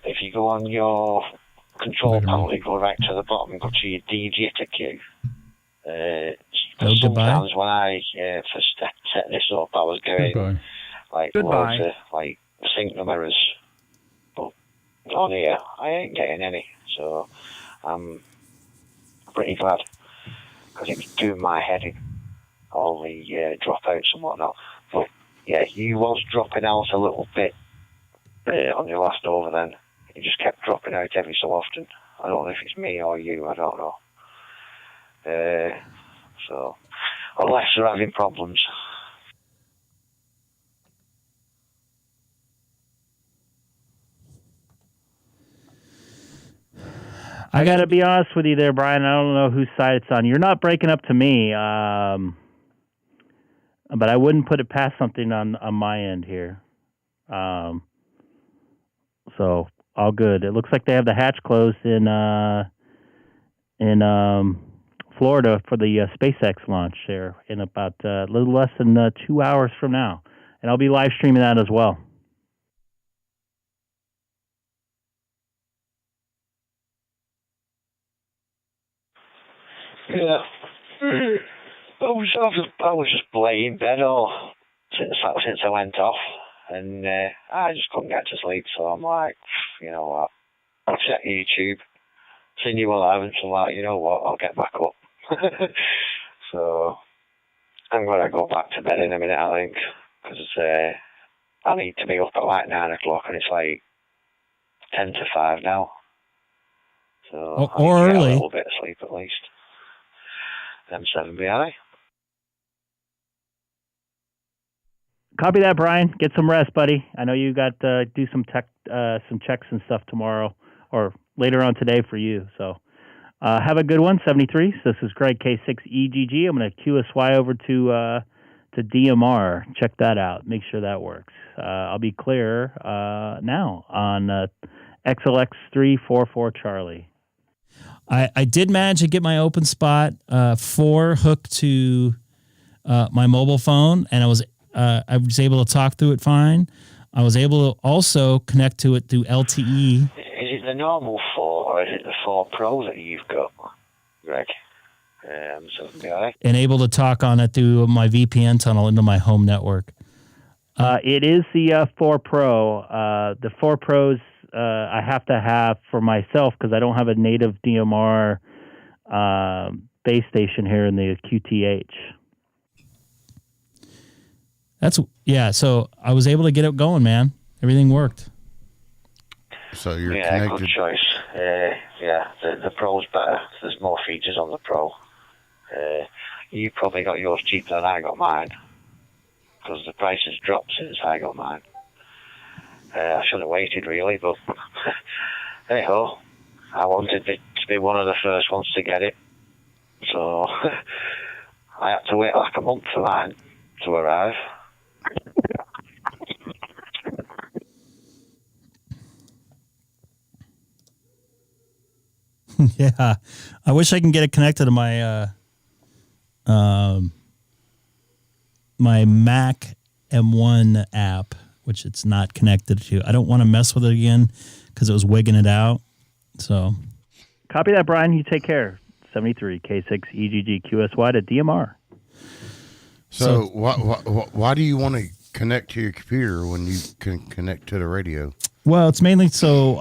R: if you go on your control panel, you go right to the bottom and go to your digital queue. Sometimes when I first set this up, I was getting like loads of like signal errors, but on here I ain't getting any, so I'm pretty glad because it was doing my head in, all the dropouts and whatnot. But yeah, you was dropping out a little bit on your last over then. You just kept dropping out every so often. I don't know if it's me or you, I don't know. So, unless you're having problems.
H: I got to be honest with you there, Brian. I don't know whose side it's on. You're not breaking up to me, but I wouldn't put it past something on my end here. So all good. It looks like they have the hatch closed in Florida for the SpaceX launch there in about a little less than 2 hours from now, and I'll be live streaming that as well.
R: Yeah. I was just laying in bed all since I went off, and I just couldn't get to sleep. So I'm like, you know what? I'll check YouTube, seen you alive, and so I'm like, you know what? I'll get back up. So I'm gonna go back to bed in a minute, I think, because I need to be up at like 9 o'clock, and it's like 10 to 5 now. So
A: or
R: I need to get
A: early.
R: a little bit of sleep at least. M7 BI.
H: Copy that, Brian. Get some rest, buddy. I know you got to do some some checks and stuff tomorrow or later on today for you. So have a good one, 73. So this is Greg K6EGG. I'm going to QSY over to DMR. Check that out. Make sure that works. I'll be clear now on XLX344 Charlie.
A: I did manage to get my Openspot 4 hooked to my mobile phone, and I was able to talk through it fine. I was able to also connect to it through LTE.
R: Is it the normal 4 or is it the 4 Pro that you've got, Greg?
A: And able to talk on it through my VPN tunnel into my home network.
H: It is the 4 Pro. The 4 Pros I have to have for myself because I don't have a native DMR base station here in the QTH.
A: So I was able to get it going, man. Everything worked.
I: So you're connected.
R: Good choice. The Pro's better. There's more features on the Pro. You probably got yours cheaper than I got mine because the price has dropped since I got mine. I should have waited really, but hey ho, I wanted it to be one of the first ones to get it, so I had to wait like a month for mine to arrive.
A: Yeah, I wish I can get it connected to my my Mac M1 app, which it's not connected to. I don't want to mess with it again because it was wigging it out. So,
H: copy that, Brian. You take care. 73 K6EGG QSY to DMR.
I: So why do you want to connect to your computer when you can connect to the radio?
A: Well, it's mainly so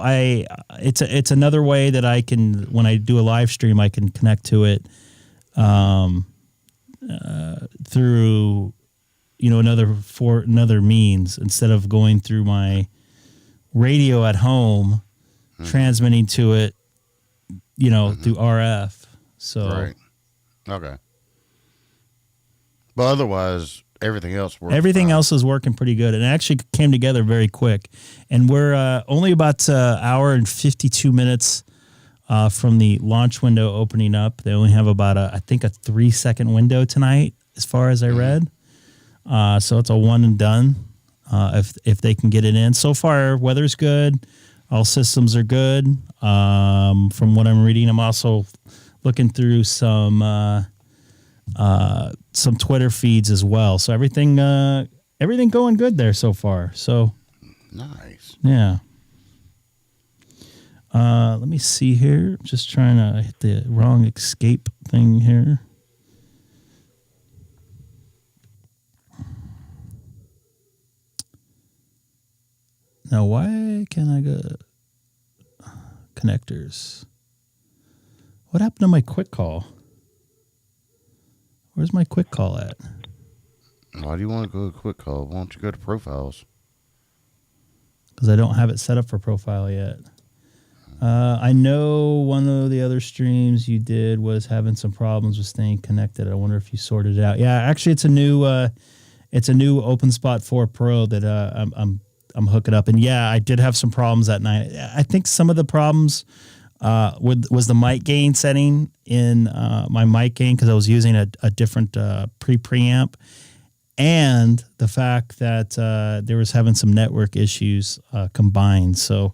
A: it's another way that I can, when I do a live stream, I can connect to it through, another means instead of going through my radio at home, transmitting to it, through RF. So
I: right. Okay. But otherwise, everything else works.
A: Everything else is working pretty good. And it actually came together very quick. And we're only about an hour and 52 minutes from the launch window opening up. They only have about, a 3-second window tonight, as far as I read. So it's a one and done if they can get it in. So far, weather's good. All systems are good. From what I'm reading, I'm also looking through some Twitter feeds as well. So everything going good there so far. So
I: nice.
A: Yeah. Let me see here. Just trying to hit the wrong escape thing here. Now, why can't I go connectors? What happened to my quick call? Where's my quick call at?
I: Why do you want to go to quick call? Why don't you go to profiles?
A: Because I don't have it set up for profile yet. I know one of the other streams you did was having some problems with staying connected. I wonder if you sorted it out. Yeah, actually, it's a new Openspot 4 Pro that I'm hooking up. And yeah, I did have some problems that night. I think some of the problems was the mic gain setting in my mic gain, because I was using a different preamp, and the fact that there was having some network issues combined. So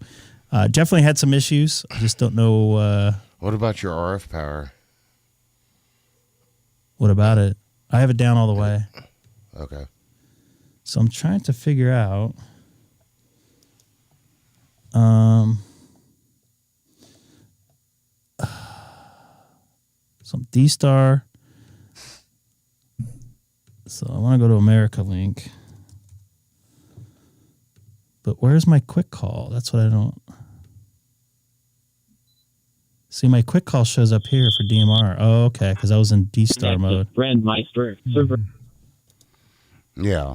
A: definitely had some issues. I just don't know.
I: What about your RF power?
A: What about it? I have it down all the way.
I: Okay. So
A: I'm trying to figure out. Some DStar. So I want to go to America Link. But where's my quick call? That's what I don't. See, my quick call shows up here for DMR. Oh, okay, because I was in DStar mode.
D: Brandmeister server.
I: Yeah.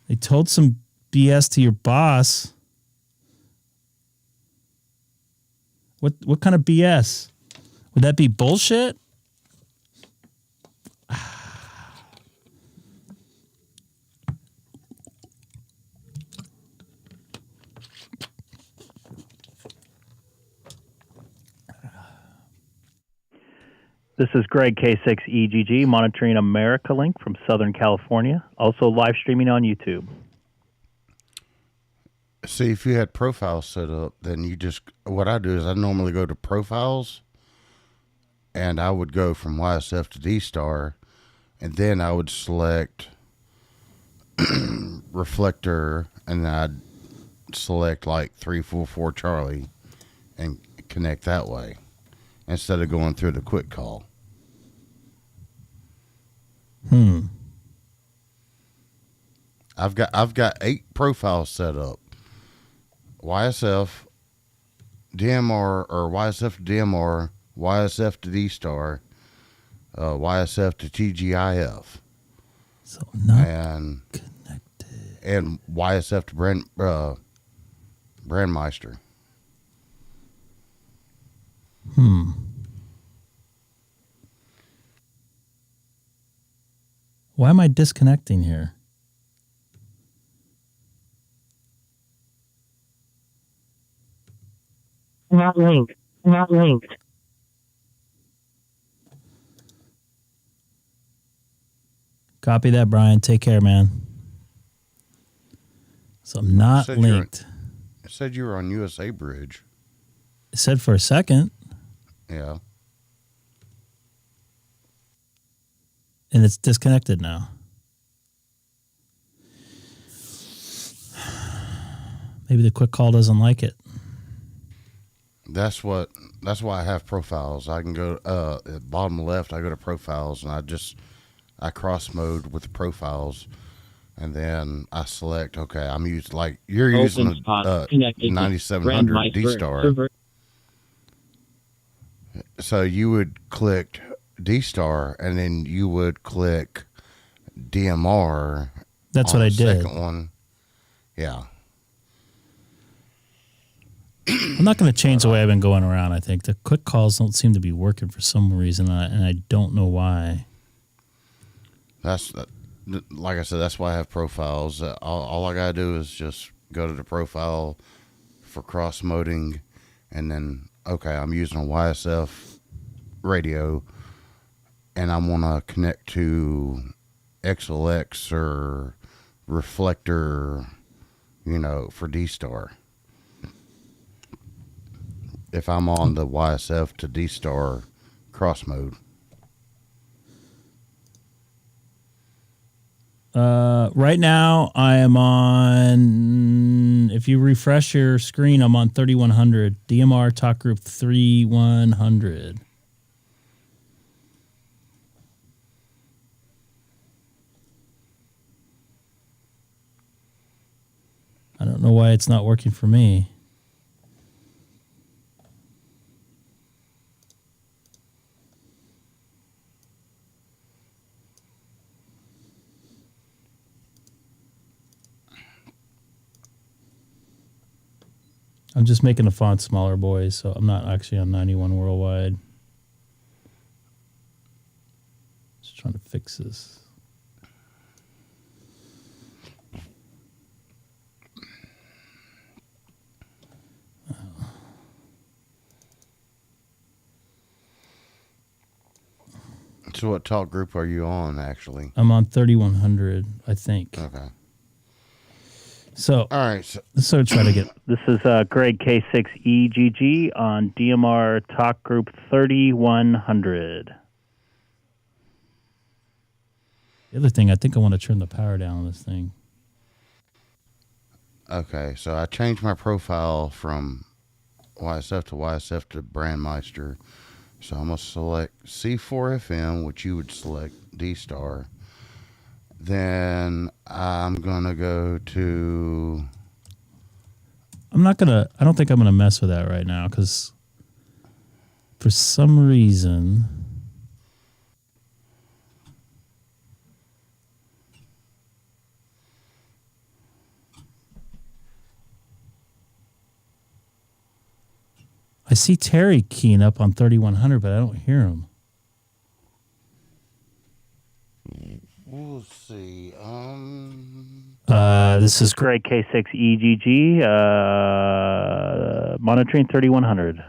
A: They told some BS to your boss. What kind of BS? Would that be bullshit?
H: This is Greg, K6EGG, monitoring America Link from Southern California, also live streaming on YouTube.
I: See, if you had profiles set up, then what I do is I normally go to profiles, and I would go from YSF to DStar, and then I would select reflector, and I'd select like 344 Charlie and connect that way instead of going through the quick call. I've got 8 profiles set up. YSF, DMR, or YSF to DMR, YSF to DStar, YSF to TGIF.
A: So not
I: connected. And YSF to Brandmeister.
A: Why am I disconnecting here?
F: Not linked. Not linked.
A: Copy that, Brian. Take care, man. So I'm not linked.
I: It said you were on USA Bridge.
A: It said for a second.
I: Yeah.
A: And it's disconnected now. Maybe the quick call doesn't like it.
I: That's why I have profiles. I can go at bottom left, I go to profiles, and I cross mode with the profiles, and then I select, okay, I'm using, like, you're using a 9700 DStar. So you would click DStar, and then you would click DMR.
A: That's what I did.
I: Second one. Yeah.
A: I'm not going to change the way I've been going around. I think the quick calls don't seem to be working for some reason, and I don't know why.
I: That's like I said. That's why I have profiles. All I gotta do is just go to the profile for cross moding, and then okay, I'm using a YSF radio, and I want to connect to XLX or reflector, for DStar. If I'm on the YSF to DStar cross mode.
A: Right now I am on, if you refresh your screen, I'm on 3100 DMR talk group 3100. I don't know why it's not working for me. I'm just making the font smaller, boys, so I'm not actually on 91 worldwide. Just trying to fix this.
I: So what talk group are you on, actually?
A: I'm on 3100, I think.
I: Okay.
A: So,
I: all right.
A: So try to get.
H: This is Greg K6EGG on DMR Talk Group 3100.
A: The other thing, I think I want to turn the power down on this thing.
I: Okay, so I changed my profile from YSF to Brandmeister. So I'm going to select C4FM, which you would select DStar. Then I'm going to go to...
A: I don't think I'm going to mess with that right now because for some reason... I see Terry keying up on 3100, but I don't hear him.
I: We'll see.
A: This is
H: Greg K6EGG, monitoring 3100.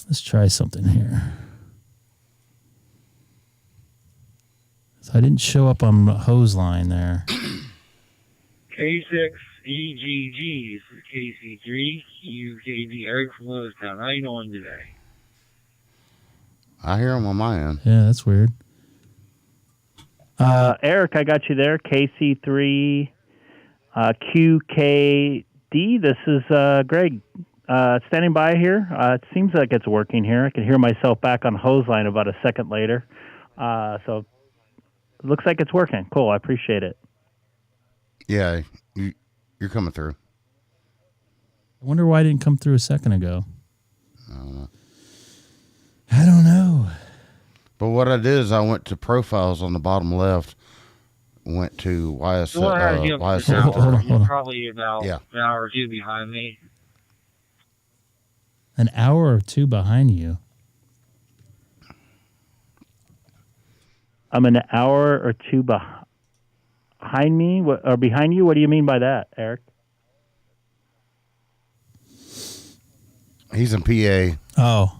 A: Let's try something here. So I didn't show up on the hose line there.
F: K6EGG, this is KC3UKD, Eric from Lewistown. How you doing today?
I: I hear him on my end.
A: Yeah, that's weird.
H: Eric, I got you there. KC3 QKD. This is Greg standing by here. It seems like it's working here. I can hear myself back on hose line about a second later. So it looks like it's working. Cool. I appreciate it.
I: Yeah, you're coming through.
A: I wonder why it didn't come through a second ago.
I: I don't know.
A: I don't know.
I: But what I did is I went to profiles on the bottom left, went to YSF.
A: Hold on.
F: You're probably about an hour or two behind me.
A: An hour or two behind you?
H: I'm an hour or two behind me, or behind you? What do you mean by that, Eric?
I: He's in PA.
A: Oh.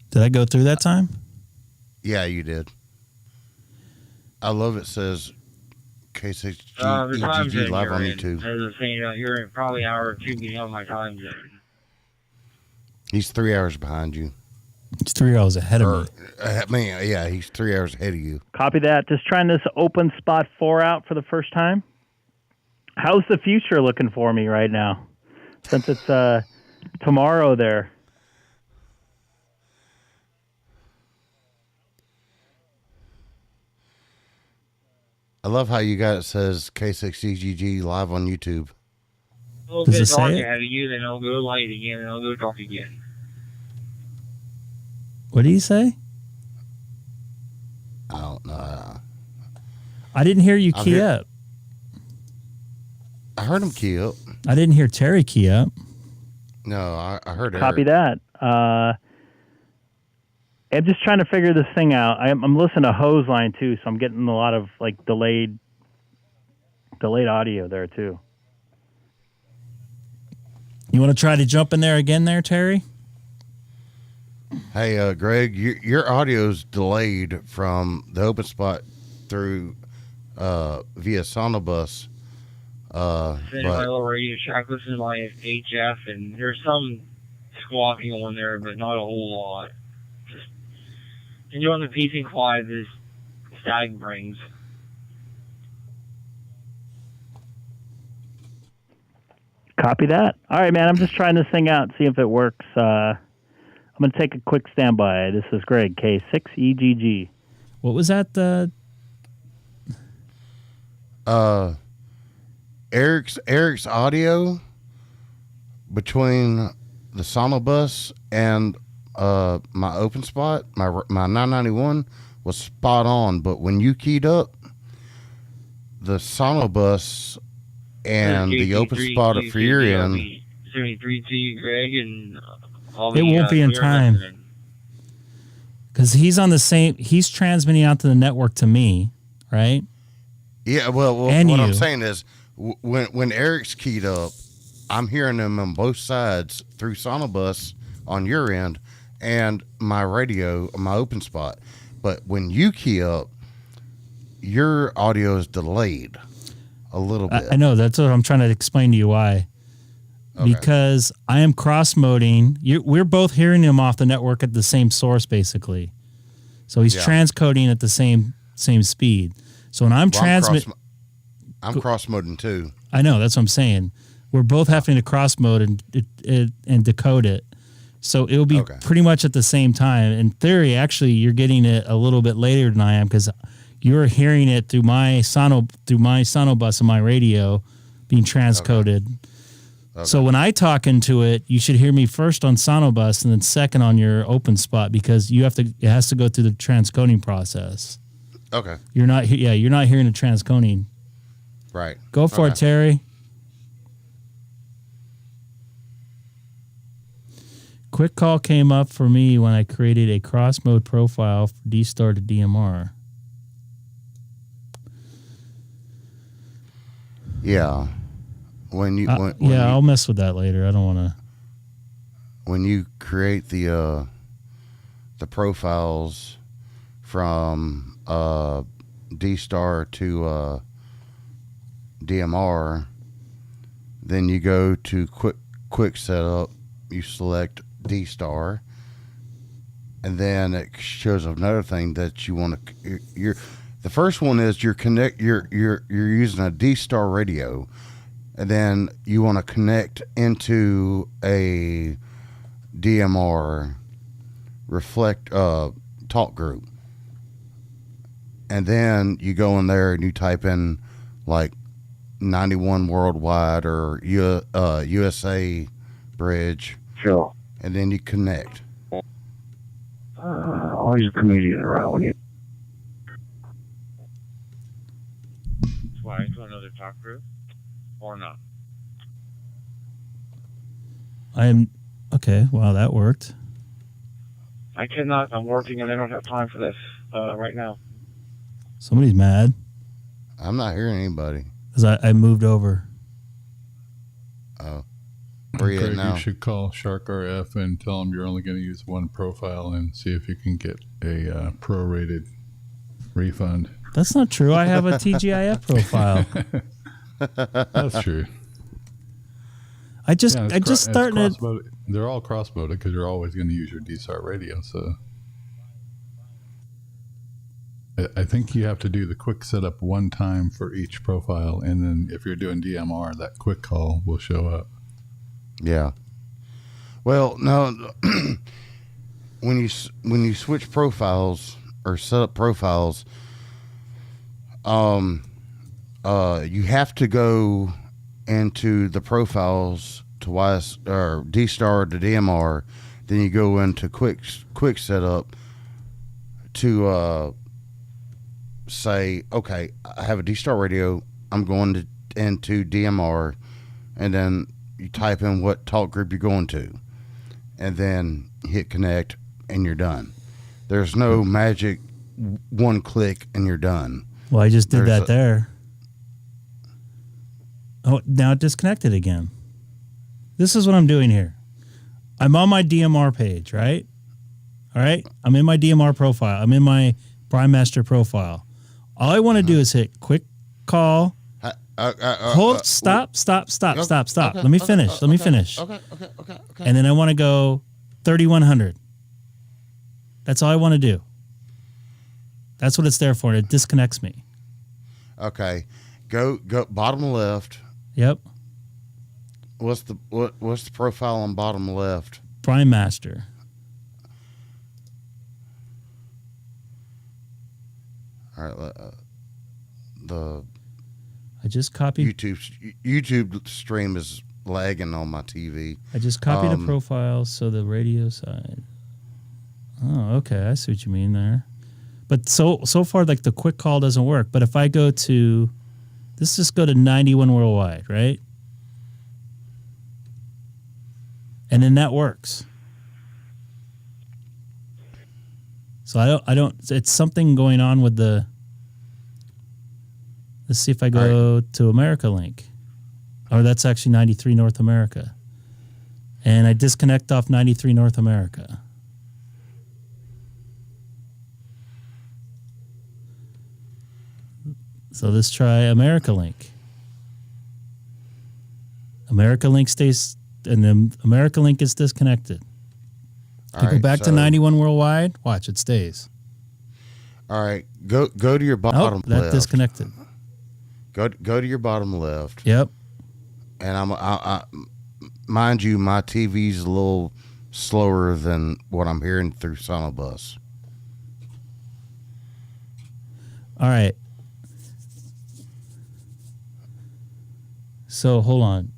A: Did I go through that time?
I: Yeah, you did. I love it. Says K6EGG
F: The time zone
I: live
F: you're
I: on
F: in.
I: YouTube.
F: As I was saying, you're probably an hour or two behind my time zone.
I: He's 3 hours behind you.
A: He's 3 hours ahead of me.
I: I mean, yeah, he's 3 hours ahead of you.
H: Copy that. Just trying this Openspot 4 out for the first time. How's the future looking for me right now? Since it's tomorrow there.
I: I love how you got it says K6EGG live on YouTube.
R: It'll
A: Does
R: get
A: it say
R: dark
A: it?
R: ahead of you, then it'll go light again, and it'll go dark again.
A: What did he say?
I: I don't know.
A: I didn't hear you key up.
I: I heard him key up.
A: I didn't hear Terry key up.
I: No, I heard
H: Copy
I: Eric.
H: that. I'm just trying to figure this thing out. I'm listening to hose line too, so I'm getting a lot of like delayed audio there too.
A: You want to try to jump in there again there, Terry?
I: Hey, Greg, your audio's delayed from the Openspot through via SonoBus.
R: Sitting my little radio shack, listening to my HF, and there's some squawking on there, but not a whole lot. Just enjoying the peace and quiet this static brings.
H: Copy that. All right, man. I'm just trying this thing out, see if it works. I'm going to take a quick standby. This is Greg, K6EGG.
A: What was that?
I: Eric's audio between the SonoBus and my Openspot, my 991 was spot on, but when you keyed up, the SonoBus and the Openspot for your end,
R: 73T Greg, and all
A: It
R: the,
A: won't be in time. Because he's on the same, he's transmitting out to the network to me, right?
I: Yeah, well
A: And
I: what I'm
A: you.
I: saying is, when Eric's keyed up, I'm hearing them on both sides through SonoBus on your end and my radio, my Openspot. But when you key up, your audio is delayed a little bit.
A: I know, that's what I'm trying to explain to you why.
I: Okay.
A: Because I am cross-moding. We're both hearing him off the network at the same source, basically. So he's transcoding at the same speed. So when I'm transmitting...
I: I'm cross-moding too.
A: I know, that's what I'm saying. We're both having to cross-mode and decode it. So it'll be pretty much at the same time. In theory, actually, you're getting it a little bit later than I am because you're hearing it through my SonoBus and my radio being transcoded. Okay. So when I talk into it, you should hear me first on SonoBus and then second on your Openspot because it has to go through the transcoding process.
I: Okay.
A: You're not hearing the transcoding.
I: Right.
A: Go for it, Terry. Quick call came up for me when I created a cross mode profile for DStar to DMR.
I: Yeah.
A: I'll mess with that later. I don't want to.
I: When you create the profiles from DStar to DMR, then you go to quick setup. You select DStar, and then it shows another thing that you want to. The first one is you're using a DStar radio, and then you want to connect into a DMR talk group, and then you go in there and you type in like 91 worldwide or USA bridge.
R: Sure.
I: And then you connect.
R: Always a comedian around you. Why? To another talk group? Or not?
A: Okay, wow, that worked.
R: I cannot. I'm working and I don't have time for this right now.
A: Somebody's mad.
I: I'm not hearing anybody.
A: Because I moved over.
I: Oh. Where are you at now?
E: You should call Shark RF and tell them you're only going to use one profile and see if you can get a prorated refund.
A: That's not true. I have a TGIF profile.
E: That's true.
A: I just starting to.
E: They're all cross-moded because you're always going to use your DStar radio. So I think you have to do the quick setup one time for each profile, and then if you're doing DMR, that quick call will show up.
I: Yeah. Well, no. when you switch profiles or set up profiles, you have to go into the profiles to or DStar to DMR, then you go into quick setup to say, okay, I have a DStar radio, I'm going into DMR, and then you type in what talk group you're going to, and then hit connect, and you're done. There's no magic one click and you're done.
A: Well, I just did that there. Oh, now it disconnected again. This is what I'm doing here. I'm on my DMR page, right? All right. I'm in my DMR profile. I'm in my Prime Master profile. All I want to do is hit quick call. Hold, stop.
I: Okay,
A: Let me finish.
I: Okay.
A: And then I want to go 3100. That's all I want to do. That's what it's there for. It disconnects me.
I: Okay. Go bottom left.
A: Yep.
I: What's the profile on bottom left?
A: Prime Master.
I: All right.
A: I just copied.
I: YouTube stream is lagging on my TV.
A: I just copied a profile, so the radio side. Oh, okay. I see what you mean there. But so far, like the quick call doesn't work. But if I go to, let's just go to 91 worldwide, right? And then that works. So I don't. It's something going on with the. Let's see if I go to America Link. Or that's actually 93 North America. And I disconnect off 93 North America. So let's try America Link. America Link stays, and then America Link is disconnected. I go back to 91 worldwide. Watch, it stays.
I: All right, go to your bottom left.
A: That disconnected.
I: Go to your bottom left.
A: Yep.
I: And I mind you, my TV's a little slower than what I'm hearing through SonoBus.
A: All right. So hold on.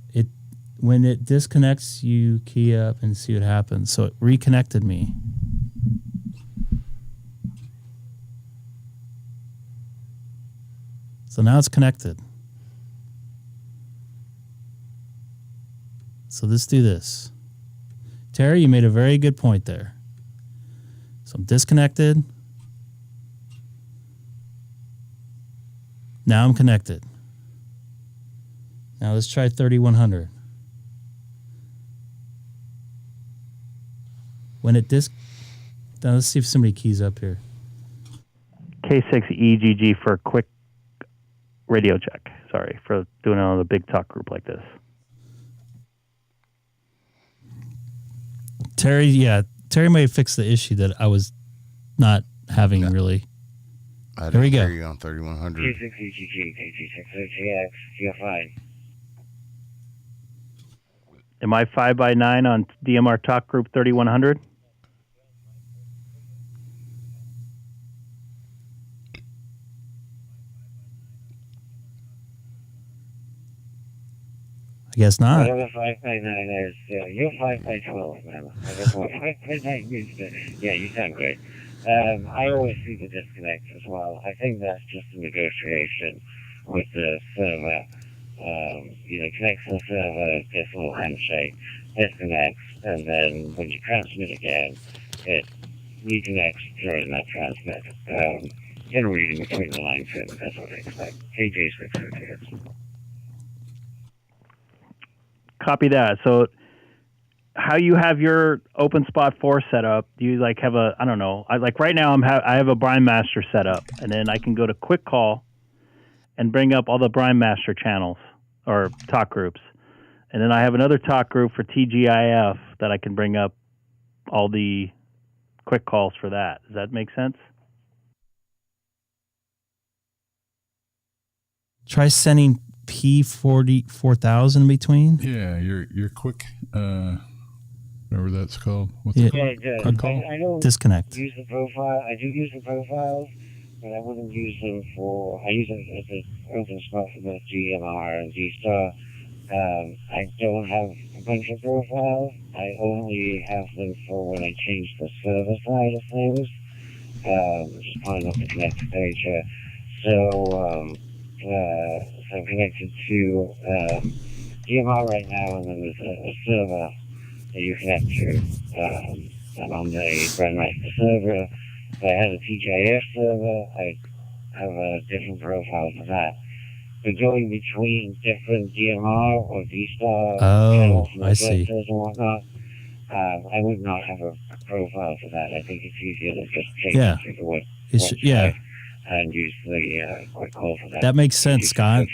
A: When it disconnects, you key up and see what happens. So it reconnected me. So now it's connected. So let's do this. Terry, you made a very good point there. So I'm disconnected. Now I'm connected. Now let's try 3100. When it now let's see if somebody keys up here.
H: K6EGG for a quick radio check. Sorry for doing it on a big talk group like this.
A: Terry may have fixed the issue that I was not having really.
I: Here
A: we go.
I: You on 3100.
R: K6EGG, K6EGG, you're fine.
H: Am I 5x9 on DMR talk group 3100?
A: I guess not.
R: Whatever 5x9 is, you're 5x12, man. 5x9 means yeah, you sound great. I always see the disconnects as well. I think that's just a negotiation with the server. Connects to the server, gets a little handshake, disconnects, and then when you transmit again, it reconnects during that transmit. In reading between the lines, that's what I expect. KJ6EGG.
H: Copy that. So how you have your Openspot 4 set up, do you like have a, I don't know, right now I have a Prime Master set up, and then I can go to quick call and bring up all the Prime Master channels or talk groups. And then I have another talk group for TGIF that I can bring up all the quick calls for that. Does that make sense?
A: Try sending P40,000 in between.
E: Yeah, your quick, whatever that's called. What's
A: Yeah.
E: it called? Quick call?
R: I don't
A: Disconnect.
R: use the profile. I do use the profiles, but I wouldn't use them for. I use them as an open spot for both GMR and DStar. I don't have a bunch of profiles. I only have them for when I change the server side of things. Just pulling up the connected page here. So I'm connected to GMR right now, and then there's a server that you connect to. I'm on the Grandmaster server. If I had a TGIF server, I have a different profile for that. But going between different DMR or DStar channels and
A: I see.
R: reflectors and whatnot, I would not have a profile for that. I think it's easier to just change it to what and use the quick call for that.
A: That makes sense, Scott.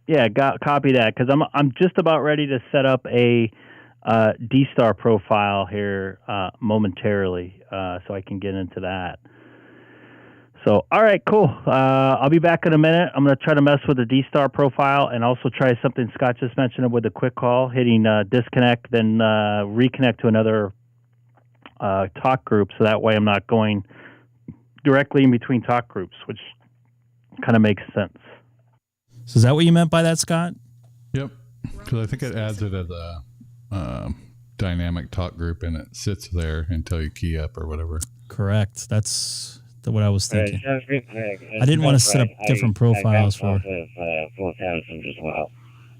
H: Yeah, copy that, because I'm just about ready to set up a DStar profile here momentarily, so I can get into that. So, all right, cool. I'll be back in a minute. I'm going to try to mess with the DStar profile and also try something Scott just mentioned with a quick call, hitting disconnect, then reconnect to another talk group, so that way I'm not going directly in between talk groups, which kind of makes sense.
A: So is that what you meant by that, Scott?
E: Yep, because I think it adds it as a dynamic talk group, and it sits there until you key up or whatever.
A: Correct. That's what I was thinking.
R: I
A: I didn't want to set up different profiles for.
R: 4,000 as well.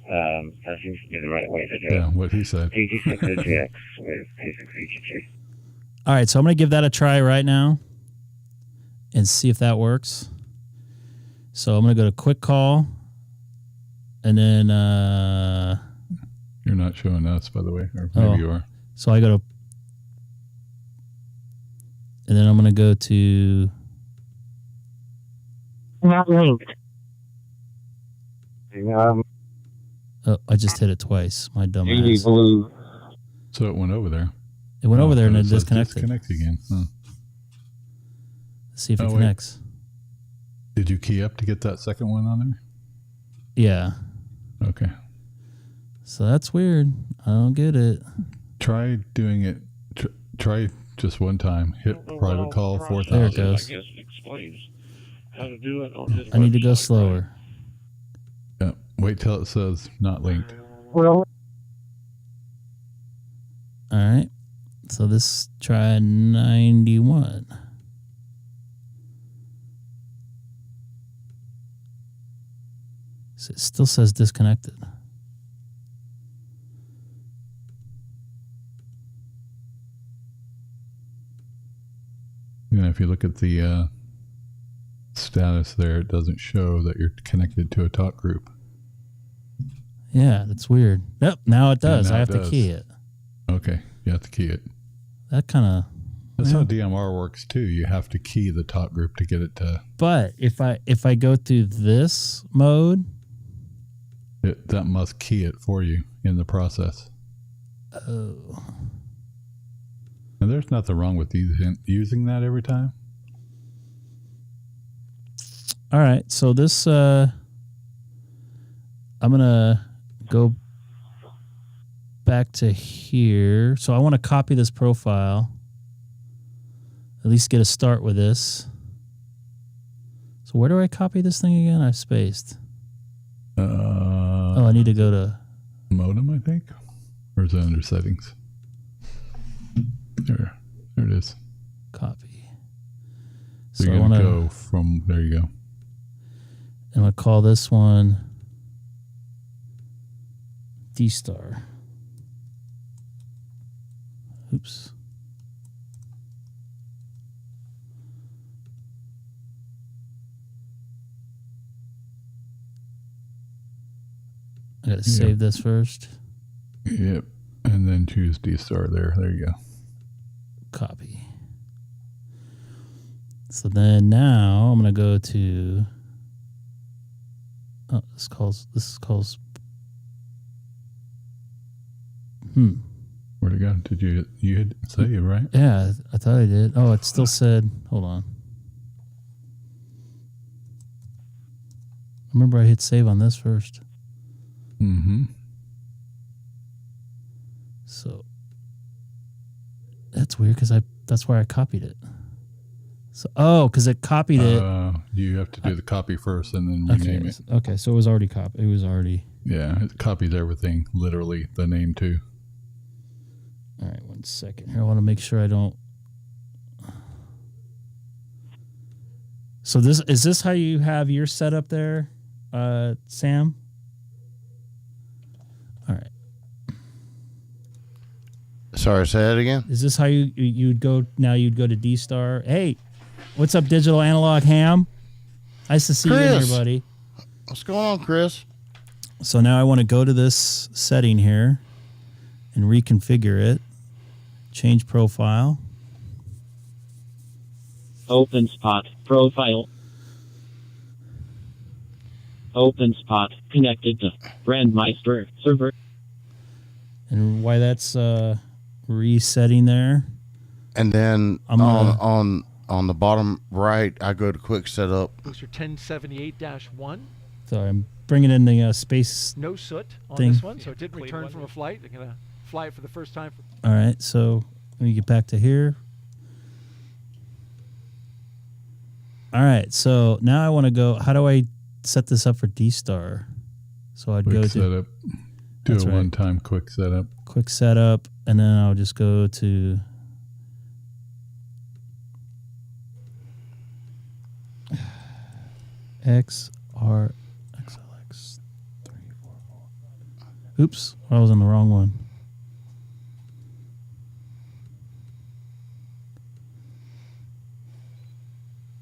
R: That seems to be the right way to do it.
E: Yeah, what he said.
R: 86OTX with K6EGG.
A: All right, so I'm going to give that a try right now and see if that works. So I'm going to go to quick call, and then
E: you're not showing us, by the way, or maybe you are.
A: So I go to, and then I'm going to go to
R: not linked.
A: Oh, I just hit it twice. My dumb ass.
E: So it went over there.
A: It went over there and
E: it
A: it
E: says
A: disconnected.
E: Disconnect again. Huh.
A: Let's see if it
E: wait.
A: connects.
E: Did you key up to get that second one on there?
A: Yeah.
E: Okay.
A: So that's weird. I don't get it.
E: Try doing it. Try just one time. Hit private call 4,000.
A: There it goes.
C: I guess it explains how to do it on his
A: I need to go
C: website,
A: slower.
E: Yeah. Wait till it says not linked.
R: Well.
A: All right. So this try 91. So it still says disconnected.
E: Yeah, if you look at the status there, it doesn't show that you're connected to a talk group.
A: Yeah, that's weird. Yep, now it does.
E: Now
A: I have
E: it
A: to
E: does.
A: key it.
E: Okay, you have to key it.
A: That kind of...
E: That's how DMR works too. You have to key the talk group to get it to...
A: But if I go through this mode...
E: that must key it for you in the process.
A: Oh.
E: And there's nothing wrong with using that every time.
A: All right, so this... I'm going to go back to here. So I want to copy this profile. At least get a start with this. So where do I copy this thing again? I've spaced. I need to go to...
E: Modem, I think? Or is it under settings? There it is.
A: Copy.
E: So you're going to go from... There you go.
A: I'm going to call this one DStar. Oops. I got to save this first.
E: Yep. And then choose DStar there. There you go.
A: Copy. So then now I'm going to go to... Oh, this calls.
E: Where'd it go? Did you say it right?
A: Yeah, I thought I did. Oh, it still said. Hold on. Remember, I hit save on this first.
E: Mm-hmm.
A: So that's weird because that's where I copied it. So because it copied it.
E: You have to do the copy first and then rename it.
A: Okay, so it was already copied. It was already.
E: Yeah, it copies everything, literally the name too.
A: All right, 1 second here. I want to make sure I don't. So is this how you have your setup there, Sam? All right.
I: Sorry, say that again.
A: Is this how you'd go now? You'd go to DStar. Hey, what's up, digital analog ham? Nice to see you in here, buddy.
I: What's going on, Chris?
A: So now I want to go to this setting here and reconfigure it. Change profile.
D: Openspot profile. Openspot connected to Brandmeister server.
A: And why that's resetting there.
I: And then on the bottom right, I go to quick setup.
S: Looks your 1078-1.
A: So I'm bringing in the space.
S: No soot on
A: thing.
S: this one, so it didn't return from a flight. They're gonna fly it for the first time.
A: All right, so let me get back to here. All right, so now I want to go. How do I set this up for DStar? So I'd go to
E: setup. Do a one-time quick setup.
A: Quick setup, and then I'll just go to XR XLX 344. Oops, I was on the wrong one.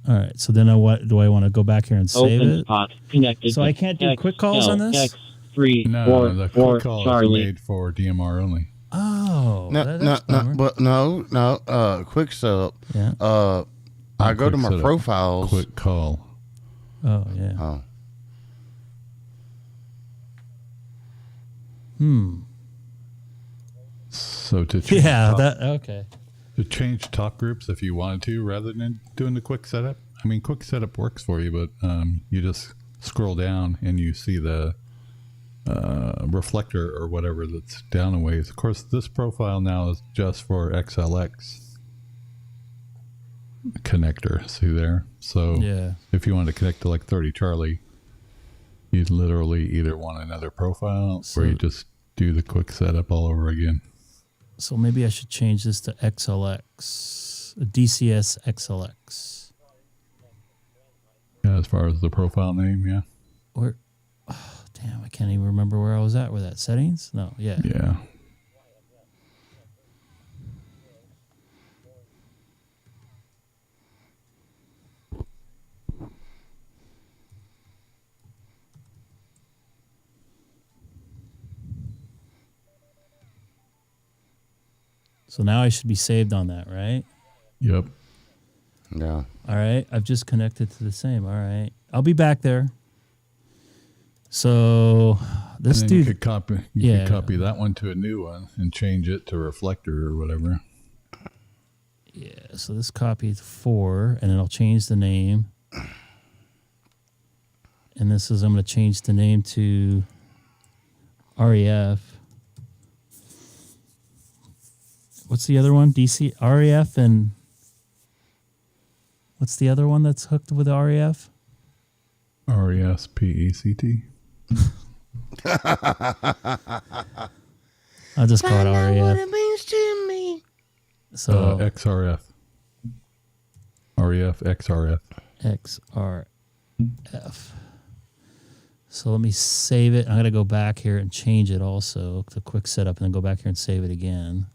A: All right, so then do I want to go back here and save it?
D: Connected.
A: So I can't do quick calls on this?
E: No, the quick call is made for DMR only.
A: Oh,
I: no. Quick setup.
A: Yeah.
I: I go to my
E: setup.
I: profiles.
E: Quick call.
A: Oh yeah.
I: Oh.
E: So to change
A: okay.
E: To change talk groups if you wanted to, rather than doing the quick setup. I mean, quick setup works for you, but you just scroll down and you see the reflector or whatever that's down a ways. Of course, this profile now is just for XLX connector. See there? So if you want to connect to like 30 Charlie, you literally either want another profile or you just do the quick setup all over again.
A: So maybe I should change this to XLX, DCS XLX.
E: Yeah, as far as the profile name, yeah.
A: Or, damn, I can't even remember where I was at. Were that settings? No, yeah.
E: Yeah.
A: So now I should be saved on that, right?
E: Yep.
I: Yeah.
A: All right. I've just connected to the same. All right. I'll be back there. So this dude.
E: You could copy that one to a new one and change it to reflector or whatever.
A: Yeah. So this copy is 4, and then I'll change the name. And this is, I'm going to change the name to REF. What's the other one? DC REF, and what's the other one that's hooked with REF?
E: RESPECT.
A: I'll just call it REF.
I: What it means to me.
A: So
E: XRF. REF, XRF.
A: XRF. So let me save it. I'm going to go back here and change it also to quick setup, and then go back here and save it again.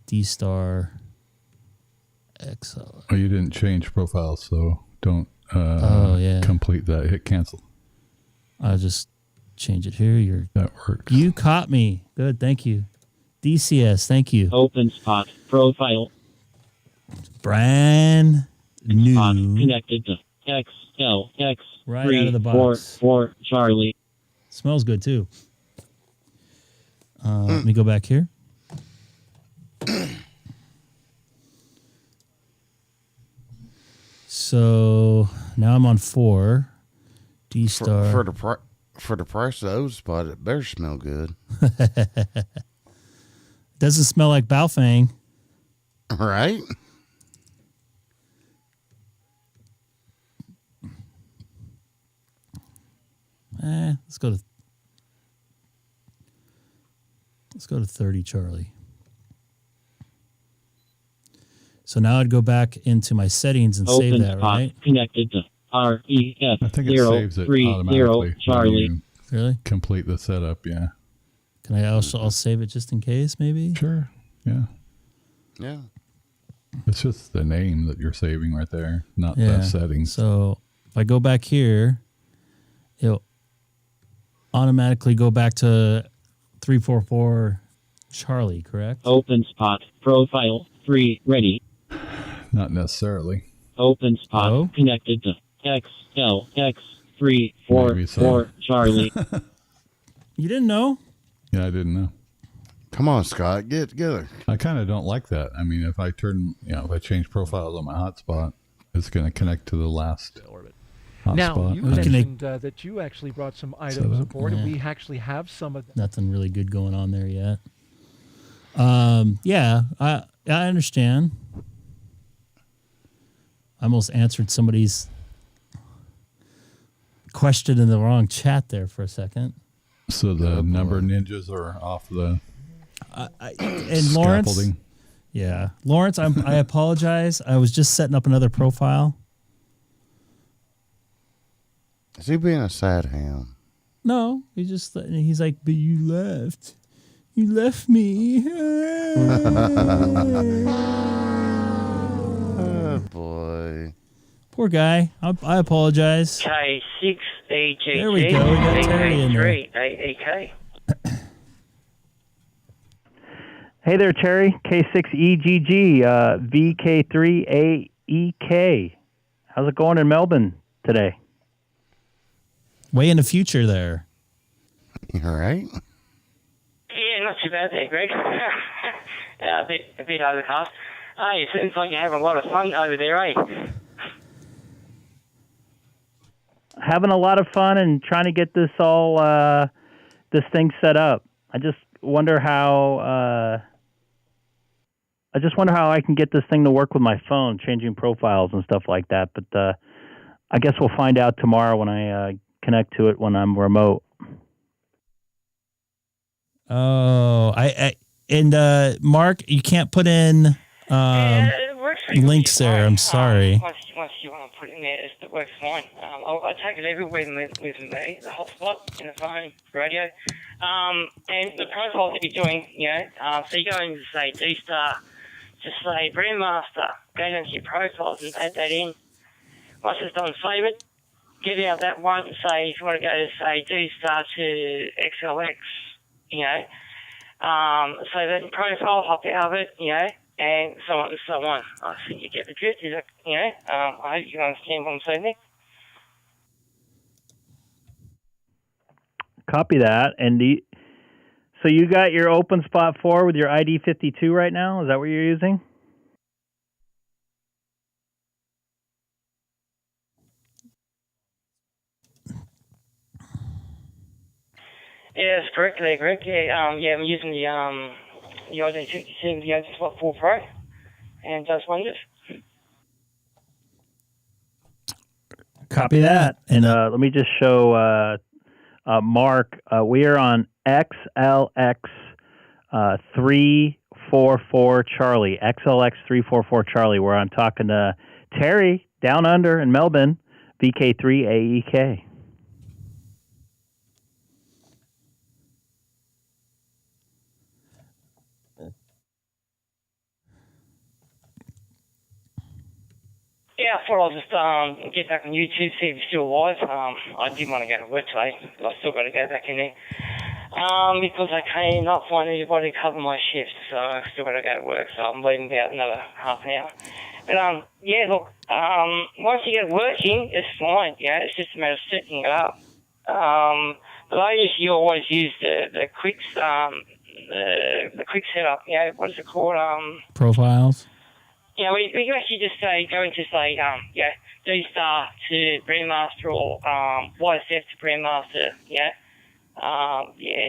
A: DStar XL.
E: Oh, you didn't change profiles, so don't complete that. Hit cancel.
A: I'll just change it here.
E: That works.
A: You caught me. Good, thank you. DCS, thank you.
D: Openspot profile.
A: Brand new.
D: Connected to XLX
A: Right out of the box.
D: 344 Charlie.
A: Smells good too. Let me go back here. So now I'm on 4. DStar.
I: For the price of the Openspot, it better smell good.
A: Doesn't smell like Baofeng.
I: Right?
A: Let's go to 30 Charlie. So now I'd go back into my settings and save that, right?
D: Connected to REF.
E: I think it saves it automatically.
D: Charlie.
A: Really?
E: Complete the setup, yeah.
A: Can I also I'll save it just in case, maybe?
E: Sure. Yeah.
I: Yeah.
E: It's just the name that you're saving right there, not the settings.
A: So if I go back here, it'll automatically go back to 344 Charlie, correct?
D: Openspot profile 3 ready.
E: Not necessarily.
D: Openspot connected to XLX344 Charlie.
A: You didn't know?
E: Yeah, I didn't know.
I: Come on, Scott, get it together.
E: I kind of don't like that. I mean, if I change profiles on my hotspot, it's going to connect to the last hotspot.
S: Now, you mentioned that you actually brought some items aboard, and we actually have some of them.
A: Nothing really good going on there yet. Yeah, I understand. I almost answered somebody's question in the wrong chat there for a second.
E: So the number ninjas are off the
A: and Lawrence, yeah, Lawrence, I apologize. I was just setting up another profile.
I: Is he being a sad ham?
A: No, he's like, but you left. You left me.
I: Oh boy.
A: Poor guy. I apologize.
T: K6EGG.
A: There we go. We got Terry in there.
T: AEK.
H: Hey there, Terry. K6EGG, VK3AEK. How's it going in Melbourne today?
A: Way in the future there.
I: All right.
T: Yeah, not too bad there, Greg. A bit overcast. Hey, it seems like you're having a lot of fun over there, eh?
H: Having a lot of fun and trying to get this all this thing set up. I just wonder how I can get this thing to work with my phone, changing profiles and stuff like that. But I guess we'll find out tomorrow when I connect to it when I'm remote.
A: Oh, and Mark, you can't put in links there. I'm sorry.
T: Once you want to put it in there, it works fine. I take it everywhere with me, the hotspot, in the phone, radio. And the profiles that you're doing, so you go into, say, DStar, just say Brandmaster, go down to your profiles and add that in. Once it's done, save it, get out that one, say, if you want to go to, say, DStar to XLX, so that profile, hop out of it, and so on and so on. I think you get the drift, I hope you can understand what I'm saying there.
H: Copy that. And so you got your Openspot 4 with your ID 52 right now? Is that what you're using?
T: Yeah, that's correct there, Greg. Yeah, I'm using the ID 52, the Openspot 4 Pro, and does wonders.
H: Copy that. And let me just show Mark. We are on XLX 344 Charlie. XLX 344 Charlie. Where I'm talking to Terry down under in Melbourne, VK3AEK.
T: Yeah, I thought I'll just get back on YouTube, see if it's still alive. I did want to go to work today, but I still got to go back in there. Because I cannot find anybody to cover my shift, so I still got to go to work, so I'm leaving about another half an hour. But yeah, look, once you get it working, it's fine. Yeah, it's just a matter of setting it up. But I usually always use the quick setup. Yeah, what is it called?
A: Profiles.
T: Yeah, we can actually just say go into say DStar to Brandmaster or YSF to Brandmaster. Yeah,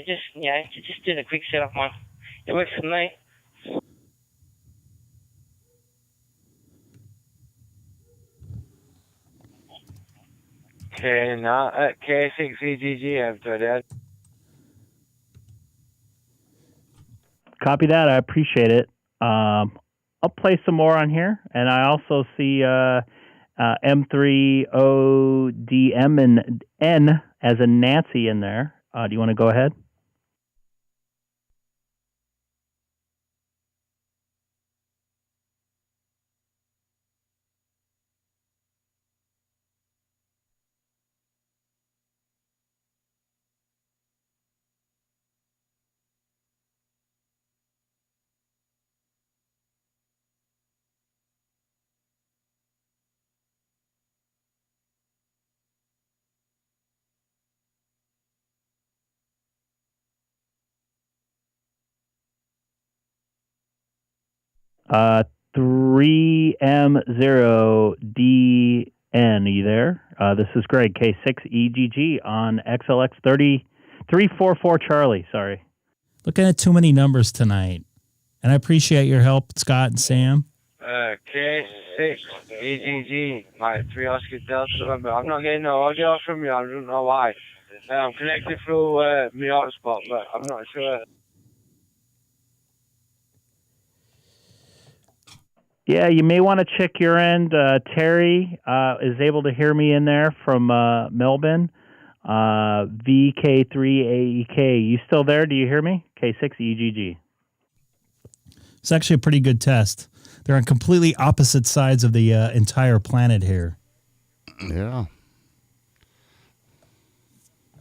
T: just do the quick setup one. It works for me.
U: Okay, now at K6EGG after that.
H: Copy that. I appreciate it. I'll play some more on here, and I also see M3ODM and N as a Nancy in there. Do you want to go ahead? Uh, 3M0DN. Are you there? This is Greg, K6EGG on XLX344 Charlie. Sorry.
A: Looking at too many numbers tonight. And I appreciate your help, Scott and Sam.
U: K6EGG, my 3 Oscar Delta November. I'm not getting no audio from you. I don't know why. I'm connected through my hotspot, but I'm not sure.
H: Yeah, you may want to check your end. Terry is able to hear me in there from Melbourne. VK3AEK. You still there? Do you hear me? K6EGG.
A: It's actually a pretty good test. They're on completely opposite sides of the entire planet here.
I: Yeah.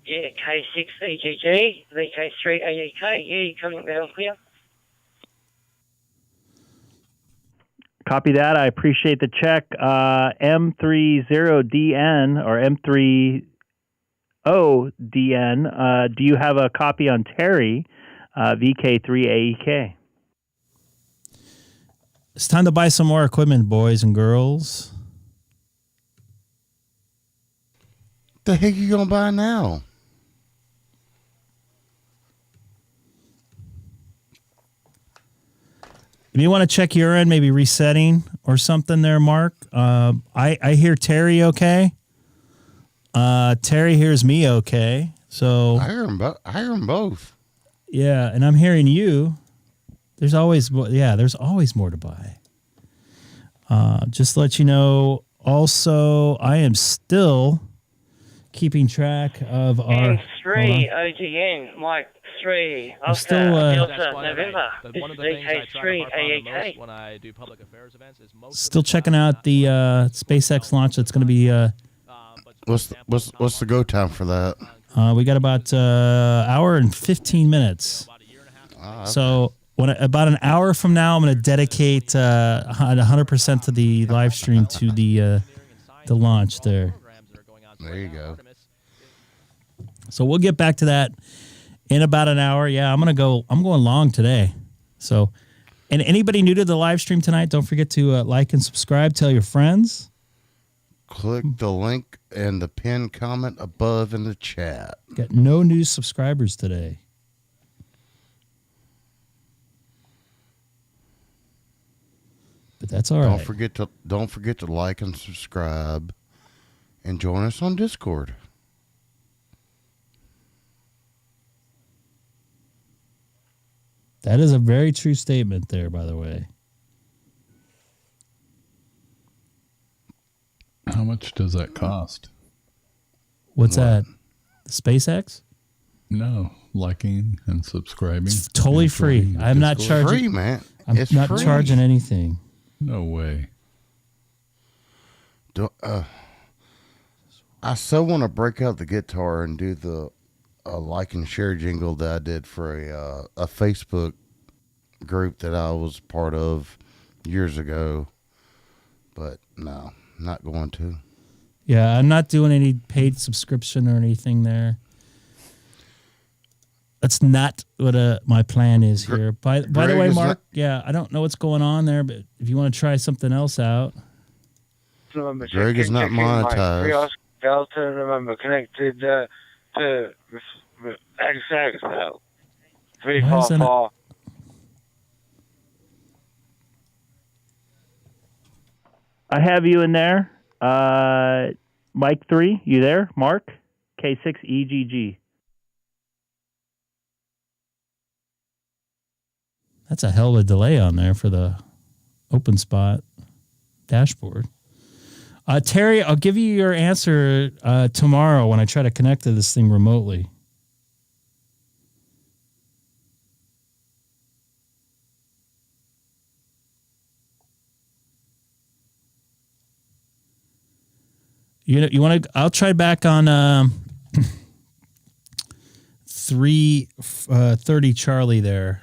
T: Yeah, K6EGG, VK3AEK. Yeah, you're coming down clear.
H: Copy that. I appreciate the check. M30DN or M30ODN. Do you have a copy on Terry? VK3AEK.
A: It's time to buy some more equipment, boys and girls.
I: The heck you gonna buy now?
A: If you want to check your end, maybe resetting or something there, Mark. I hear Terry okay. Terry hears me okay. So
I: I hear them both.
A: Yeah, and I'm hearing you. There's always more to buy. Just to let you know, also, I am still keeping track of our...
T: N3 OGN, Mike 3,
A: still,
T: November.
J: One of the things I try to harp on the most when I do public affairs events is
A: still checking out the SpaceX launch that's going to be...
I: What's the go time for that?
A: We got about hour and 15 minutes.
I: Okay.
A: So about an hour from now, I'm going to dedicate 100% to the live stream to the launch there.
I: There you go.
A: So we'll get back to that in about an hour. Yeah, I'm going long today. So, and anybody new to the live stream tonight, don't forget to like and subscribe. Tell your friends.
I: Click the link and the pinned comment above in the chat.
A: Got no new subscribers today. But that's all right.
I: Don't forget to like and subscribe and join us on Discord.
A: That is a very true statement there, by the way.
E: How much does that cost?
A: What's that? The SpaceX?
E: No, liking and subscribing.
A: It's totally free. I'm not charging.
I: Free, man.
A: It's not charging anything.
E: No way.
I: I so want to break out the guitar and do the like and share jingle that I did for a Facebook group that I was part of years ago. but no, not going to.
A: Yeah, I'm not doing any paid subscription or anything there. That's not what my plan is here. By the way, Mark, I don't know what's going on there, but if you want to try something else out.
I: Greg is not monetized.
U: Delta, remember, connected to XX now. 344.
H: I have you in there. Mike 3, you there? Mark? K6EGG.
A: That's a hell of a delay on there for the Openspot dashboard. Terry, I'll give you your answer tomorrow when I try to connect to this thing remotely. You want to? I'll try back on 3:30 Charlie there,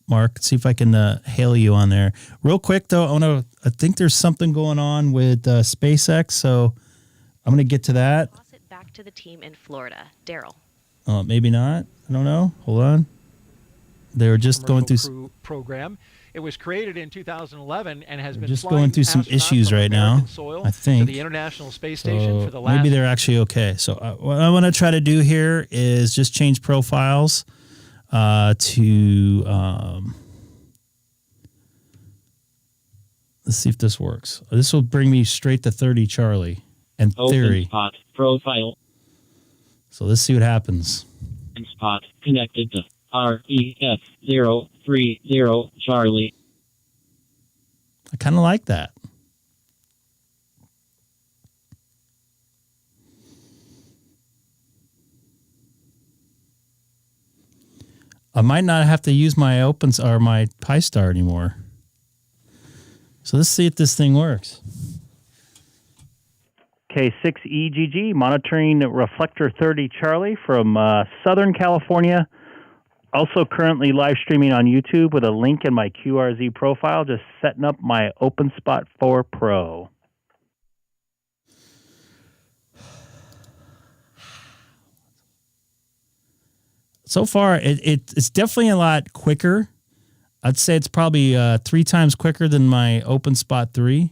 A: Mark. See if I can hail you on there real quick though. I think there's something going on with SpaceX, so I'm gonna get to that.
G: Toss it back to the team in Florida, Daryl.
A: Maybe not. I don't know. Hold on. They were just going through
S: program. It was created in 2011 and has been
A: just going through some issues right now. I think
S: to the International Space Station for the last.
A: Maybe they're actually okay. So what I want to try to do here is just change profiles to. Let's see if this works. This will bring me straight to 30 Charlie and theory.
D: Openspot profile.
A: So let's see what happens.
D: Spot connected to REF030 Charlie.
A: I kind of like that. I might not have to use my my Pi-Star anymore. So let's see if this thing works.
H: K6EGG monitoring reflector 30 Charlie from Southern California. Also currently live streaming on YouTube with a link in my QRZ profile. Just setting up my Openspot 4 Pro.
A: So far, it's definitely a lot quicker. I'd say it's probably 3 times quicker than my Openspot 3.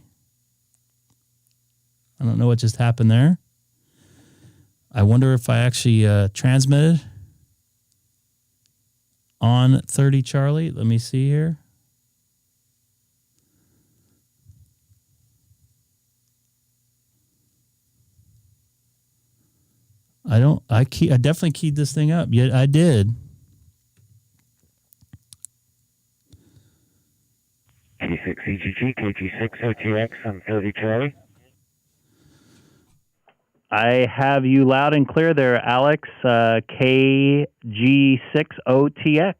A: I don't know what just happened there. I wonder if I actually transmitted on 30 Charlie. Let me see here. I definitely keyed this thing up. Yeah, I did.
K: K6EGG, KG6OTX on 30 Charlie.
H: I have you loud and clear there, Alex. KG6OTX.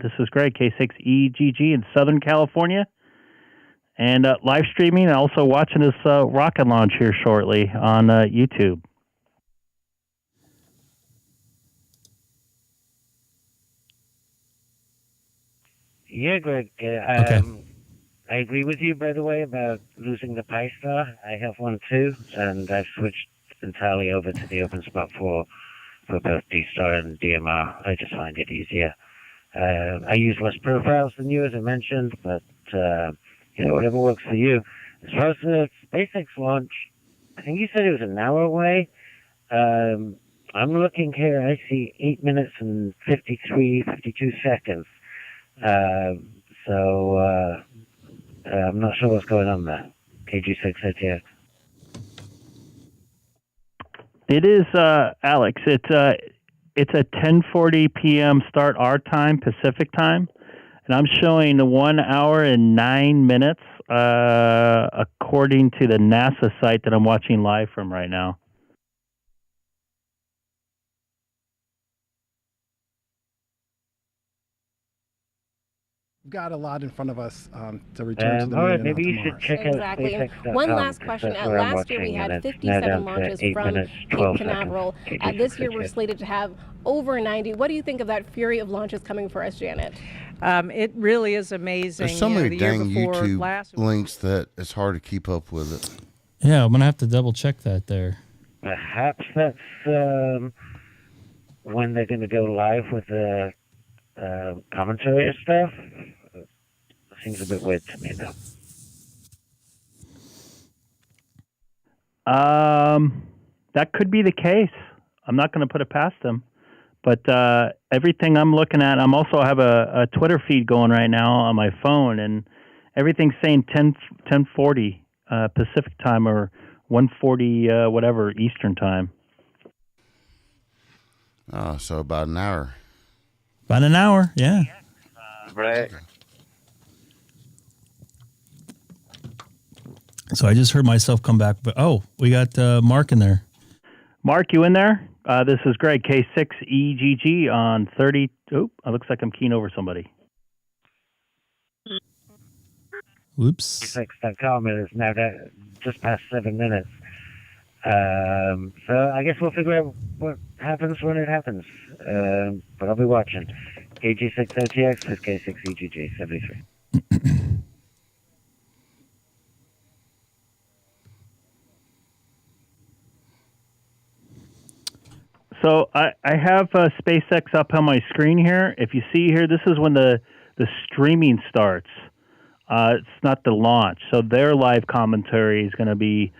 H: This is Greg, K6EGG in Southern California. And live streaming and also watching this rocket launch here shortly on YouTube.
K: Yeah, Greg.
A: Okay.
K: I agree with you, by the way, about losing the Pi-Star. I have one too, and I've switched entirely over to the Openspot for both DStar and DMR. I just find it easier. I use less profiles than you, as I mentioned, but whatever works for you. As far as the SpaceX launch, I think you said it was an hour away. I'm looking here. I see 8 minutes and 52 seconds. I'm not sure what's going on there. KG6OTX.
H: It is, Alex. It's a 10:40 p.m. start our time, Pacific time, and I'm showing 1 hour and 9 minutes, according to the NASA site that I'm watching live from right now.
N: got a lot in front of us to return to the moon.
R: All right,
N: and
R: maybe
N: onto
R: you should
N: Mars.
R: check out
V: Exactly. And
R: SpaceX.com.
V: one last
R: because
V: question.
R: that's where I'm
V: Last year we
R: watching, and
V: had
R: it's now
V: 57
R: down to
V: launches
R: 8
V: from
R: minutes,
V: Cape
R: 12
V: Canaveral.
R: seconds.
V: This year we're slated to have over 90. What do you think of that fury of launches coming for us, Janet?
W: It really is amazing.
I: There's so many
W: the year
I: dang
W: before
I: YouTube
W: last,
I: links that it's hard to keep up with it.
A: Yeah, I'm gonna have to double check that there.
R: Perhaps that's when they're going to go live with the commentary and stuff. Seems a bit weird to me, though.
H: That could be the case. I'm not going to put it past them. But everything I'm looking at, I'm also have a Twitter feed going right now on my phone, and everything's saying 10:40 Pacific time or 1:40 whatever Eastern time.
I: Oh, so about an hour.
A: About an hour, yeah.
R: Right.
A: So I just heard myself come back, but we got Mark in there.
H: Mark, you in there? This is Greg, K6EGG on 30. Oh, it looks like I'm keying over somebody.
A: Whoops.
R: SpaceX.com is now just past 7 minutes. So I guess we'll figure out what happens when it happens. But I'll be watching. KG6OTX with K6EGG 73.
H: So I have SpaceX up on my screen here. If you see here, this is when the streaming starts. It's not the launch. So their live commentary is going to be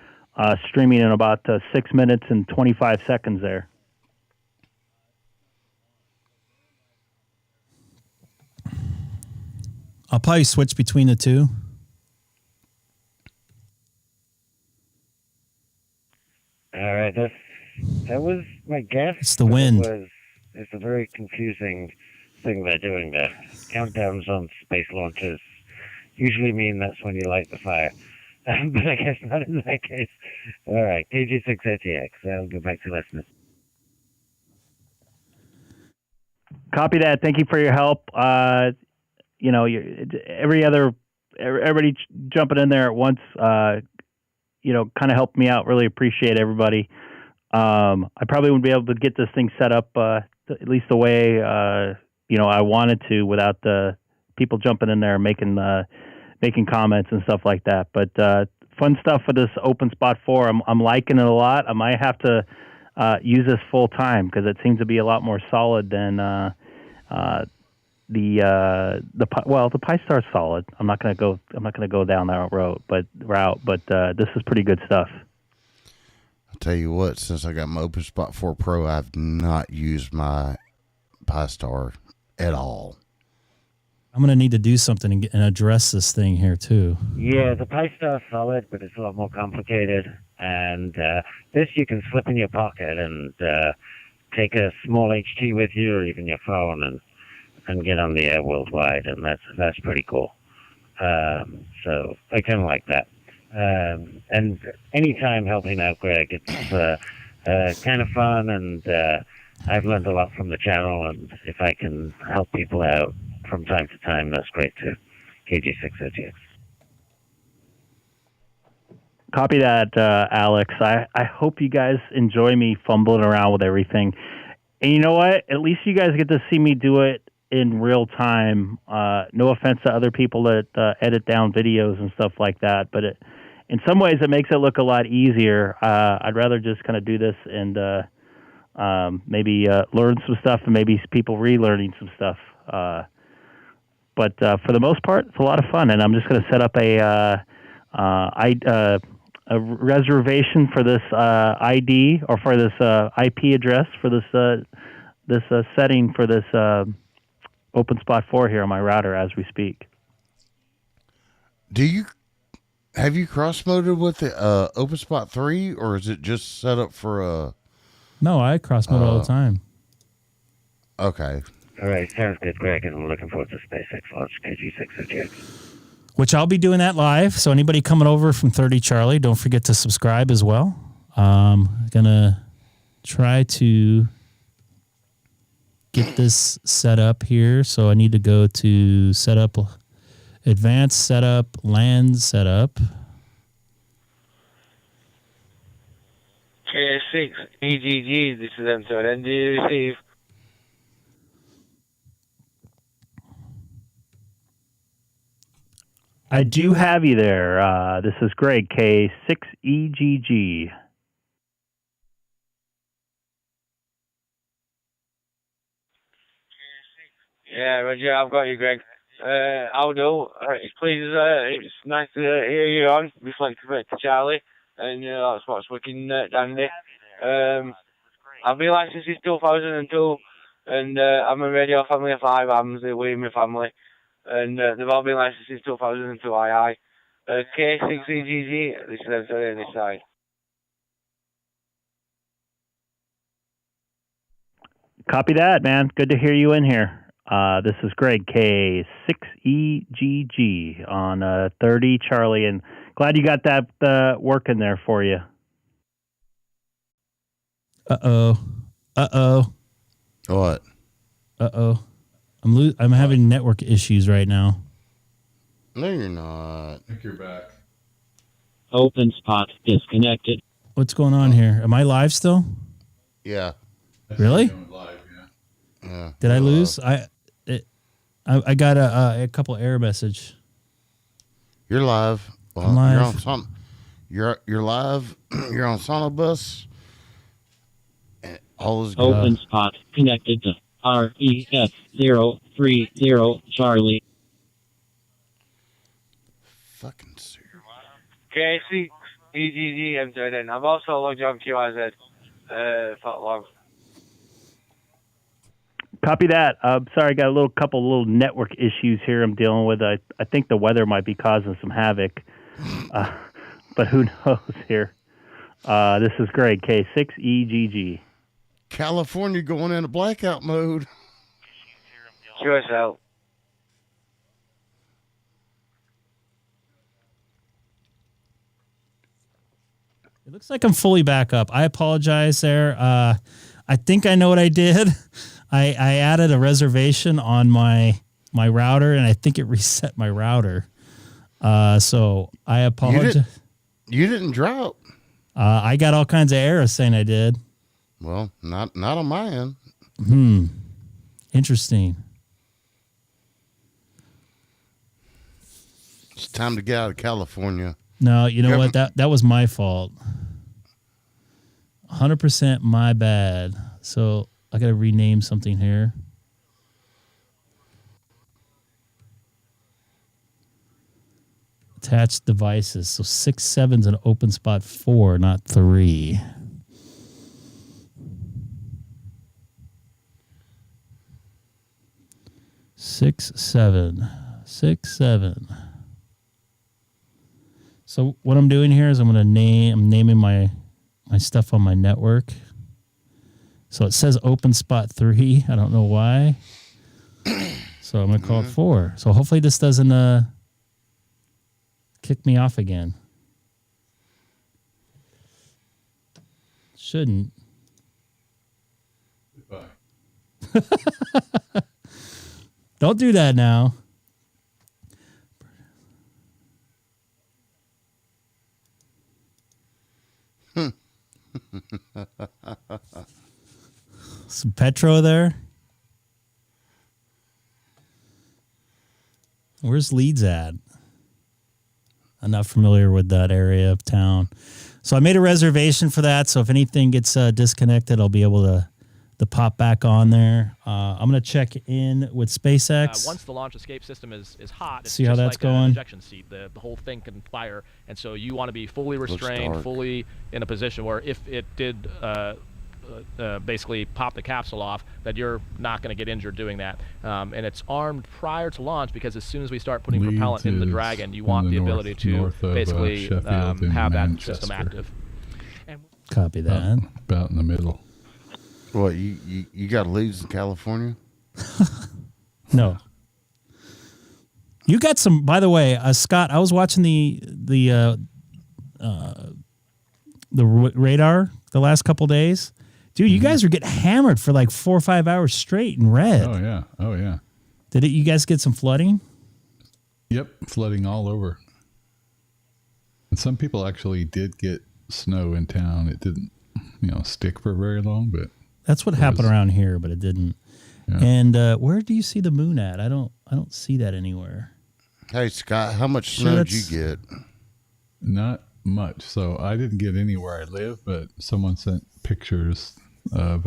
H: streaming in about 6 minutes and 25 seconds there.
A: I'll probably switch between the two.
R: All right, that was my guess.
A: It's the wind.
R: It's a very confusing thing they're doing there. Countdowns on space launches usually mean that's when you light the fire. But I guess not in that case. All right, KG6ATX. I'll go back to listening.
H: Copy that. Thank you for your help. Everybody jumping in there at once, kind of helped me out. Really appreciate everybody. I probably wouldn't be able to get this thing set up at least the way I wanted to without the people jumping in there making comments and stuff like that. But fun stuff for this Openspot 4. I'm liking it a lot. I might have to use this full time because it seems to be a lot more solid than the Pi-Star is solid. I'm not going to go down that route, but this is pretty good stuff.
I: I'll tell you what, since I got my Openspot 4 Pro, I've not used my Pi-Star at all.
A: I'm going to need to do something and address this thing here, too.
R: Yeah, the Pi-Star is solid, but it's a lot more complicated. And this you can slip in your pocket and take a small HT with you or even your phone and get on the air worldwide, and that's pretty cool. So I kind of like that. And anytime helping out Greg, it's kind of fun, and I've learned a lot from the channel, and if I can help people out from time to time, that's great too. KG6OTX.
H: Copy that, Alex. I hope you guys enjoy me fumbling around with everything. And you know what? At least you guys get to see me do it in real time. No offense to other people that edit down videos and stuff like that, but in some ways it makes it look a lot easier. I'd rather just kind of do this and maybe learn some stuff and maybe people relearning some stuff. But for the most part, it's a lot of fun, and I'm just going to set up a reservation for this ID or for this IP address for this setting for this Openspot 4 here on my router as we speak.
I: Have you cross-moded with the Openspot 3, or is it just set up for a...
A: No, I cross-mode all the time.
I: Okay.
R: All right, sounds good, Greg, and I'm looking forward to SpaceX launch KG6OTX.
A: Which I'll be doing that live. So anybody coming over from 30 Charlie, don't forget to subscribe as well. Gonna try to get this set up here. So I need to go to setup, advanced setup, LAN setup.
U: K6EGG, this is M7. Do you receive?
H: I do have you there. This is Greg, K6EGG.
U: Yeah, Roger, I've got you, Greg. I'll do. Please, it's nice to hear you on Reflector Charlie, and that's what's working dandy. I've been licensed since 2002, and I'm a radio family of 5. I'm the with my family, and they've all been licensed since 2002. K6EGG, this is on this side.
H: Copy that, man. Good to hear you in here. This is Greg, K6EGG on 30 Charlie, and glad you got that working there for you.
A: Uh-oh.
I: What?
A: Uh-oh. I'm having network issues right now.
I: No, you're not.
E: I think you're back.
D: Openspot disconnected.
A: What's going on here? Am I live still?
I: Yeah.
A: Really?
E: Live,
I: yeah.
A: Did I lose? I got a couple error message.
I: You're live. Well,
A: I'm live.
I: You're live. You're on SonoBus. And all is good.
D: Openspot connected to REF030 Charlie.
I: Fucking serious.
U: K6EGG M7. I've also logged on QRZ for long.
H: Copy that. Sorry, I got a couple little network issues here I'm dealing with. I think the weather might be causing some havoc, but who knows here. This is Greg, K6EGG.
I: California going into blackout mode.
U: QSL.
A: It looks like I'm fully back up. I apologize there. I think I know what I did. I added a reservation on my router, and I think it reset my router. So I apologize.
I: You didn't drop.
A: I got all kinds of errors saying I did.
I: Well, not on my end.
A: Interesting.
I: It's time to get out of California.
A: No, you know what? That was my fault. 100% my bad. So I got to rename something here. Attached devices. So 6.7's an Openspot 4, not 3. Six, seven. So what I'm doing here is I'm naming my stuff on my network. So it says Openspot 3. I don't know why. So I'm going to call it 4. So hopefully this doesn't kick me off again. Shouldn't.
E: Goodbye.
A: Don't do that now. Some Petro there. Where's Leeds at? I'm not familiar with that area of town. So I made a reservation for that. So if anything gets disconnected, I'll be able to pop back on there. I'm going to check in with SpaceX.
M: Once the launch escape system is hot, it's
A: see how
M: just
A: that's
M: like
A: going.
M: An ejection seat. The whole thing can fire, and so you want to be fully restrained, fully in a position where if it did basically pop the capsule off, that you're not going to get injured doing that. And it's armed prior to launch because as soon as we start putting propellant in the Dragon, you want the ability to basically have that system active.
A: Copy that.
E: About in the middle.
I: What, you got leads in California?
A: No. You got some, by the way, Scott, I was watching the radar the last couple days. Dude, you guys were getting hammered for like 4 or 5 hours straight in red.
E: Oh yeah.
A: Did it? You guys get some flooding?
E: Yep, flooding all over. And some people actually did get snow in town. It didn't, stick for very long, but
A: that's what happened around here, but it didn't.
E: Yeah.
A: And where do you see the moon at? I don't see that anywhere.
I: Hey Scott, how much snow did you get?
E: Not much. So I didn't get any where I live, but someone sent pictures of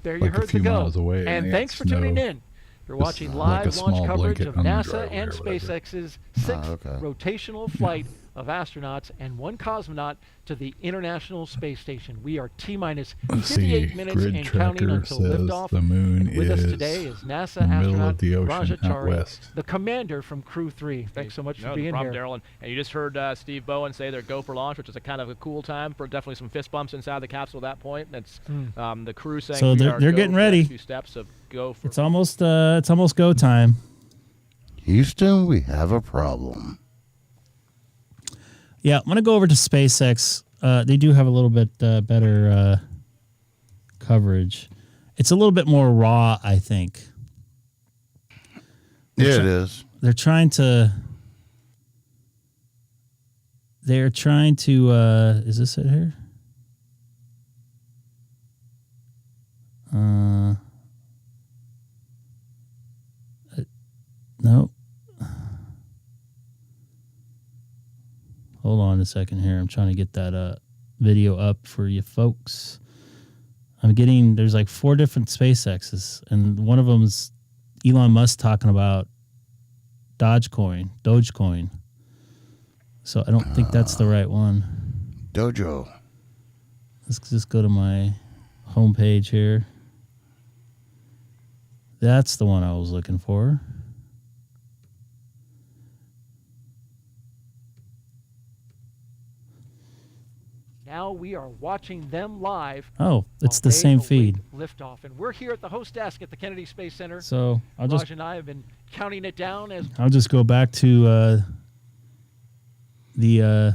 S: there you
E: like
S: heard
E: a few
S: the go.
E: miles away.
S: And thanks for tuning in. You're watching live launch coverage of NASA and SpaceX's sixth rotational flight of astronauts and one cosmonaut to the International Space Station. We are T-minus 58 minutes and counting until liftoff.
E: The moon
S: and with us today is NASA astronaut Raja Chari, the commander from Crew 3. Thanks so much for being here.
M: Daryl. And you just heard Steve Bowen say they're go for launch, which is a kind of a cool time for definitely some fist bumps inside the capsule at that point. That's the crew saying
A: so they're getting ready.
M: Few steps of go for
A: it's almost go time.
I: Houston, we have a problem.
A: Yeah, I'm going to go over to SpaceX. They do have a little bit better coverage. It's a little bit more raw, I think.
I: Yeah, it is.
A: They're trying to... is this it here? No. Hold on a second here. I'm trying to get that video up for you folks. There's like 4 different SpaceXs, and one of them's Elon Musk talking about Dogecoin. So I don't think that's the right one.
I: Dojo.
A: Let's just go to my homepage here. That's the one I was looking for.
S: Now we are watching them live.
A: Oh, it's the same feed.
S: Liftoff, and we're here at the host desk at the Kennedy Space Center.
A: So
S: Raj and I have been counting it down as
A: I'll just go back to the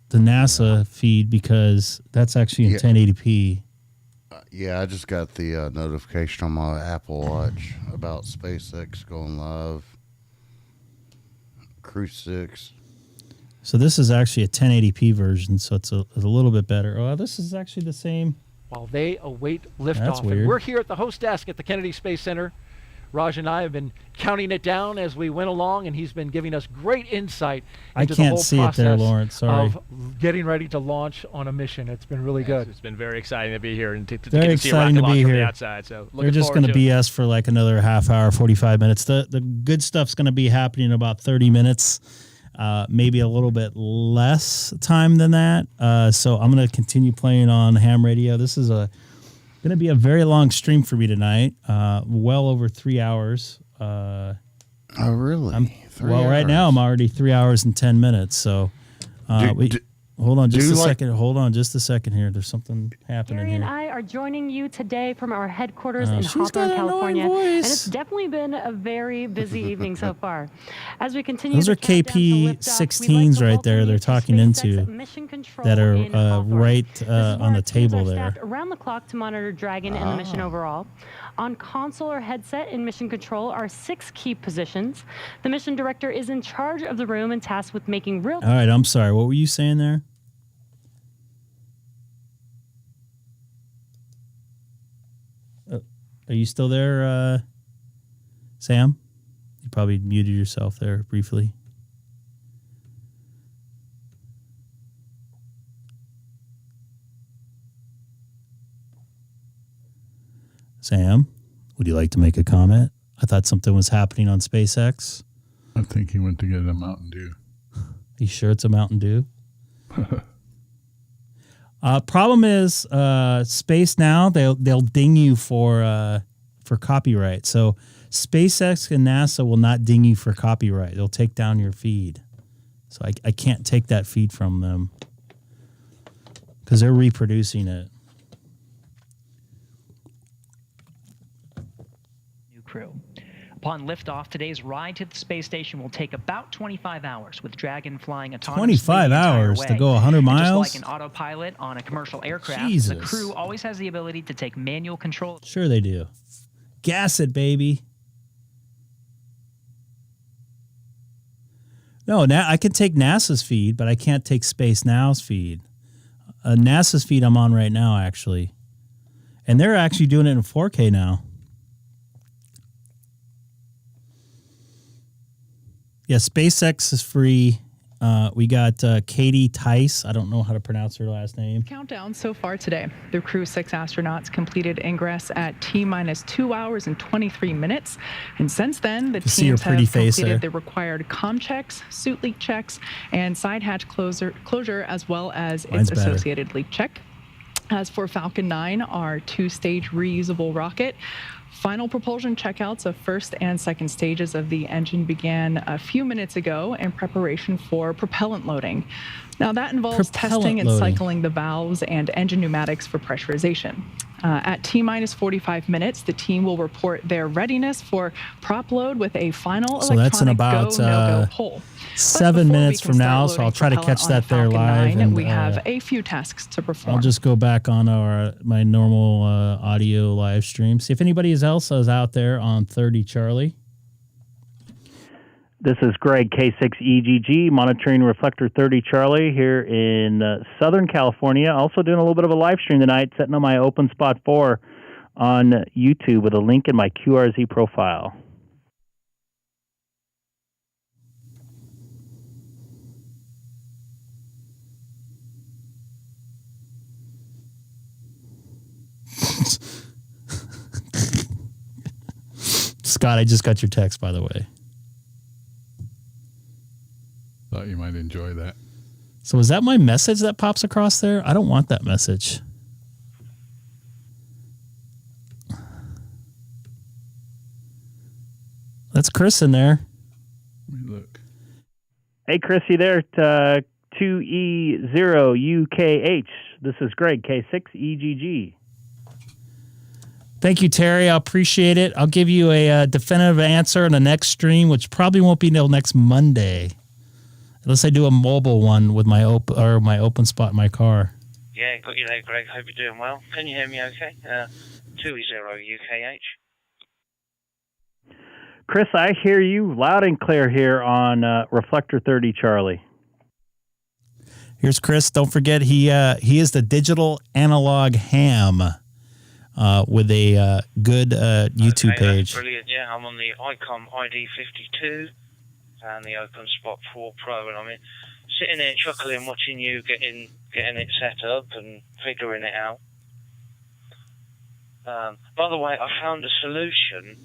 A: NASA feed because that's actually in 1080p.
I: Yeah, I just got the notification on my Apple Watch about SpaceX going live. Crew 6.
A: So this is actually a 1080p version, so it's a little bit better. Oh, this is actually the same.
S: While they await liftoff.
A: That's weird.
S: And we're here at the host desk at the Kennedy Space Center. Raj and I have been counting it down as we went along, and he's been giving us great insight into the whole process
A: it there, Lawrence. Sorry.
S: of getting ready to launch on a mission. It's been really good.
M: It's been very exciting to be here and to
A: very
M: get to see
A: exciting
M: rocket
A: to be
M: launch from
A: here.
M: the outside. So
A: they're just going to BS for like another half hour, 45 minutes. The good stuff's going to be happening in about 30 minutes. Maybe a little bit less time than that. So I'm going to continue playing on ham radio. This is going to be a very long stream for me tonight. Well over 3 hours.
I: Oh, really?
A: Right now I'm already 3 hours and 10 minutes. So hold on just a second. Hold on just a second here. There's something happening
L: Gary
A: here.
L: and I are joining you today from our headquarters in Hawthorne, California. And it's definitely been a very busy evening so far. As we continue,
A: those are KP16s right there. They're talking into that are right on the table there.
L: Around the clock to monitor Dragon and the mission overall. On console or headset in mission control are 6 key positions. The mission director is in charge of the room and tasked with making real.
A: All right, I'm sorry. What were you saying there? Are you still there, Sam? You probably muted yourself there briefly. Sam, would you like to make a comment? I thought something was happening on SpaceX.
E: I think he went to get a Mountain Dew.
A: You sure it's a Mountain Dew? Problem is, Space Now they'll ding you for copyright. So SpaceX and NASA will not ding you for copyright. They'll take down your feed. So I can't take that feed from them because they're reproducing it.
O: New crew. Upon liftoff, today's ride to the space station will take about 25 hours, with Dragon flying autonomously
A: 25
O: the entire
A: hours
O: way.
A: to go 100
O: And
A: miles?
O: just like an autopilot on a commercial aircraft, the
A: Jesus.
O: crew always has the ability to take manual control.
A: Sure they do. Gas it, baby. No, I can take NASA's feed, but I can't take Space Now's feed. NASA's feed I'm on right now, actually. And they're actually doing it in 4K now. Yeah, SpaceX is free. We got Katie Tice. I don't know how to pronounce her last name.
P: Countdown so far today. The crew's 6 astronauts completed ingress at T-minus 2 hours and 23 minutes. And since then, the teams have completed the required comm checks, suit leak checks, and side hatch closure as well as its associated leak check. As for Falcon 9, our 2-stage reusable rocket, final propulsion checkouts of first and second stages of the engine began a few minutes ago in preparation for propellant loading. Now that involves testing and cycling the valves and engine pneumatics for pressurization. At T-minus 45 minutes, the team will report their readiness for prop load with a final
A: that's in about
P: go-no-go poll.
A: 7 minutes from now, so I'll try to catch that there live. And
P: we have a few tasks to perform.
A: I'll just go back on my normal audio live stream. See if anybody else is out there on 30 Charlie.
H: This is Greg, K6EGG, monitoring Reflector 30 Charlie here in Southern California. Also doing a little bit of a live stream tonight, setting up my Openspot 4 on YouTube with a link in my QRZ profile.
A: Scott, I just got your text, by the way.
E: Thought you might enjoy that.
A: So is that my message that pops across there? I don't want that message. That's Chris in there.
E: Let me look.
H: Hey, Chris, you there? 2E0UKH. This is Greg, K6EGG.
A: Thank you, Terry. I appreciate it. I'll give you a definitive answer in the next stream, which probably won't be until next Monday. Unless I do a mobile one with my Openspot in my car.
R: Yeah, got you there, Greg. Hope you're doing well. Can you hear me okay? 2E0UKH.
H: Chris, I hear you loud and clear here on Reflector 30 Charlie.
A: Here's Chris. Don't forget, he is the digital analog ham with a good YouTube page.
R: That's brilliant. Yeah, I'm on the Icom ID-52 and the Openspot 4 Pro, and I'm sitting there chuckling, watching you getting it set up and figuring it out. By the way, I found a solution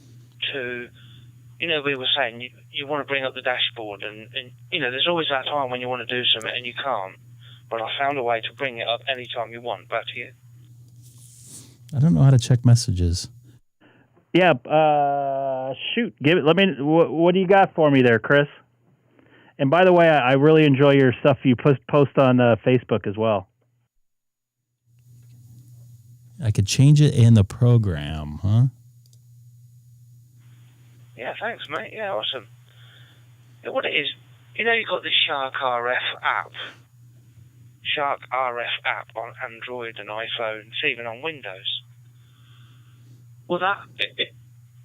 R: to, we were saying you want to bring up the dashboard, and there's always that time when you want to do something and you can't. But I found a way to bring it up anytime you want. Back to you.
A: I don't know how to check messages.
H: Yeah, shoot. Give it. Let me. What do you got for me there, Chris? And by the way, I really enjoy your stuff you post on Facebook as well.
A: I could change it in the program, huh?
R: Yeah, thanks, mate. Yeah, awesome. What it is, you've got the Shark RF app. Shark RF app on Android and iPhone, it's even on Windows. Well,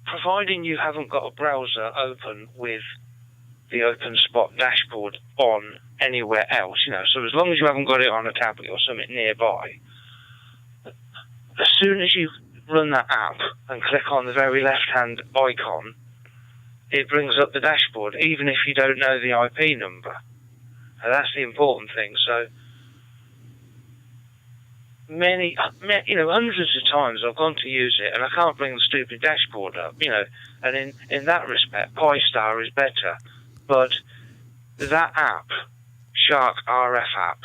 R: providing you haven't got a browser open with the Openspot dashboard on anywhere else, so as long as you haven't got it on a tablet or something nearby, as soon as you run that app and click on the very left-hand icon, it brings up the dashboard, even if you don't know the IP number. And that's the important thing. So, hundreds of times I've gone to use it and I can't bring the stupid dashboard up, and in that respect, Pi-Star is better. But that app, Shark RF app,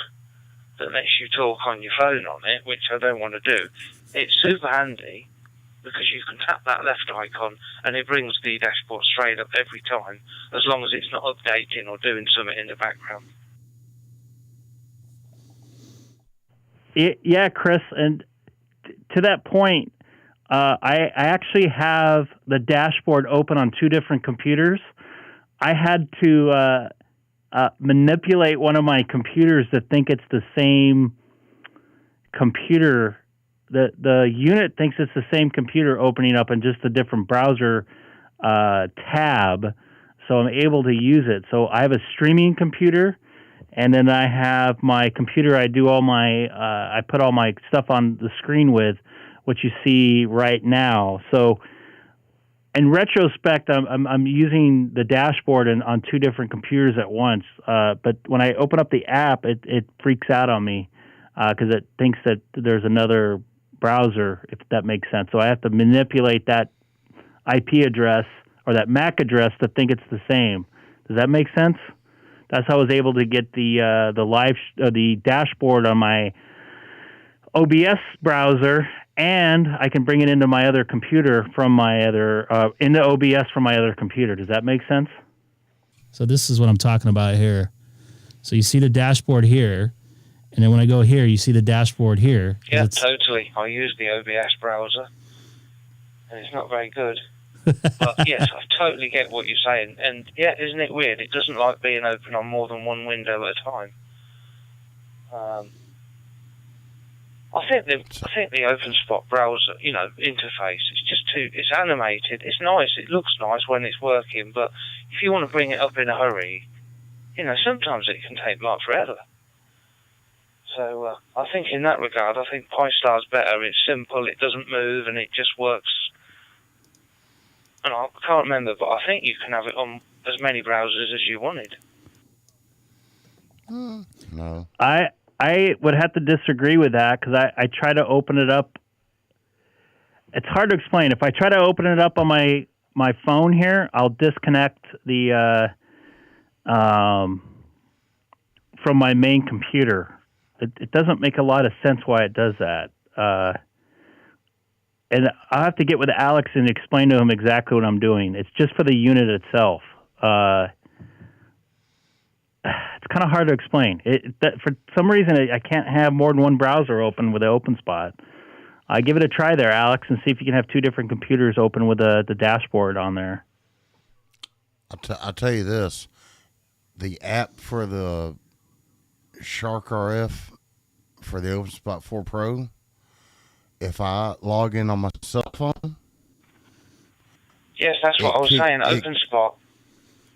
R: that lets you talk on your phone on it, which I don't want to do, it's super handy because you can tap that left icon and it brings the dashboard straight up every time, as long as it's not updating or doing something in the background.
H: Yeah, Chris, and to that point, I actually have the dashboard open on two different computers. I had to manipulate one of my computers to think it's the same computer. The unit thinks it's the same computer opening up in just a different browser tab, so I'm able to use it. So I have a streaming computer, and then I have my computer I do all my I put all my stuff on the screen with, what you see right now. So in retrospect, I'm using the dashboard on two different computers at once. But when I open up the app, it freaks out on me because it thinks that there's another browser, if that makes sense. So I have to manipulate that IP address or that MAC address to think it's the same. Does that make sense? That's how I was able to get the dashboard on my OBS browser, and I can bring it into my other computer from my other into OBS from my other computer. Does that make sense?
A: So this is what I'm talking about here. So you see the dashboard here, and then when I go here, you see the dashboard here.
R: Yeah, totally. I use the OBS browser, and it's not very good. But yes, I totally get what you're saying. And yeah, isn't it weird? It doesn't like being open on more than one window at a time. I think the Openspot browser, interface, it's animated. It's nice. It looks nice when it's working. But if you want to bring it up in a hurry, sometimes it can take like forever. So I think in that regard, I think Pi-Star's better. It's simple. It doesn't move, and it just works. And I can't remember, but I think you can have it on as many browsers as you wanted.
I: No.
H: I would have to disagree with that because I try to open it up. It's hard to explain. If I try to open it up on my phone here, I'll disconnect the from my main computer. It doesn't make a lot of sense why it does that. And I'll have to get with Alex and explain to him exactly what I'm doing. It's just for the unit itself. It's kind of hard to explain. For some reason, I can't have more than one browser open with the Openspot. Give it a try there, Alex, and see if you can have two different computers open with the dashboard on there.
I: I'll tell you this. The app for the Shark RF for the Openspot 4 Pro, if I log in on my cell phone...
R: Yes, that's what I was saying. Openspot,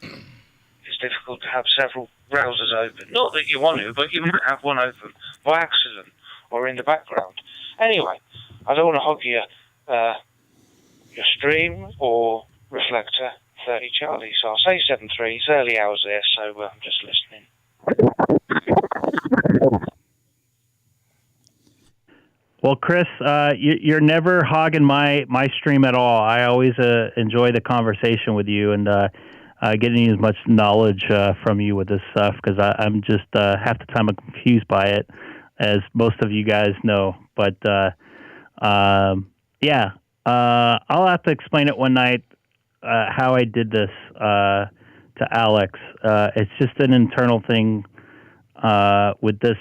R: it's difficult to have several browsers open. Not that you want to, but you might have one open by accident or in the background. Anyway, I don't want to hog your stream or reflector 30 Charlie, so I'll say 7.3. It's early hours there, so I'm just listening.
H: Well, Chris, you're never hogging my stream at all. I always enjoy the conversation with you and getting as much knowledge from you with this stuff because I'm just half the time I'm confused by it, as most of you guys know. But I'll have to explain it one night how I did this to Alex. It's just an internal thing with this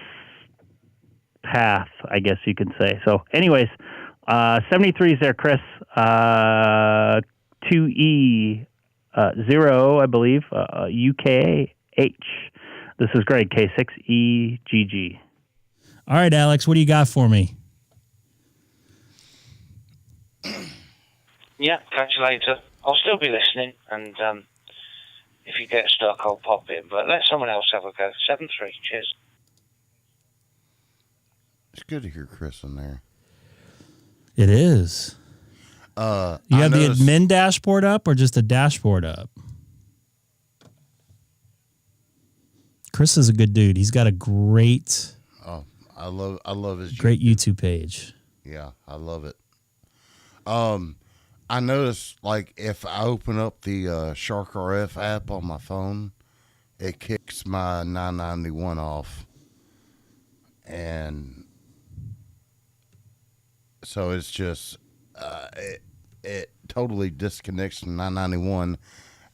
H: path, I guess you could say. So anyways, 73 is there, Chris. 2E0, I believe, UKH. This is Greg, K6EGG.
A: All right, Alex, what do you got for me?
R: Yeah, catch you later. I'll still be listening, and if you get stuck, I'll pop in. But let someone else have a go. 7-3, cheers.
I: It's good to hear Chris in there.
A: It is. You have the admin dashboard up or just the dashboard up? Chris is a good dude. He's got a great...
I: Oh, I love his...
A: Great YouTube page.
I: Yeah, I love it. I noticed, like, if I open up the Shark RF app on my phone, it kicks my 991 off. And... so it's just, it totally disconnects from 991,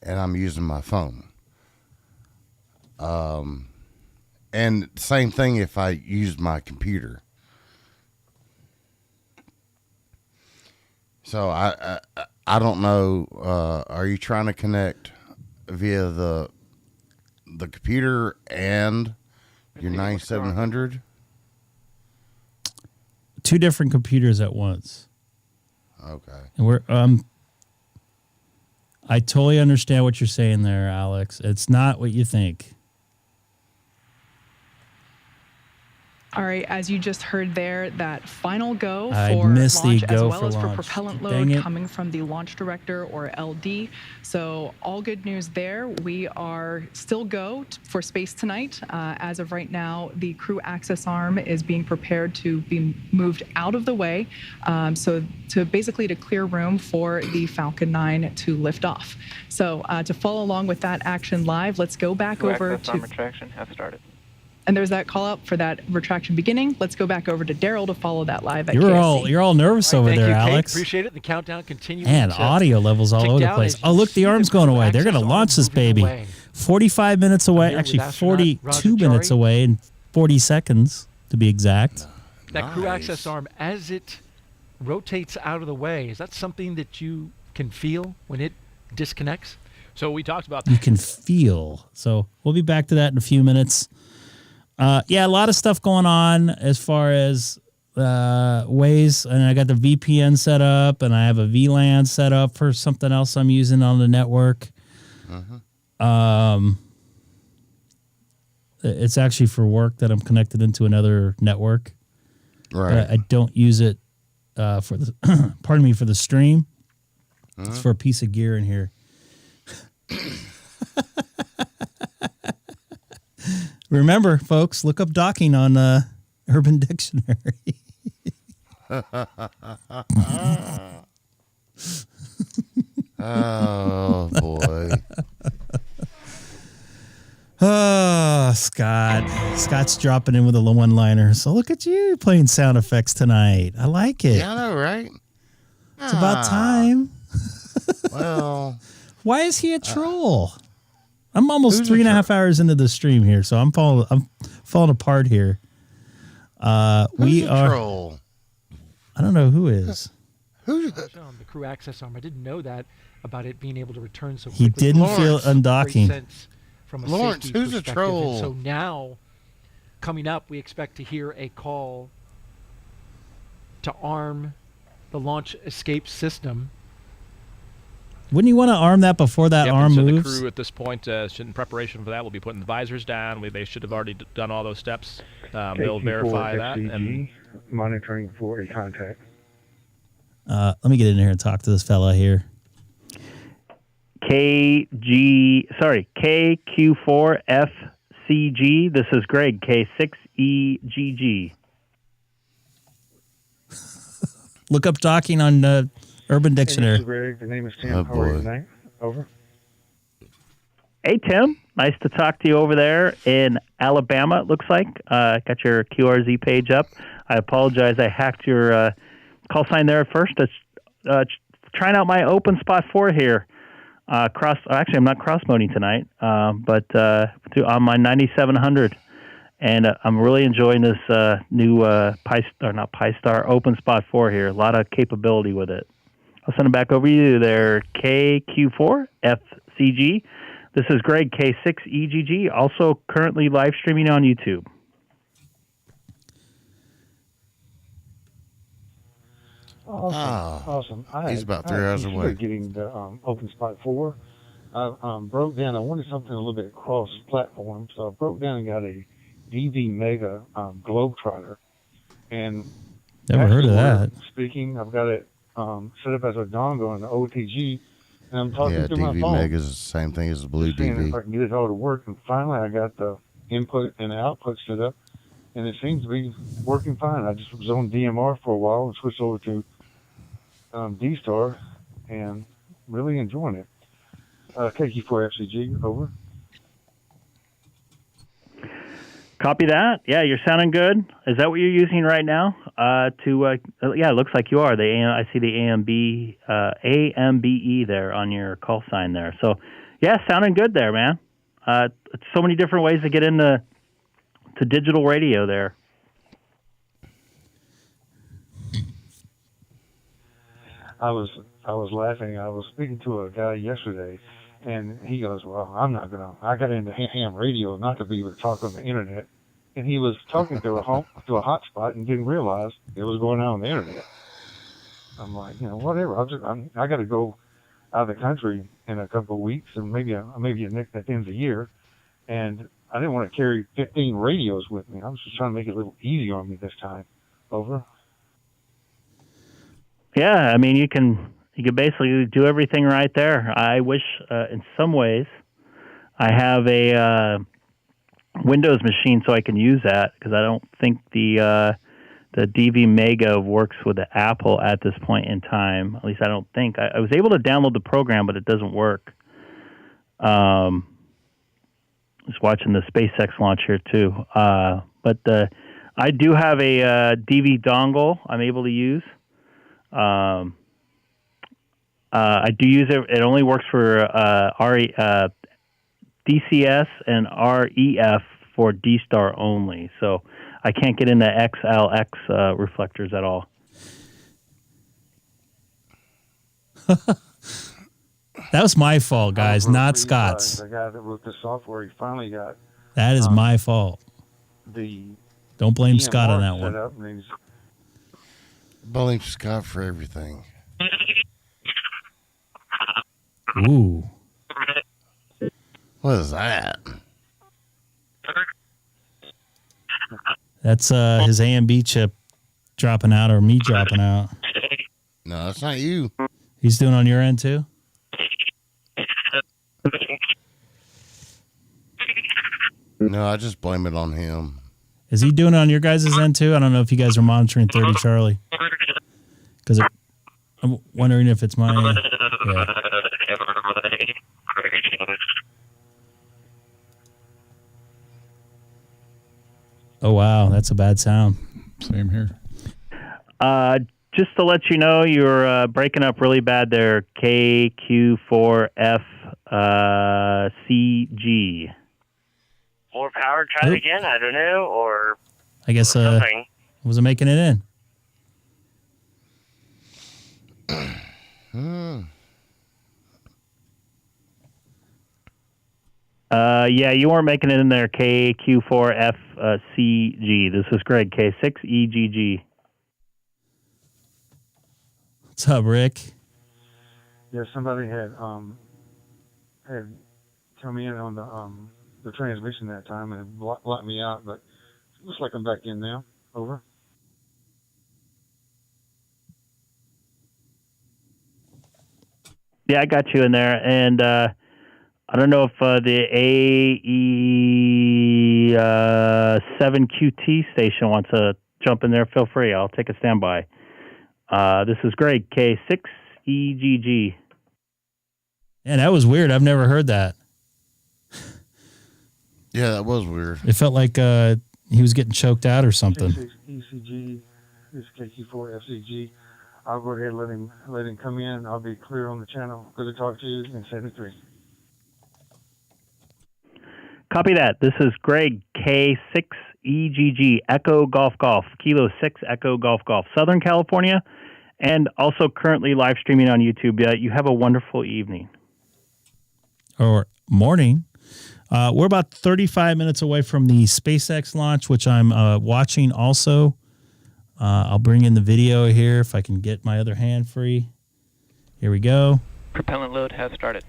I: and I'm using my phone. And same thing if I use my computer. So I don't know. Are you trying to connect via the computer and your 9700?
A: Two different computers at once.
I: Okay.
A: And we're I totally understand what you're saying there, Alex. It's not what you think.
P: All right, as you just heard there, that final go
A: I
P: for
A: missed the
P: launch as
A: go
P: well
A: for
P: as for
A: launch.
P: propellant
A: Dang
P: load
A: it.
P: coming from the launch director or LD. So all good news there. We are still go for space tonight. As of right now, the crew access arm is being prepared to be moved out of the way. So to basically to clear room for the Falcon 9 to lift off. So to follow along with that action live, let's go back over to...
J: retraction has started.
P: And there's that call out for that retraction beginning. Let's go back over to Daryl to follow that live at
A: You're
P: KSC.
A: all nervous over
S: Thank
A: there,
S: you, Kate.
A: Alex.
S: Appreciate it. The countdown continues.
A: And audio levels all over the place. Oh, look, the arm's going away. They're going to launch this baby. 45 minutes away. Actually, 42 minutes away in 40 seconds, to be exact.
S: That crew access arm, as it rotates out of the way, is that something that you can feel when it disconnects?
M: So we talked about
A: You can feel. So we'll be back to that in a few minutes. Yeah, a lot of stuff going on as far as ways. And I got the VPN set up, and I have a VLAN set up for something else I'm using on the network. It's actually for work that I'm connected into another network.
I: Right.
A: I don't use it for the pardon me, for the stream. It's for a piece of gear in here. Remember, folks, look up docking on Urban Dictionary.
I: Oh, boy.
A: Oh, Scott. Scott's dropping in with a one-liner. So look at you playing sound effects tonight. I like it.
I: Yeah, I know, right?
A: It's about time.
I: Well.
A: Why is he a troll? I'm almost 3.5 hours into the stream here, so I'm falling apart here. We are
I: troll?
A: I don't know who is.
S: The crew access arm. I didn't know that about it being able to return so
A: He
S: quickly.
A: didn't feel undocking.
S: From a
I: Lawrence,
S: safety
I: who's a
S: perspective.
I: troll?
S: And so now, coming up, we expect to hear a call to arm the launch escape system.
A: Wouldn't you want to arm that before that arm
M: so
A: moves?
M: the crew at this point, in preparation for that, will be putting the visors down. They should have already done all those steps. They'll verify that. And
C: monitoring for a contact.
A: Let me get in here and talk to this fella here.
H: KQ4FCG. This is Greg, K6EGG.
A: Look up docking on Urban Dictionary.
C: Hey, Greg. The name is Tim. How are you tonight? Over.
H: Hey, Tim. Nice to talk to you over there in Alabama, it looks like. Got your QRZ page up. I apologize. I hacked your call sign there at first. Trying out my Openspot 4 here. Actually, I'm not cross-moding tonight, but on my 9700. And I'm really enjoying this new Pi-Star Openspot 4 here. A lot of capability with it. I'll send it back over to you there, KQ4FCG. This is Greg, K6EGG, also currently live streaming on YouTube.
C: Awesome.
I: He's about 3 hours away.
C: Getting the Openspot 4. I broke down. I wanted something a little bit cross-platform, so I broke down and got a DV Mega Globetrotter. And
A: never heard of that.
C: Speaking, I've got it set up as a dongle on the OTG, and I'm talking through my
I: DV
C: phone.
I: Mega is the same thing as the Blue
C: Seeing if I
I: DV.
C: can get it all to work, and finally I got the input and the output set up, and it seems to be working fine. I just was on DMR for a while and switched over to DStar, and really enjoying it. KQ4FCG, over.
H: Copy that. Yeah, you're sounding good. Is that what you're using right now? Yeah, it looks like you are. I see the AMBE there on your call sign there. So, yeah, sounding good there, man. So many different ways to get into digital radio there.
C: I was laughing. I was speaking to a guy yesterday, and he goes, "Well, I got into ham radio not to be able to talk on the internet." And he was talking to a hotspot and didn't realize it was going on the internet. I'm like, whatever. I got to go out of the country in a couple of weeks, and maybe at the end of the year, and I didn't want to carry 15 radios with me. I was just trying to make it a little easier on me this time. Over.
H: Yeah, I mean, you can basically do everything right there. I wish, in some ways, I have a Windows machine so I can use that, because I don't think the DV Mega works with the Apple at this point in time. At least I don't think. I was able to download the program, but it doesn't work. Just watching the SpaceX launch here too. But I do have a DV dongle I'm able to use. I do use it. It only works for DCS and REF for DStar only. So I can't get into XLX reflectors at all.
A: That was my fault, guys, not Scott's.
C: The guy that wrote the software, he finally got.
A: That is my fault. Don't blame
C: EMR
A: Scott on that one.
C: set up, and he's
I: Blame Scott for everything.
A: Ooh.
I: What is that?
A: That's his A&B chip dropping out, or me dropping out.
I: No, that's not you.
A: He's doing on your end too?
I: No, I just blame it on him.
A: Is he doing it on your guys' end too? I don't know if you guys are monitoring 30 Charlie. Because I'm wondering if it's my... yeah. Oh, wow. That's a bad sound.
E: Same here.
H: Just to let you know, you're breaking up really bad there. K6EGG.
B: More power, try it again, I don't know, or
A: I guess
B: something.
A: Wasn't making it in.
H: Yeah, you weren't making it in there, KQ4FCG. This is Greg, K6EGG.
A: What's up, Rick?
C: Yeah, somebody had come in on the transmission that time and blocked me out, but it looks like I'm back in now. Over.
H: Yeah, I got you in there, and I don't know if the AE7QT station wants to jump in there. Feel free. I'll take a standby. This is Greg, K6EGG.
A: Yeah, that was weird. I've never heard that.
I: Yeah, that was weird.
A: It felt like he was getting choked out or something.
C: K6EGG, this is KQ4FCG. I'll go ahead and let him come in. I'll be clear on the channel. Good to talk to you in 73.
H: Copy that. This is Greg, K6EGG, Echo Golf Golf, Kilo 6 Echo Golf Golf, Southern California, and also currently live streaming on YouTube. You have a wonderful evening.
A: Or morning. We're about 35 minutes away from the SpaceX launch, which I'm watching also. I'll bring in the video here if I can get my other hand free. Here we go.
F: Propellant load has started.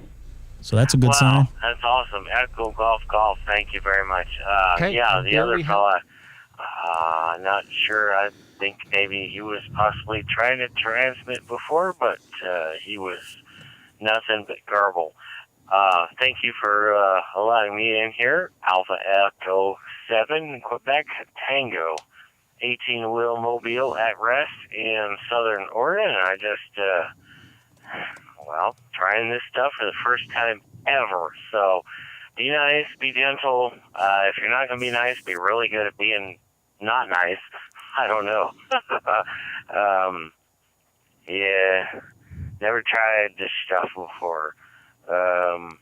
A: So that's a good sign.
B: That's awesome. Echo Golf Golf, thank you very much.
F: Okay,
B: yeah, the other fella, not sure. I think maybe he was possibly trying to transmit before, but he was nothing but garble. Thank you for allowing me in here. Alpha Echo 7, Quebec Tango, 18-wheel mobile at rest in Southern Oregon. I just, trying this stuff for the first time ever. So be nice, be gentle. If you're not going to be nice, be really good at being not nice. I don't know. Yeah, never tried this stuff before. I'm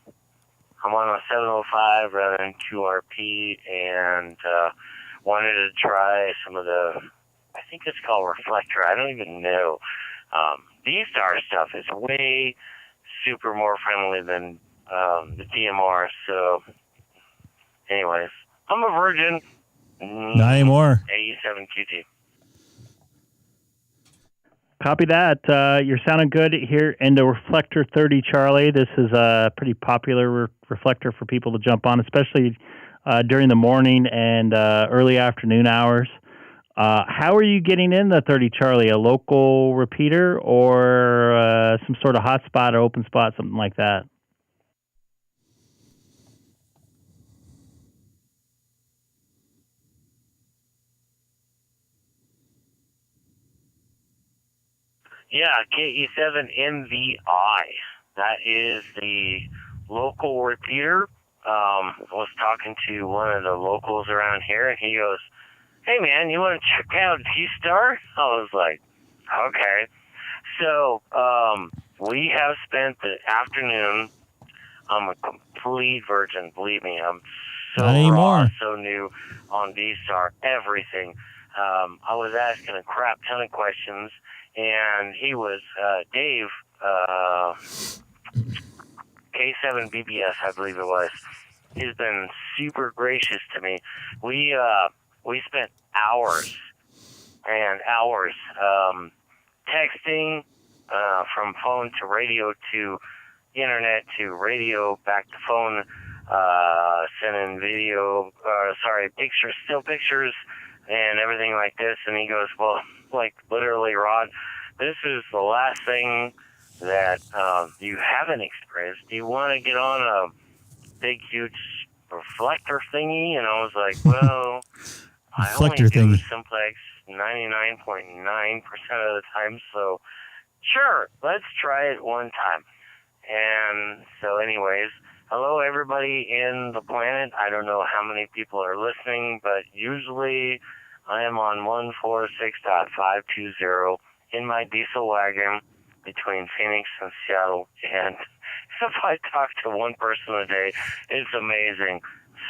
B: on a 705 rather than QRP, and wanted to try some of the, I think it's called reflector. I don't even know. DStar stuff is way super more friendly than the DMR. So, anyways, I'm a virgin.
A: Not anymore.
B: AE7QT.
H: Copy that. You're sounding good here in the Reflector 30 Charlie. This is a pretty popular reflector for people to jump on, especially during the morning and early afternoon hours. How are you getting in the 30 Charlie? A local repeater or some sort of hotspot or open spot, something like that?
B: Yeah, KE7MVI. That is the local repeater. I was talking to one of the locals around here, and he goes, "Hey, man, you want to check out DStar?" I was like, okay. So we have spent the afternoon. I'm a complete virgin, believe me. I'm so raw, so new on DStar, everything. I was asking a crap ton of questions, and he was, Dave, K7BBS, I believe it was. He's been super gracious to me. We spent hours and hours texting from phone to radio to internet to radio back to phone, sending video, pictures, still pictures, and everything like this. And he goes, well, like literally, Rod, this is the last thing that you haven't experienced. Do you want to get on a big, huge reflector thingy? And I was like, well, I only do simplex 99.9% of the time, so sure, let's try it one time. And so anyways, hello everybody in the planet. I don't know how many people are listening, but usually I am on 146.520 in my diesel wagon between Phoenix and Seattle, and if I talk to one person a day, it's amazing.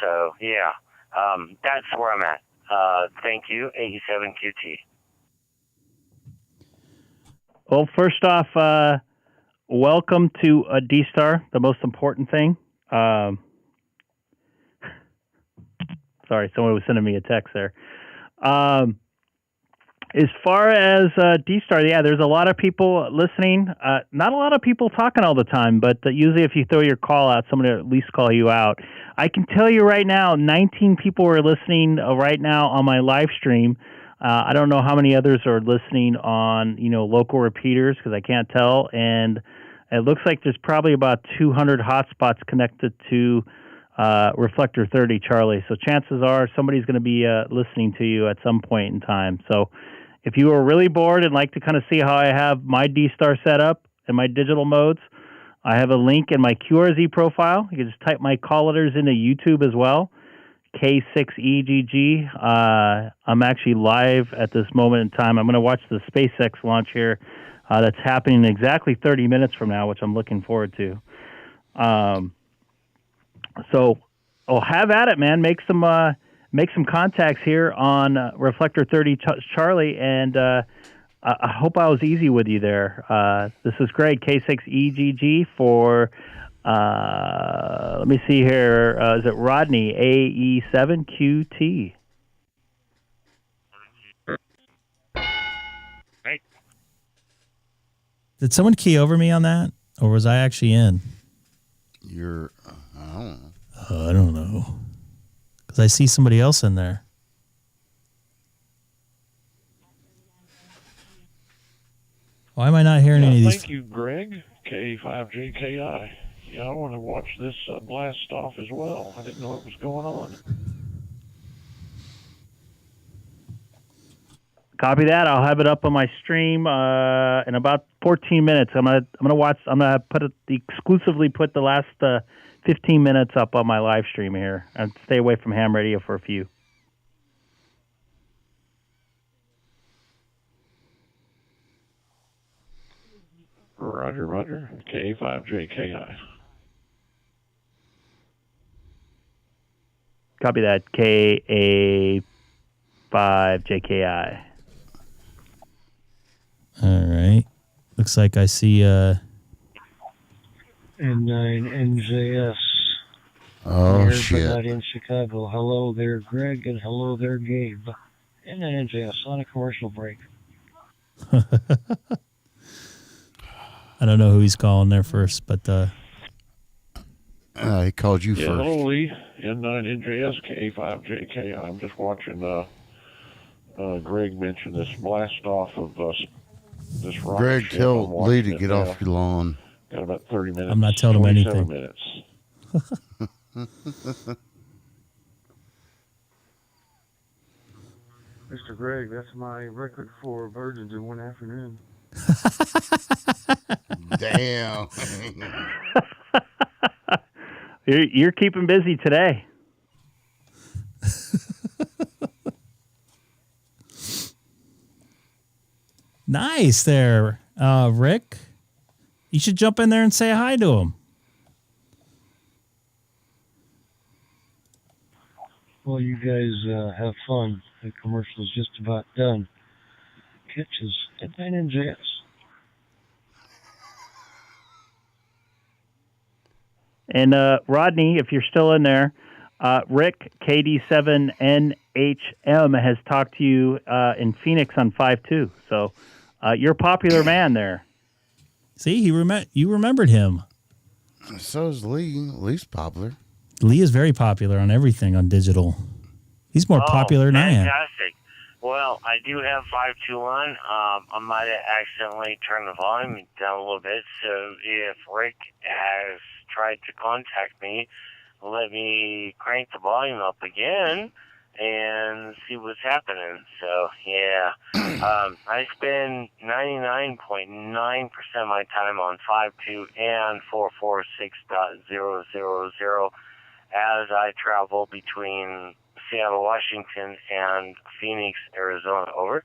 B: So yeah, that's where I'm at. Thank you, 87QT.
H: Well, first off, welcome to DStar, the most important thing. Sorry, someone was sending me a text there. As far as DStar, yeah, there's a lot of people listening. Not a lot of people talking all the time, but usually if you throw your call out, somebody will at least call you out. I can tell you right now, 19 people are listening right now on my live stream. I don't know how many others are listening on, local repeaters because I can't tell. And it looks like there's probably about 200 hotspots connected to Reflector 30 Charlie. So chances are somebody's going to be listening to you at some point in time. So if you are really bored and like to kind of see how I have my DStar set up and my digital modes, I have a link in my QRZ profile. You can just type my call letters into YouTube as well. K6EGG. I'm actually live at this moment in time. I'm going to watch the SpaceX launch here. That's happening in exactly 30 minutes from now, which I'm looking forward to. So, have at it, man. Make some contacts here on Reflector 30 Charlie, and I hope I was easy with you there. This is great. K6EGG for, let me see here. Is it Rodney, AE7QT?
B: Right.
A: Did someone key over me on that, or was I actually in?
I: I don't know.
A: I don't know. Because I see somebody else in there. Why am I not hearing any of these?
C: Thank you, Greg. K5JKI. Yeah, I want to watch this blast off as well. I didn't know what was going on.
H: Copy that. I'll have it up on my stream in about 14 minutes. I'm gonna exclusively put the last 15 minutes up on my live stream here, and stay away from ham radio for a few.
C: Roger. K5JKI.
H: Copy that. KA5JKI.
A: All right. Looks like I see
F: N9NJS.
I: Oh,
F: here,
I: shit.
F: But not in Chicago. Hello there, Greg, and hello there, Gabe. N9NJS on a commercial break.
A: I don't know who he's calling there first, but
I: he called you
Q: yeah,
I: first.
Q: Hello, Lee. N9NJS K5JK. I'm just watching Greg mention this blast off of this rocket
I: Greg,
Q: ship.
I: tell
Q: I'm watching
I: Lee to
Q: it
I: get
Q: now.
I: off your lawn.
Q: Got about 30 minutes.
A: I'm not telling him
Q: 27
A: anything.
Q: minutes.
C: Mr. Greg, that's my record for virgins in one afternoon.
I: Damn.
H: You're keeping busy today.
A: nice there, Rick. You should jump in there and say hi to him.
C: Well, you guys have fun. The commercial's just about done. Catches N9NJS.
H: And Rodney, if you're still in there, Rick, KD7NHM, has talked to you in Phoenix on 5.2. So you're a popular man there.
A: See, you remembered him.
I: So is Lee. Lee's popular.
A: Lee is very popular on everything on digital. He's more popular than I am.
B: Fantastic. Well, I do have 521. I might have accidentally turned the volume down a little bit, so if Rick has tried to contact me, let me crank the volume up again and see what's happening. So, yeah. I spend 99.9% of my time on 5.2 and 446.000 as I travel between Seattle, Washington, and Phoenix, Arizona. Over.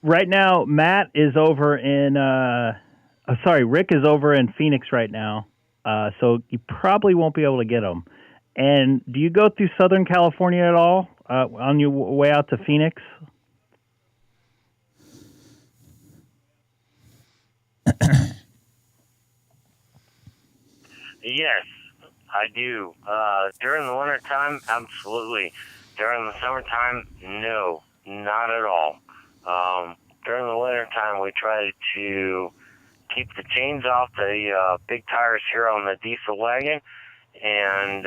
H: Right now, Matt is over in... Rick is over in Phoenix right now, so you probably won't be able to get him. And do you go through Southern California at all on your way out to Phoenix?
B: Yes, I do. During the winter time, absolutely. During the summertime, no, not at all. During the winter time, we try to keep the chains off the big tires here on the diesel wagon and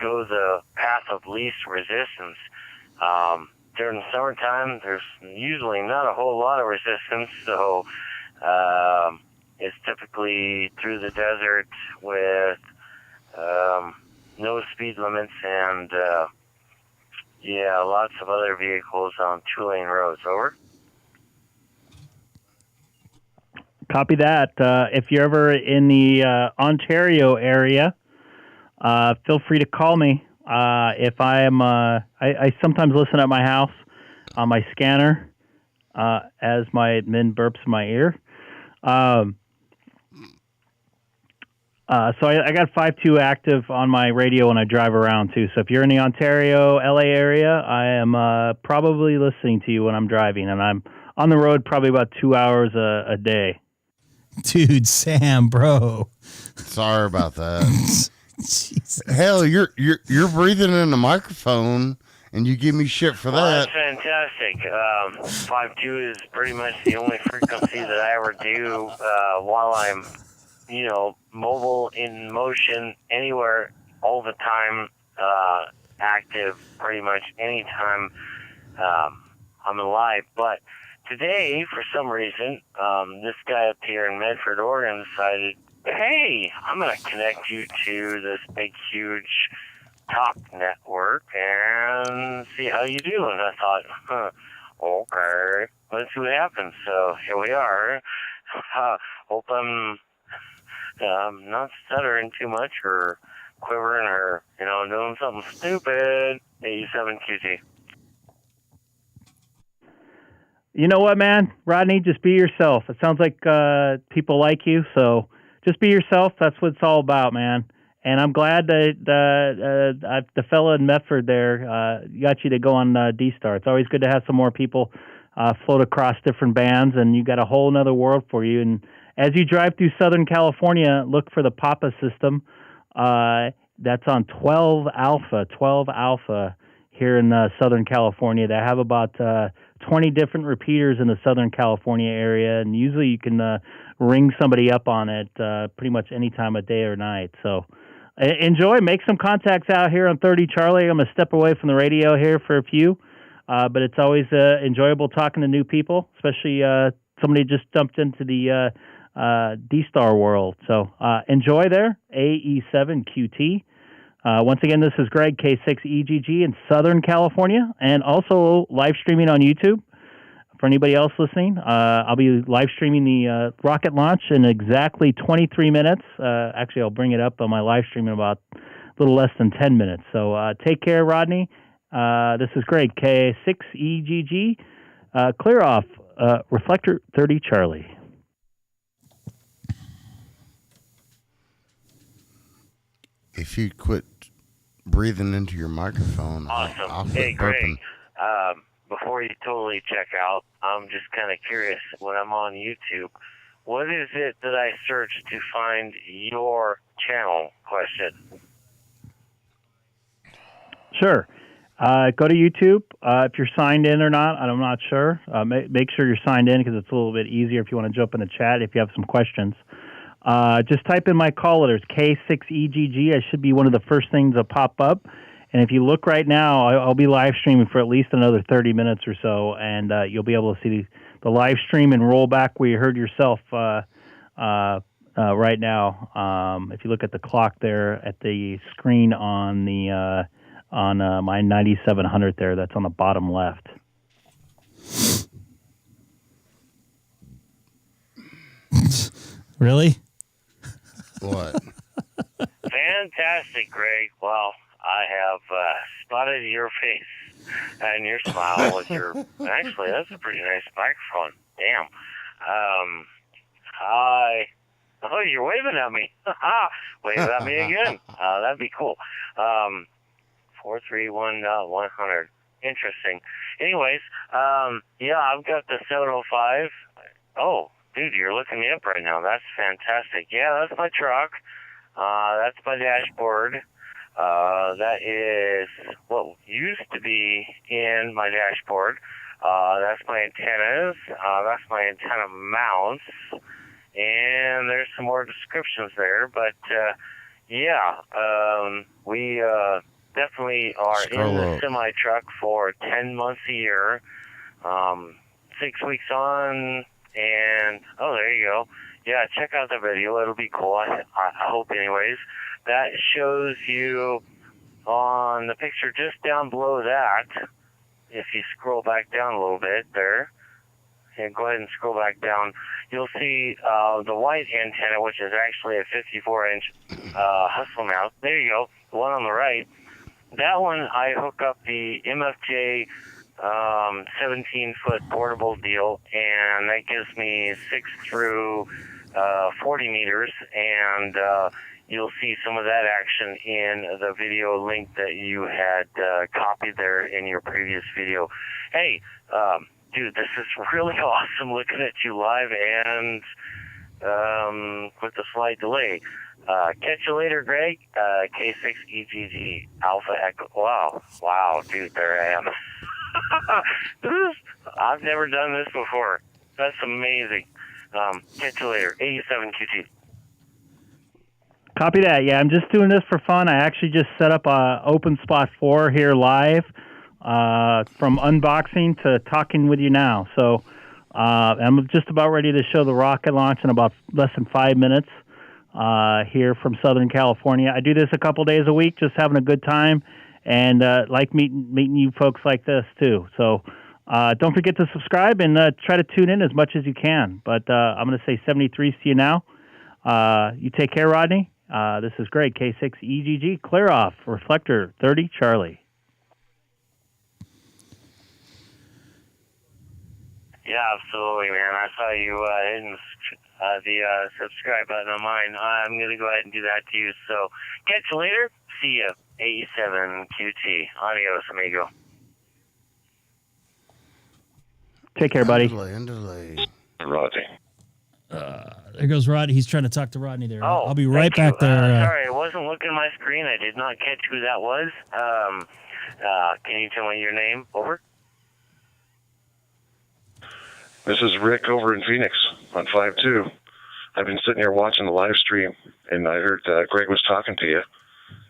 B: go the path of least resistance. During the summertime, there's usually not a whole lot of resistance, so it's typically through the desert with no speed limits and lots of other vehicles on two-lane roads. Over.
H: Copy that. If you're ever in the Ontario area, feel free to call me. If I am, I sometimes listen at my house on my scanner as my admin burps in my ear. So I got 5.2 active on my radio when I drive around too. So if you're in the Ontario, LA area, I am probably listening to you when I'm driving, and I'm on the road probably about 2 hours a day.
A: Dude, Sam, bro.
I: Sorry about that. Hell, you're breathing in the microphone, and you give me shit for that.
B: That's fantastic. 5.2 is pretty much the only frequency that I ever do while I'm, mobile, in motion, anywhere, all the time, active, pretty much anytime I'm alive. But today, for some reason, this guy up here in Medford, Oregon, decided, hey, I'm going to connect you to this big, huge talk network and see how you do. And I thought, okay, let's see what happens. So here we are. Hope I'm not stuttering too much or quivering or, doing something stupid. 87QT.
H: You know what, man? Rodney, just be yourself. It sounds like people like you, so just be yourself. That's what it's all about, man. And I'm glad that the fellow in Medford there got you to go on DStar. It's always good to have some more people float across different bands, and you got a whole other world for you. And as you drive through Southern California, look for the Papa system. That's on 12 Alpha here in Southern California. They have about 20 different repeaters in the Southern California area, and usually you can ring somebody up on it pretty much any time of day or night. So enjoy, make some contacts out here on 30 Charlie. I'm going to step away from the radio here for a few, but it's always enjoyable talking to new people, especially somebody just jumped into the DStar world. So enjoy there, AE7QT. Once again, this is Greg, K6EGG in Southern California, and also live streaming on YouTube. For anybody else listening, I'll be live streaming the rocket launch in exactly 23 minutes. Actually, I'll bring it up on my live stream in about a little less than 10 minutes. So take care, Rodney. This is Greg, K6EGG. Clear off, reflector 30 Charlie.
I: If you quit breathing into your microphone,
B: Awesome.
I: I'll
B: Hey,
I: quit
B: Greg,
I: burping.
B: before you totally check out, I'm just kind of curious when I'm on YouTube, what is it that I search to find your channel? Question.
H: Sure. Go to YouTube. If you're signed in or not, I'm not sure. Make sure you're signed in because it's a little bit easier if you want to jump in the chat if you have some questions. Just type in my call letters, K6EGG. I should be one of the first things that pop up. And if you look right now, I'll be live streaming for at least another 30 minutes or so, and you'll be able to see the live stream and roll back where you heard yourself right now. If you look at the clock there at the screen on the my 9700 there, that's on the bottom left.
A: Really?
I: What?
B: Fantastic, Greg. Well, I have spotted your face and your smile with your... Actually, that's a pretty nice microphone. Damn. Hi. Oh, you're waving at me. Wave at me again. That'd be cool. 431.100. Interesting. Anyways, yeah, I've got the 705. Oh, dude, you're looking me up right now. That's fantastic. Yeah, that's my truck. That's my dashboard. That is what used to be in my dashboard. That's my antennas. That's my antenna mounts. And there's some more descriptions there. But, yeah, we definitely are in the semi-truck for 10 months a year. 6 weeks on, and, oh, there you go. Yeah, check out the video. It'll be cool. I hope, anyways. That shows you on the picture just down below that. If you scroll back down a little bit there, and go ahead and scroll back down, you'll see the white antenna, which is actually a 54-inch hustle mount. There you go. The one on the right. That one, I hook up the MFJ 17-foot portable deal, and that gives me 6 through 40 meters, and you'll see some of that action in the video link that you had copied there in your previous video. Hey, dude, this is really awesome looking at you live and with the slight delay. Catch you later, Greg. K6EGG Alpha Echo. Wow, dude, there I am. I've never done this before. That's amazing. Catch you later. 87QT.
H: Copy that. Yeah, I'm just doing this for fun. I actually just set up Openspot 4 here live from unboxing to talking with you now. So I'm just about ready to show the rocket launch in about less than 5 minutes here from Southern California. I do this a couple days a week, just having a good time, and like meeting you folks like this too. So don't forget to subscribe and try to tune in as much as you can. But I'm going to say 73 to you now. You take care, Rodney. This is Greg, K6EGG. Clear off, reflector 30 Charlie.
B: Yeah, absolutely, man. I saw you hitting the subscribe button on mine. I'm going to go ahead and do that to you. So catch you later. See ya. 87QT. Adios, amigo.
H: Take care, buddy.
Q: Rodney.
A: There goes Rodney. He's trying to talk to Rodney there.
B: Oh,
A: I'll be right back there.
B: Sorry, I wasn't looking at my screen. I did not catch who that was. Can you tell me your name? Over.
Q: This is Rick over in Phoenix on 5-2. I've been sitting here watching the live stream, and I heard Greg was talking to you.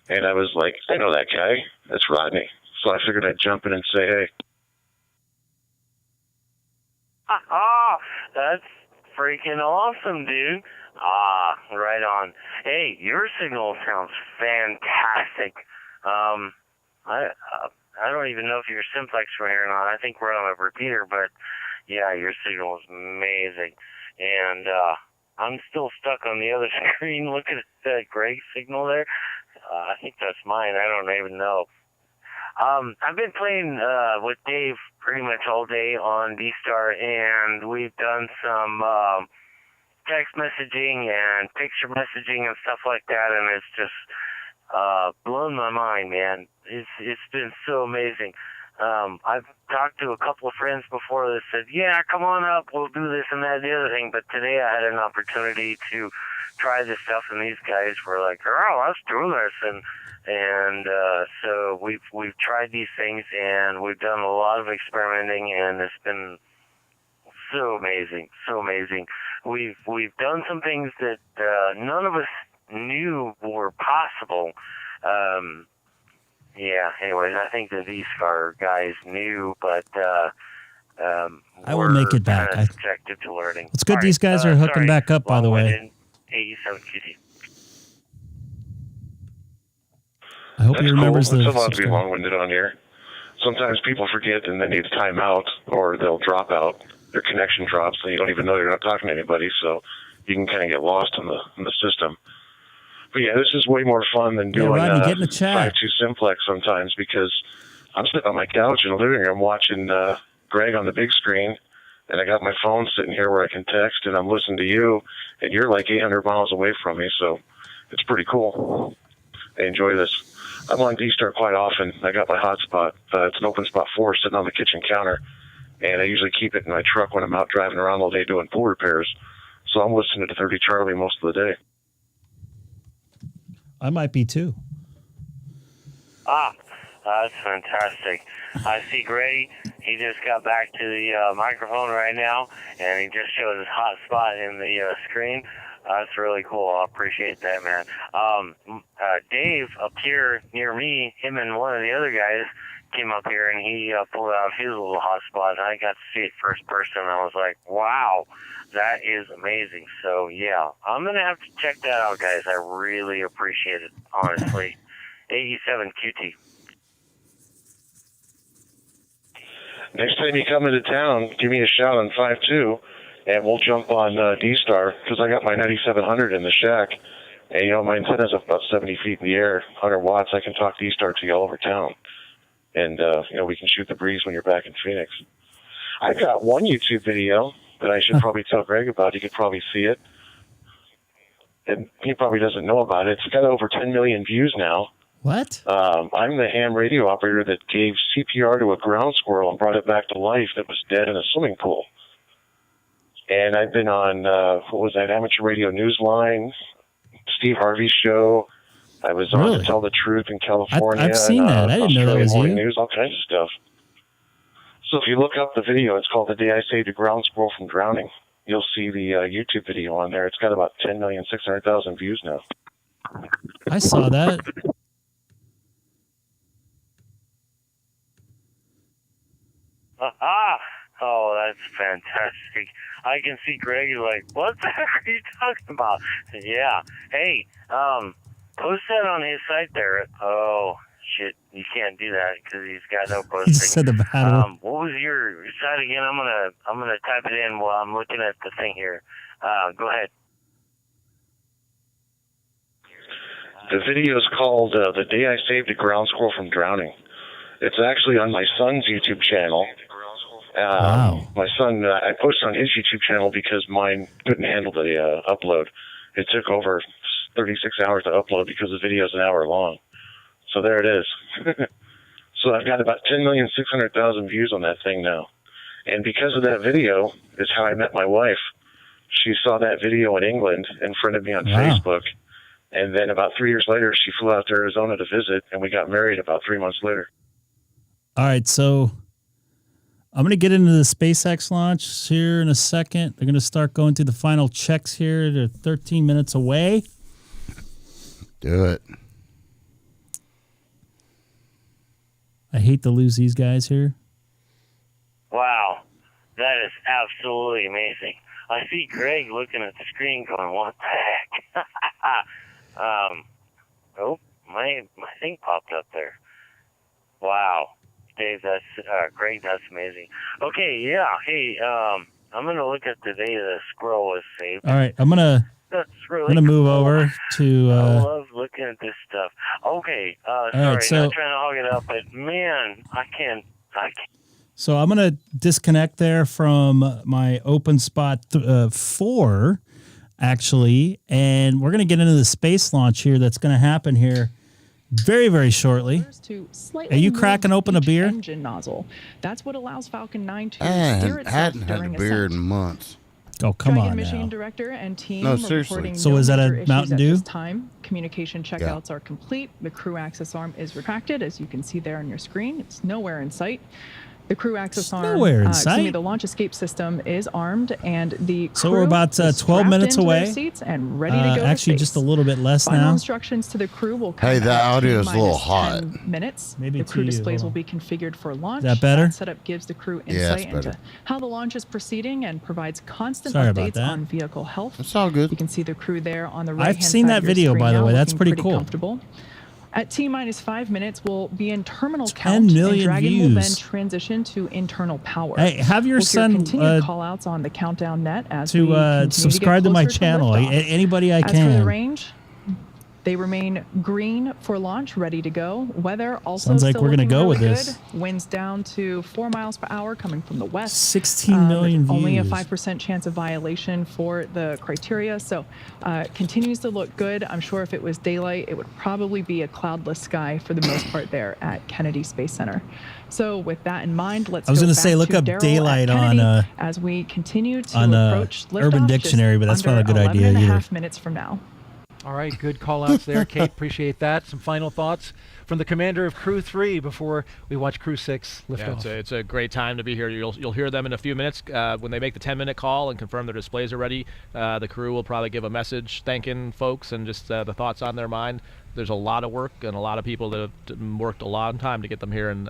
Q: And I was like, I know that guy. That's Rodney. So I figured I'd jump in and say, hey.
B: That's freaking awesome, dude. Right on. Hey, your signal sounds fantastic. I don't even know if you're simplex from here or not. I think we're on a repeater, but yeah, your signal is amazing. And I'm still stuck on the other screen looking at that Greg's signal there. I think that's mine. I don't even know. I've been playing with Dave pretty much all day on DStar, and we've done some text messaging and picture messaging and stuff like that, and it's just blown my mind, man. It's been so amazing. I've talked to a couple of friends before that said, yeah, come on up, we'll do this and that and the other thing, but today I had an opportunity to try this stuff, and these guys were like, oh, let's do this, and so we've tried these things, and we've done a lot of experimenting, and it's been so amazing, so amazing. We've done some things that none of us knew were possible. Yeah, anyways, I think the DStar guys knew, but
A: I will make it back.
B: Kind of subjective to learning.
A: It's good these guys are hooking back up, by the way.
B: 87QT.
A: I hope he remembers
Q: cool.
A: the
Q: It's allowed to be long-winded on here. Sometimes people forget and they need to time out, or they'll drop out. Their connection drops, and you don't even know you're not talking to anybody, so you can kind of get lost in the system. But yeah, this is way more fun than doing
A: Rodney, get in the chat.
Q: 5-2 simplex sometimes, because I'm sitting on my couch in the living room watching Greg on the big screen, and I got my phone sitting here where I can text, and I'm listening to you, and you're like 800 miles away from me, so it's pretty cool. I enjoy this. I'm on DStar quite often. I got my hotspot. It's an Openspot 4 sitting on the kitchen counter, and I usually keep it in my truck when I'm out driving around all day doing pool repairs. So I'm listening to 30 Charlie most of the day.
A: I might be too.
B: That's fantastic. I see Grady. He just got back to the microphone right now, and he just showed his hot spot in the screen. That's really cool. I appreciate that, man. Dave up here near me, him and one of the other guys came up here, and he pulled out his little hotspot, and I got to see it first person, and I was like, wow, that is amazing. So, yeah, I'm going to have to check that out, guys. I really appreciate it, honestly. 87QT.
Q: Next time you come into town, give me a shout on 5-2, and we'll jump on DStar, because I got my 9700 in the shack, and, you know, my antenna's up about 70 feet in the air, 100 watts. I can talk DStar to you all over town. And, you know, we can shoot the breeze when you're back in Phoenix. I've got one YouTube video that I should probably tell Greg about. You could probably see it. And he probably doesn't know about it. It's got over 10 million views now.
A: What?
Q: I'm the ham radio operator that gave CPR to a ground squirrel and brought it back to life that was dead in a swimming pool. And I've been on, what was that, Amateur Radio Newsline, Steve Harvey's show. I was on To Tell the Truth in California.
A: I've seen that. I didn't know that was you.
Q: News, all kinds of stuff. So if you look up the video, it's called The Day I Saved a Ground Squirrel from Drowning. You'll see the YouTube video on there. It's got about 10,600,000 views now.
A: I saw that.
B: Oh, that's fantastic. I can see Greg is like, what the heck are you talking about? Yeah. Hey, post that on his site there. Oh, shit. You can't do that because he's got no posting.
A: He said the battle.
B: What was your site again? I'm gonna type it in while I'm looking at the thing here. Go ahead.
Q: The video is called The Day I Saved a Ground Squirrel from Drowning. It's actually on my son's YouTube channel.
A: Wow.
Q: My son, I posted on his YouTube channel because mine couldn't handle the upload. It took over 36 hours to upload because the video is an hour long. So there it is. So I've got about 10,600,000 views on that thing now. And because of that video is how I met my wife. She saw that video in England and friended me on Facebook. And then about 3 years later, she flew out to Arizona to visit, and we got married about 3 months later.
A: All right, so I'm going to get into the SpaceX launch here in a second. They're going to start going through the final checks here. They're 13 minutes away.
I: Do it.
A: I hate to lose these guys here.
B: Wow, that is absolutely amazing. I see Greg looking at the screen going, what the heck? Oh, my thing popped up there. Wow. Dave, that's Greg, that's amazing. Okay, yeah. Hey, I'm gonna look at the data the squirrel was saved.
A: All right, I'm gonna move over to.
B: I love looking at this stuff. Okay, sorry,
A: right, so,
B: not trying to hog it up, but man, I can't.
A: So I'm gonna disconnect there from my Openspot 4, actually, and we're gonna get into the space launch here. That's gonna happen here very, very shortly. Are you cracking open a beer?
P: Engine nozzle. That's what allows Falcon 9 to
I: I
P: steer itself
I: hadn't had a
P: during
I: beer
P: ascent.
I: in months.
A: Oh, come
P: Dragon
A: on
P: mission
A: now.
P: director and team
I: No,
P: are
I: seriously.
P: reporting
A: So
P: no
A: is that a
P: major issues
A: Mountain
P: at
A: Dew?
P: this time. Communication checkouts are complete. The crew access arm is retracted, as you can see there on your screen. It's nowhere in sight. The crew access arm,
A: nowhere in
P: excuse me,
A: sight?
P: the launch escape system is armed, and the crew
A: So we're about
P: is
A: 12 minutes
P: strapped into their
A: away.
P: seats and ready to go to
A: Actually,
P: space.
A: just a little bit less
P: Final
A: now.
P: instructions to the crew will come
I: Hey, that
P: at
I: audio is a little
P: T-minus
I: hot.
P: 10 minutes.
A: Maybe
P: the crew
A: to you,
P: displays
A: hold
P: will
A: on.
P: be configured for launch.
A: Is that better?
P: setup gives the crew
I: Yeah, that's
P: insight into
I: better.
P: how the launch is proceeding and provides constant
A: Sorry about
P: updates
A: that.
P: on vehicle health.
I: It's all good.
P: You can see the crew there on the right-hand
A: I've seen
P: side
A: that
P: of your
A: video,
P: screen
A: by the
P: now,
A: way. That's
P: looking
A: pretty cool.
P: comfortable. At T-minus 5 minutes, we'll be in terminal
A: 10
P: count,
A: million
P: and Dragon will then
A: views.
P: transition to internal power.
A: Hey, have your
P: We'll hear
A: son
P: continued call-outs on the countdown net as we
A: to
P: continue to
A: subscribe
P: get
A: to my
P: closer
A: channel.
P: liftoff.
A: Anybody I
P: As for the
A: can.
P: range, they remain green for launch, ready to go. Weather also
A: Sounds like
P: still
A: we're gonna
P: looking
A: go
P: really
A: with this.
P: good. Winds down to 4 miles per hour coming from the west.
A: 16 million
P: Only a
A: views.
P: 5% chance of violation for the criteria, so continues to look good. I'm sure if it was daylight, it would probably be a cloudless sky for the most part there at Kennedy Space Center. So with that in mind, let's
A: I was
P: go
A: gonna
P: back
A: say, look
P: to
A: up
P: Darryl at
A: daylight
P: Kennedy
A: on,
P: as we continue to
A: on,
P: approach liftoff
A: Urban
P: just
A: Dictionary, but that's not a
P: under
A: good
P: 11
A: idea
P: and a
A: either.
P: half minutes from now.
S: All right, good call-outs there, Kate. Appreciate that. Some final thoughts from the commander of Crew 3 before we watch Crew 6 lift off.
M: It's a great time to be here. You'll hear them in a few minutes when they make the 10-minute call and confirm their displays are ready. The crew will probably give a message thanking folks and just the thoughts on their mind. There's a lot of work and a lot of people that have worked a long time to get them here, and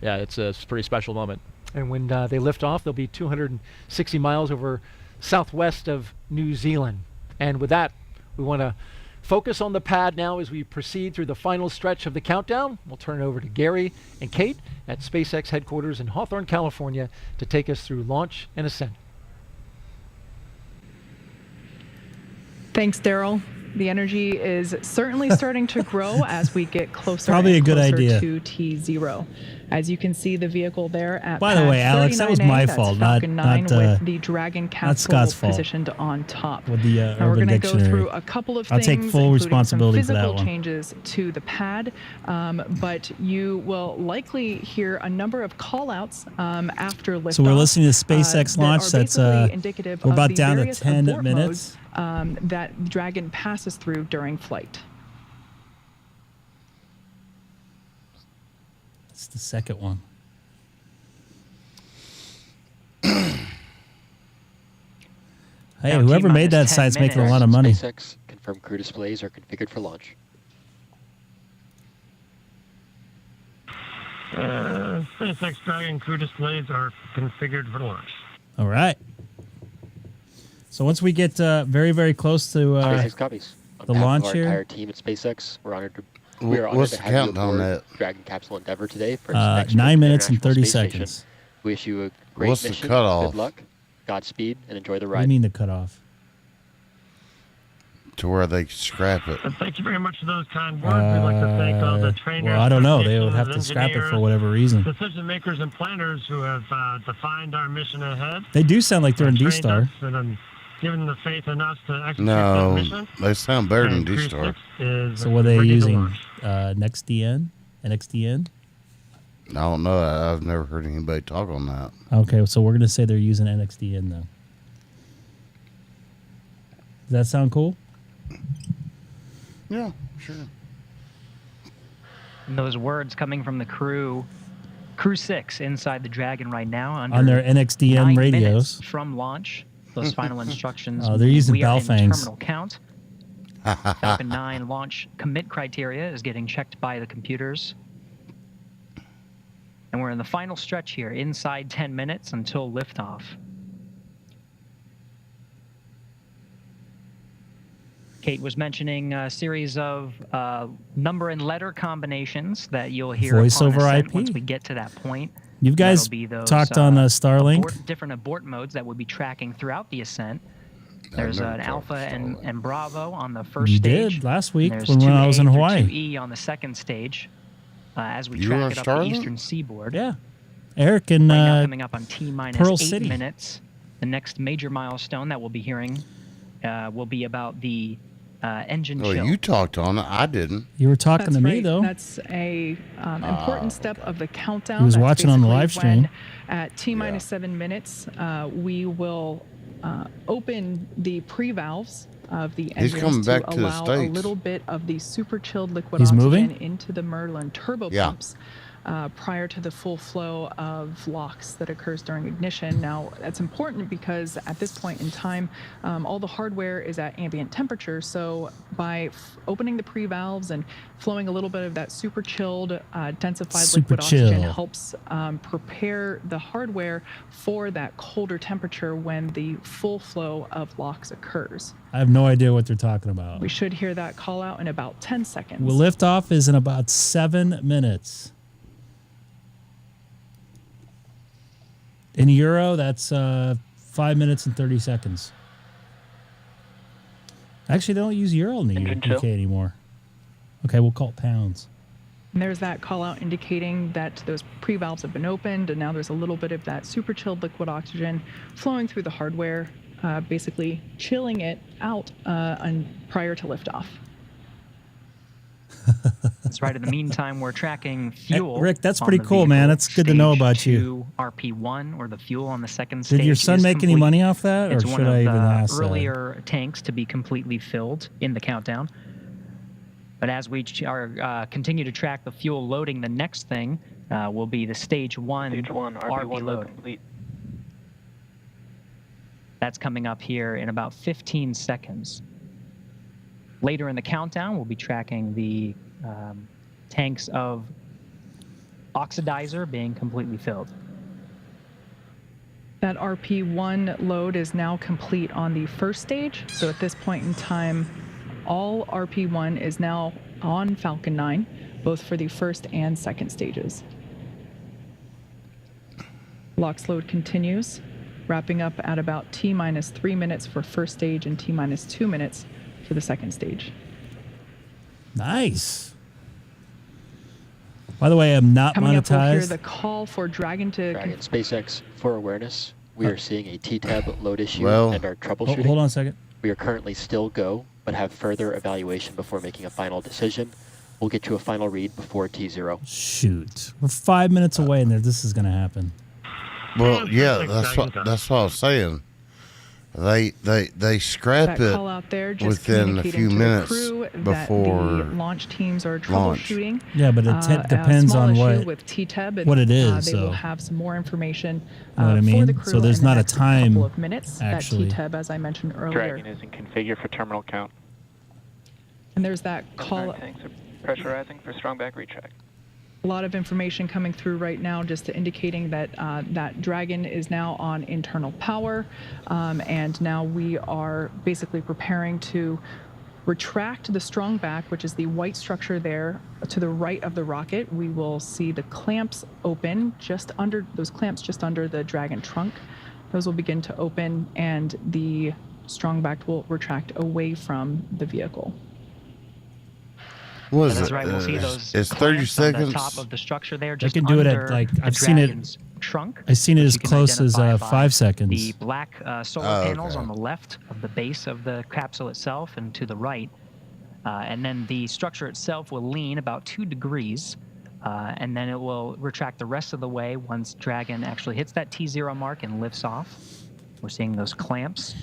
M: it's a pretty special moment.
S: And when they lift off, they'll be 260 miles over southwest of New Zealand. And with that, we want to focus on the pad now as we proceed through the final stretch of the countdown. We'll turn it over to Gary and Kate at SpaceX headquarters in Hawthorne, California, to take us through launch and ascent.
P: Thanks, Daryl. The energy is certainly starting to grow as we get closer
A: Probably
P: and
A: a good
P: closer
A: idea.
P: to T0. As you can see the vehicle there at
A: By the
P: pad
A: way, Alex, that was
P: 39A,
A: my
P: that's
A: fault,
P: Falcon
A: not
P: 9
A: not,
P: with the Dragon capsule
A: Scott's fault.
P: positioned on top.
A: With the
P: Now we're
A: Urban
P: going to go
A: Dictionary.
P: through a couple of
A: I'll
P: things,
A: take full
P: including
A: responsibility
P: some
A: for that
P: physical
A: one.
P: changes to the pad, but you will likely hear a number of call-outs after liftoff.
A: So we're listening to SpaceX launch.
P: That are
A: That's
P: basically indicative
A: we're
P: of
A: about
P: the
A: down to
P: various
A: 10
P: abort
A: minutes.
P: modes, that Dragon passes through during flight.
A: It's the second one. Hey,
G: Now,
A: whoever made that
G: T-minus 10
A: site's making a lot of
G: minutes.
A: money.
G: SpaceX confirmed crew displays are configured for launch.
K: SpaceX Dragon crew displays are configured for launch.
A: All right. So once we get very, very close to
G: SpaceX copies. On
A: the
G: behalf
A: launch
G: of our
A: here.
G: entire team at SpaceX, we are honored
I: What's
G: to
I: the
G: have you
I: countdown
G: aboard
I: at?
G: Dragon Capsule Endeavour today for its next
A: 9
G: trip to
A: minutes and
G: International
A: 30
G: Space Station.
A: seconds.
G: We wish you a great
I: What's the
G: mission.
I: cutoff?
G: Good luck, Godspeed, and enjoy the
A: What do you
G: ride.
A: mean the cutoff?
I: to where they scrap it.
K: Thank you very much for those kind words. We'd like to thank all the trainers.
A: Well, I don't know. They would have to scrap it for whatever reason.
K: Decision makers and planners who have defined our mission ahead.
A: They do sound like they're in DStar.
K: And given the faith in us to execute
I: No,
K: that mission.
I: they sound better than DStar.
A: So what are they using? NextDN? NXDN?
I: I don't know. I've never heard anybody talk on that.
A: Okay, so we're going to say they're using NXDN, though. Does that sound cool?
I: Yeah, sure.
O: And those words coming from the Crew 6 inside the Dragon right now.
A: On their NXDN radios.
O: From launch. Those final instructions.
A: Oh, they're using
O: we are in
A: Balfangs.
O: terminal count. Falcon 9 launch commit criteria is getting checked by the computers. And we're in the final stretch here, inside 10 minutes until liftoff. Kate was mentioning a series of number and letter combinations that you'll hear
A: Voice
O: upon
A: over
O: ascent
A: IP.
O: once we get to that point.
A: You guys
O: That'll be those,
A: talked on Starlink?
O: different abort modes that we'll be tracking throughout the ascent. There's an Alpha and Bravo on the first
A: You
O: stage.
A: did last week
O: There's
A: when I was in
O: 2A
A: Hawaii.
O: through 2E on the second stage as we
I: You were
O: track
I: on
O: it up the
I: Starlink?
O: eastern seaboard.
A: Yeah. Eric and
O: Right now coming up on T-minus
A: Pearl
O: 8
A: City.
O: minutes. The next major milestone that we'll be hearing will be about the engine
I: Well,
O: chill.
I: you talked on it. I didn't.
A: You were talking to me,
P: right.
A: though.
P: That's a important step of the countdown.
A: He was
P: That's
A: watching on the
P: basically
A: live stream.
P: when at T-minus 7 minutes, we will open the pre-valves of the
I: He's
P: engines
I: coming back
P: to
I: to the
P: allow a
I: States.
P: little bit of the super chilled liquid
A: He's
P: oxygen
A: moving?
P: into the Merlin turbo
I: Yeah.
P: pumps prior to the full flow of LOX that occurs during ignition. Now, that's important because at this point in time, all the hardware is at ambient temperature. So by opening the pre-valves and flowing a little bit of that super chilled, densified
A: Super
P: liquid oxygen
A: chill.
P: helps prepare the hardware for that colder temperature when the full flow of LOX occurs.
A: I have no idea what they're talking about.
P: We should hear that call out in about 10 seconds.
A: Well, liftoff is in about 7 minutes. In Euro, that's 5 minutes and 30 seconds. Actually, they don't use Euro in the UK anymore. Okay, we'll call it pounds.
P: And there's that call out indicating that those pre-valves have been opened, and now there's a little bit of that super chilled liquid oxygen flowing through the hardware, basically chilling it out prior to liftoff.
O: That's right. In the meantime, we're tracking fuel.
A: Rick, that's
O: on
A: pretty
O: the
A: cool,
O: vehicle.
A: man. That's good to know about
O: Stage
A: you.
O: 2 RP1, or the fuel on the second stage.
A: Did your son
O: is
A: make any
O: complete.
A: money off that, or
O: It's
A: should
O: one of
A: I even
O: the
A: ask that?
O: earlier tanks to be completely filled in the countdown. But as we continue to track the fuel loading, the next thing will be the stage 1 RP load.
J: Complete.
O: That's coming up here in about 15 seconds. Later in the countdown, we'll be tracking the tanks of oxidizer being completely filled.
P: That RP1 load is now complete on the first stage. So at this point in time, all RP1 is now on Falcon 9, both for the first and second stages. LOX load continues, wrapping up at about T-minus 3 minutes for first stage and T-minus 2 minutes for the second stage.
A: Nice. By the way, I'm not
P: Coming up, we'll hear
A: monetized.
P: the call for Dragon to...
G: Dragon SpaceX, for awareness, we are seeing a T-tab load issue
I: Well-
G: and are troubleshooting.
A: Hold on a second.
G: We are currently still go, but have further evaluation before making a final decision. We'll get you a final read before T0.
A: Shoot. We're 5 minutes away, and this is going to happen.
I: Well, yeah, that's what I was saying. They scrap
P: that
I: it
P: call out there, just
I: within a
P: communicating
I: few
P: to the
I: minutes
P: crew
I: before
P: that the launch teams are
I: launch.
P: troubleshooting.
A: Yeah, but it
P: a
A: depends
P: small
A: on
P: issue
A: what
P: with T-Tab, and,
A: what it is,
P: they
A: so.
P: will have some more information
A: You know what I
P: for
A: mean?
P: the crew
A: So there's
P: in the
A: not a
P: next
A: time,
P: couple of minutes.
A: actually.
P: That T-Tab, as I mentioned earlier.
J: Dragon is in configure for terminal count.
P: And there's that call.
J: Tanks are pressurizing for strong back retract.
P: A lot of information coming through right now, just indicating that that Dragon is now on internal power, and now we are basically preparing to retract the strong back, which is the white structure there to the right of the rocket. We will see the clamps open just under those clamps, just under the Dragon trunk. Those will begin to open, and the strong backed will retract away from the vehicle.
I: What is
O: That's
I: it?
O: right. We'll see those
I: It's 30
O: clamps on
I: seconds.
O: the top of the structure there.
A: I
O: Just
A: can do it
O: under
A: at like
O: the
A: I've seen it.
O: Dragon's trunk.
A: I've seen it
O: which
A: as
O: you can
A: close as
O: identify by
A: 5 seconds.
O: The black solar panels on the left of the base of the capsule itself, and to the right. And then the structure itself will lean about 2 degrees, and then it will retract the rest of the way once Dragon actually hits that T0 mark and lifts off. We're seeing those clamps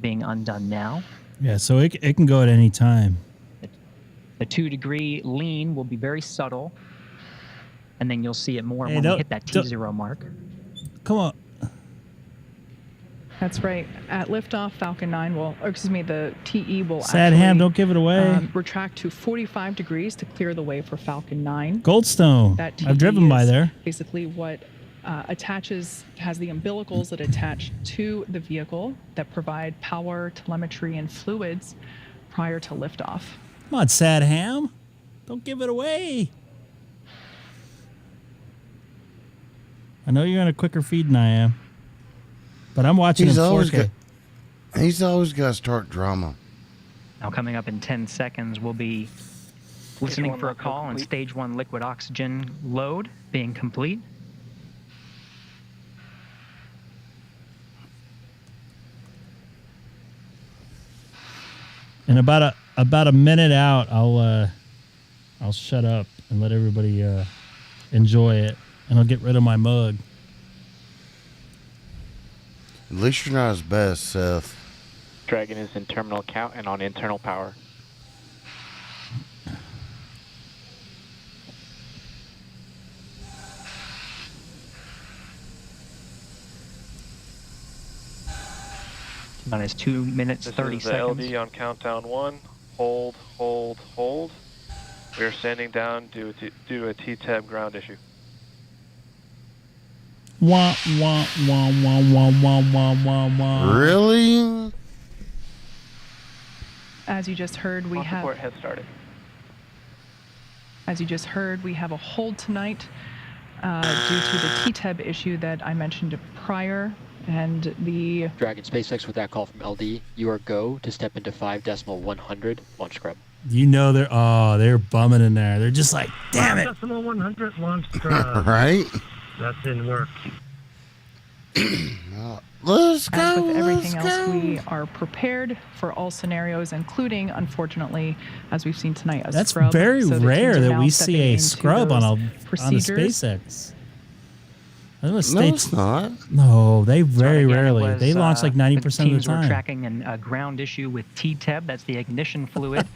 O: being undone now.
A: Yeah, so it can go at any time.
O: The 2 degree lean will be very subtle, and then you'll see it more when we hit that T0 mark.
A: Come on.
P: That's right. At liftoff, Falcon 9 will, or excuse me, the TE will
A: Sad ham, don't give it away.
P: Retract to 45 degrees to clear the way for Falcon 9.
A: Goldstone.
P: That TE
A: I've driven by
P: is
A: there.
P: Basically what has the umbilicals that attach to the vehicle that provide power, telemetry, and fluids prior to liftoff.
A: Come on, Sad ham. Don't give it away. I know you're on a quicker feed than I am. But I'm watching in 4K.
I: He's always got to start drama.
O: Now coming up in 10 seconds, we'll be listening for a call on stage 1 liquid oxygen load being complete.
A: And about a minute out, I'll shut up and let everybody enjoy it, and I'll get rid of my mug.
I: At least you're not as bad as Seth.
G: Dragon is in terminal count and on internal power.
O: Minus 2 minutes, 30 seconds.
N: This is the LD on countdown 1. Hold, hold, hold. We are standing down due to a T-tab ground issue.
A: Wah, wah, wah, wah, wah, wah, wah, wah, wah.
I: Really?
P: As you just heard, we have.
N: Support has started.
P: As you just heard, we have a hold tonight due to the T-tab issue that I mentioned prior, and the
G: Dragon SpaceX with that call from LD. You are go to step into 5.100 launch scrub.
A: You know they're bumming in there. They're just like, damn it.
K: 5.100 launch
I: Right?
K: That didn't work.
I: Let's go.
P: As with everything else, we are prepared for all scenarios, including, unfortunately, as we've seen tonight, a
A: That's
P: scrub.
A: very
P: So the
A: rare
P: teams are
A: that
P: now
A: we
P: stepping
A: see a
P: into
A: scrub on
P: those
A: a
P: procedures.
A: SpaceX.
I: No, it's not.
A: No, they very
O: Again,
A: rarely.
O: it was,
A: They launch like 90% of the
O: teams were
A: time.
O: tracking a ground issue with T-Teb. That's the ignition fluid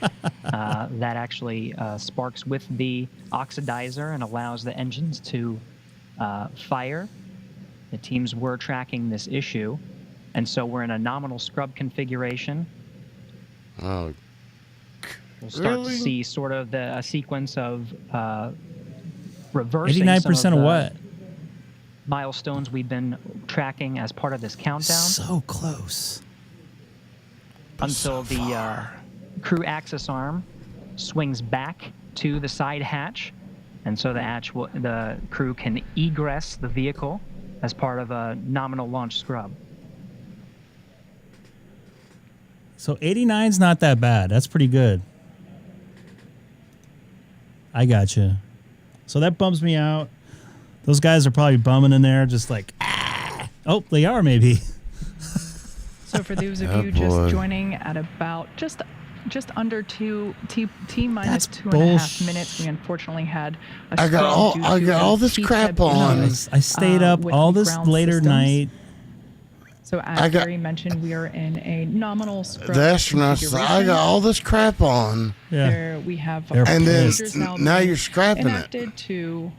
O: that actually sparks with the oxidizer and allows the engines to fire. The teams were tracking this issue, and so we're in a nominal scrub configuration.
I: Oh,
O: We'll start to see sort of a sequence of reversing
A: 89%
O: some
A: of
O: the
A: what?
O: milestones we've been tracking as part of this countdown.
A: So close.
O: Until the crew access arm swings back to the side hatch, and so the crew can egress the vehicle as part of a nominal launch scrub.
A: So 89's not that bad. That's pretty good. I got you. So that bums me out. Those guys are probably bumming in there, just like, ah. Oh, they are maybe.
P: So for those of you just joining at about just under T minus 2.5 minutes, we unfortunately had a
I: I got all this crap on.
A: I stayed up all this later night.
P: So as Gary mentioned, we are in a nominal scrub.
I: The astronauts, I got all this crap on.
A: Yeah.
P: There we have
I: and then now
P: being
I: you're scrapping
P: enacted to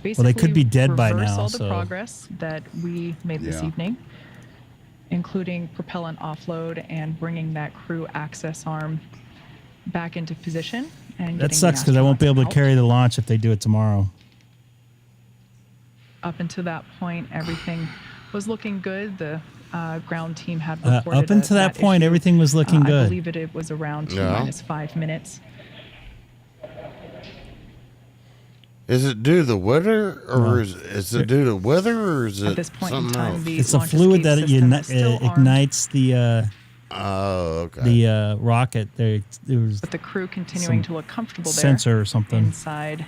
P: basically
A: well, they could be dead by
P: reverse
A: now.
P: all the
A: So
P: progress that we made this evening, including propellant offload and bringing that crew access arm back into position. And
A: that sucks because I won't be able to carry the launch if they do it tomorrow.
P: Up until that point, everything was looking good. The ground team had reported
A: up until that point,
P: issue.
A: everything was looking good.
P: I believe it was around T minus 5 minutes.
I: Is it due to the weather, or is it due to weather, or is it
P: At this point in
I: something
P: time,
I: else?
P: the
A: It's a
P: launch
A: fluid
P: escape
A: that
P: system is still
A: ignites the
I: okay.
A: rocket. There was
P: with the crew continuing to look comfortable there.
A: sensor or something.
P: Inside.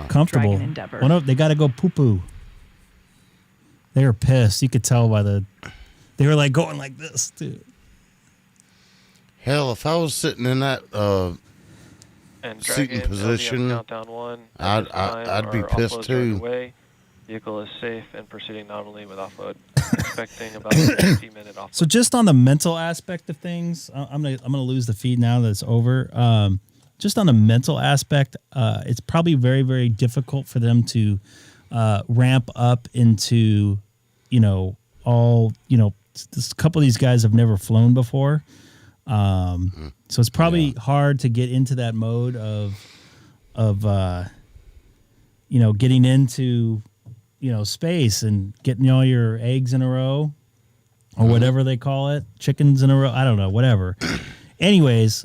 A: Comfortable.
P: Dragon Endeavour.
A: Well, no, they got to go poo poo. They were pissed. You could tell by they were like going like this too.
I: Hell, if I was sitting in that
N: And
I: seating
N: Dragon,
I: position,
N: countdown 1.
I: I'd be
N: Our
I: pissed
N: offloads are
I: too.
N: underway. Vehicle is safe and proceeding normally with offload. Expecting about a 50-minute offload.
A: So just on the mental aspect of things, I'm gonna lose the feed now that it's over. Just on the mental aspect, it's probably very, very difficult for them to ramp up into, a couple of these guys have never flown before. So it's probably hard to get into that mode of getting into, space and getting all your eggs in a row or whatever they call it, chickens in a row. I don't know, whatever. Anyways,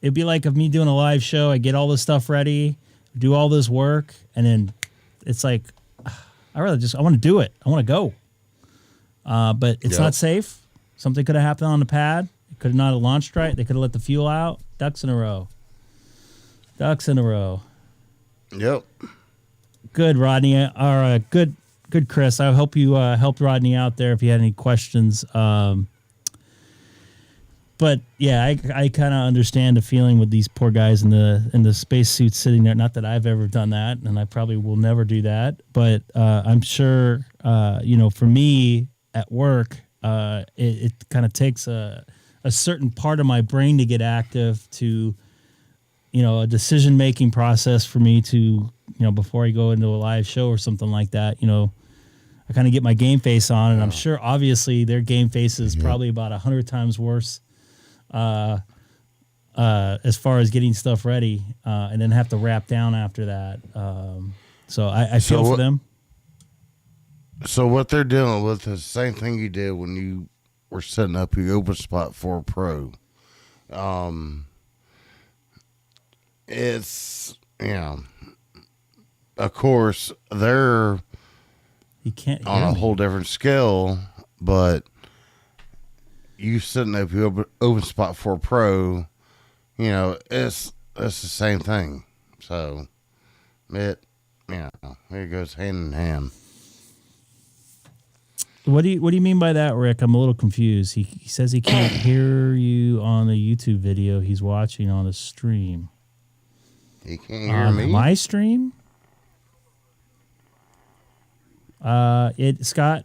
A: it'd be like if me doing a live show, I get all this stuff ready, do all this work, and then it's like, I want to do it. I want to go. But it's not safe. Something could have happened on the pad. It could have not have launched right. They could have let the fuel out. Ducks in a row.
I: Yep.
A: Good, Rodney. Or good, Chris. I hope you helped Rodney out there if you had any questions. But yeah, I kind of understand the feeling with these poor guys in the spacesuits sitting there. Not that I've ever done that, and I probably will never do that. But I'm sure, for me at work, it kind of takes a certain part of my brain to get active to, a decision-making process for me to, before I go into a live show or something like that, I kind of get my game face on, and I'm sure obviously their game face is probably about 100 times worse as far as getting stuff ready, and then have to wrap down after that. So I feel for them.
I: So what they're dealing with is the same thing you did when you were setting up your Openspot 4 Pro. It's, of course, they're on a whole different scale, but you setting up your Openspot 4 Pro, it's the same thing. So it goes hand in hand.
A: What do you mean by that, Rick? I'm a little confused. He says he can't hear you on the YouTube video he's watching on the stream.
I: He can't hear me?
A: My stream? Scott,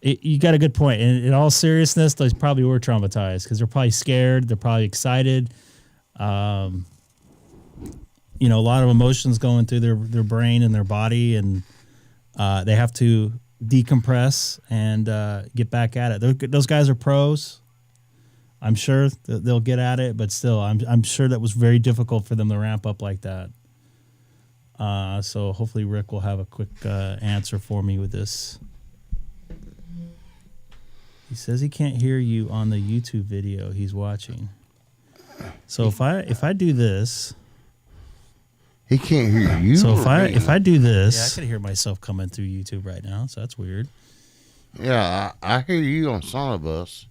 A: you got a good point. And in all seriousness, they probably were traumatized because they're probably scared. They're probably excited. A lot of emotions going through their brain and their body, and they have to decompress and get back at it. Those guys are pros. I'm sure they'll get at it, but still, I'm sure that was very difficult for them to ramp up like that. So hopefully Rick will have a quick answer for me with this. He says he can't hear you on the YouTube video he's watching. So if I do this,
I: he can't hear you.
A: So if I do this, I can hear myself coming through YouTube right now. So that's weird.
I: Yeah, I hear you on SonoBus.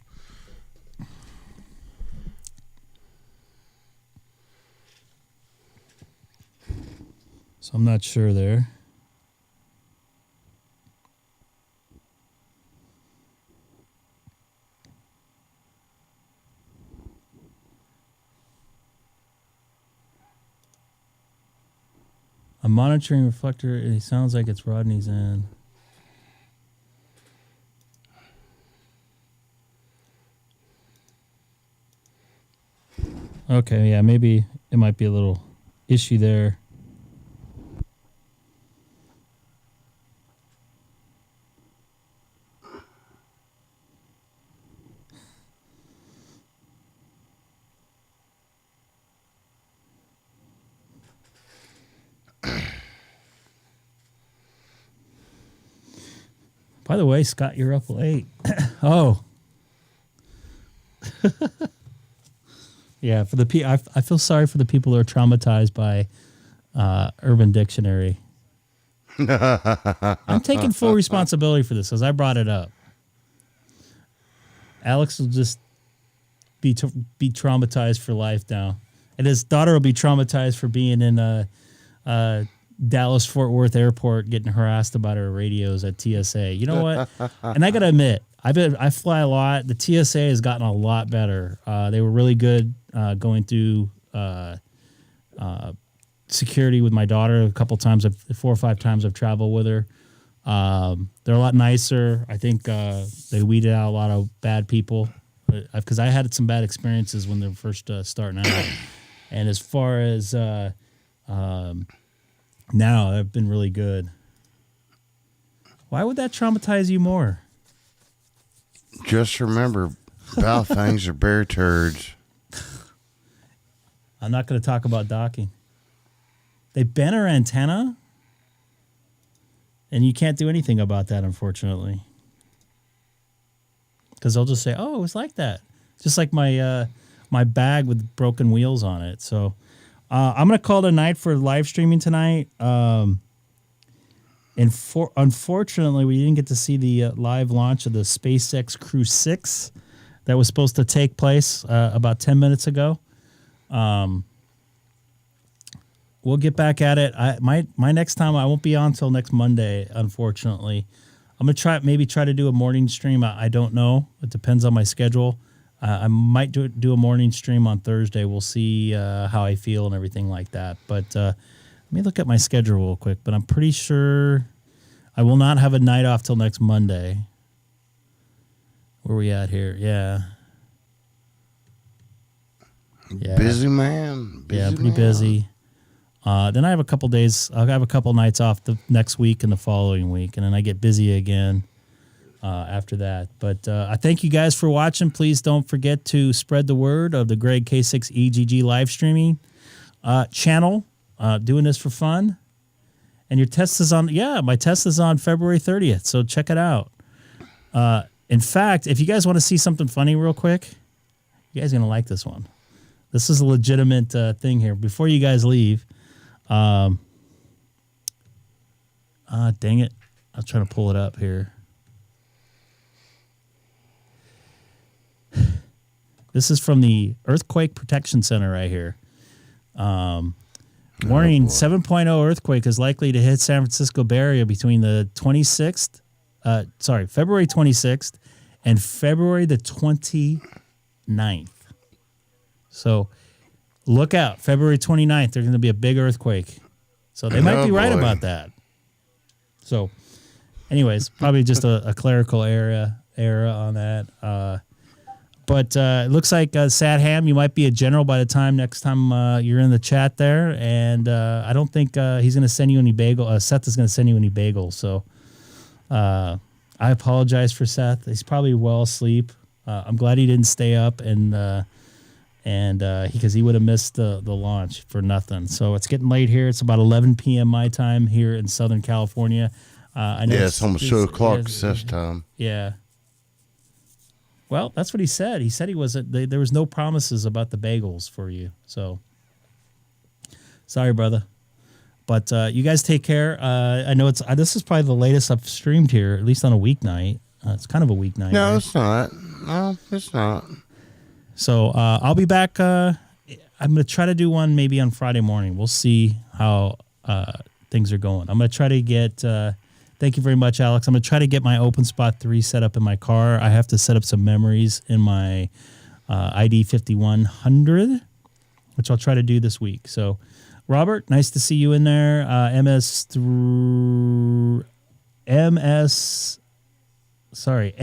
A: So I'm not sure there. I'm monitoring reflector. It sounds like it's Rodney's end. Okay, yeah, maybe it might be a little issue there. By the way, Scott, you're up late. Oh. Yeah, for the I feel sorry for the people who are traumatized by Urban Dictionary. I'm taking full responsibility for this because I brought it up. Alex will just be traumatized for life now, and his daughter will be traumatized for being in Dallas Fort Worth Airport getting harassed about her radios at TSA. You know what? And I gotta admit, I fly a lot. The TSA has gotten a lot better. They were really good going through security with my daughter a couple times. 4 or 5 times I've traveled with her. They're a lot nicer. I think they weeded out a lot of bad people because I had some bad experiences when they were first starting out. And as far as now, they've been really good. Why would that traumatize you more?
I: Just remember, Balfangs are bear turds.
A: I'm not going to talk about docking. They bent her antenna, and you can't do anything about that, unfortunately. Because they'll just say, oh, it was like that. Just like my my bag with broken wheels on it. So I'm going to call it a night for live streaming tonight. Unfortunately, we didn't get to see the live launch of the SpaceX Crew 6 that was supposed to take place about 10 minutes ago. We'll get back at it. My next time, I won't be on until next Monday, unfortunately. I'm going to try to do a morning stream. I don't know. It depends on my schedule. I might do a morning stream on Thursday. We'll see how I feel and everything like that. But let me look at my schedule real quick. But I'm pretty sure I will not have a night off till next Monday. Where are we at here? Yeah.
I: Busy man.
A: Yeah, I'm pretty busy. Then I have a couple days. I'll have a couple nights off the next week and the following week, and then I get busy again after that. But I thank you guys for watching. Please don't forget to spread the word of the Greg K6EGG live streaming channel. Doing this for fun. And your test is on. Yeah, my test is on February 30th. So check it out. In fact, if you guys want to see something funny real quick, you guys are gonna like this one. This is a legitimate thing here. Before you guys leave. Dang it. I was trying to pull it up here. This is from the Earthquake Protection Center right here. Warning, 7.0 earthquake is likely to hit San Francisco Bay Area between the February 26th and February the 29th. So look out. February 29th, there's going to be a big earthquake. So they might be right about that. So anyways, probably just a clerical error on that. But it looks like Sad Ham, you might be a general by the time next time you're in the chat there. And I don't think he's going to send you any bagel. Seth is going to send you any bagels. So I apologize for Seth. He's probably well asleep. I'm glad he didn't stay up because he would have missed the launch for nothing. So it's getting late here. It's about 11 p.m. my time here in Southern California. I know
I: it's almost 2 o'clock this time.
A: Yeah. Well, that's what he said. He said he wasn't. There was no promises about the bagels for you. So sorry, brother. But you guys take care. I know this is probably the latest I've streamed here, at least on a weeknight. It's kind of a weeknight.
I: No,
A: right?
I: it's not. No, it's not.
A: So I'll be back. I'm going to try to do one maybe on Friday morning. We'll see how things are going. I'm going to try to get, thank you very much, Alex. I'm going to try to get my Openspot 3 set up in my car. I have to set up some memories in my ID 5100, which I'll try to do this week. So, Robert, nice to see you in there. M3SLF. Sorry,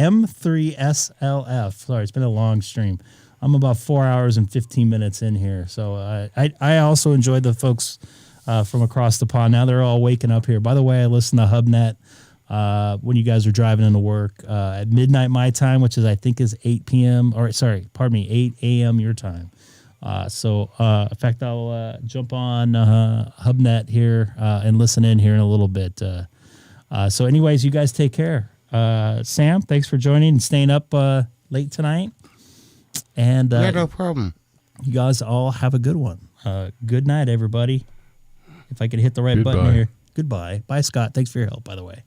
A: it's been a long stream. I'm about 4 hours and 15 minutes in here. So I also enjoyed the folks from across the pond. Now they're all waking up here. By the way, I listen to HubNet when you guys are driving into work at midnight my time, which is I think is 8 p.m. or 8 a.m. your time. In fact, I'll jump on HubNet here and listen in here in a little bit. So anyways, you guys take care. Sam, thanks for joining and staying up late tonight. And
I: yeah, no problem.
A: You guys all have a good one. Good night, everybody. If I could hit the right button here. Goodbye. Bye, Scott. Thanks for your help, by the way.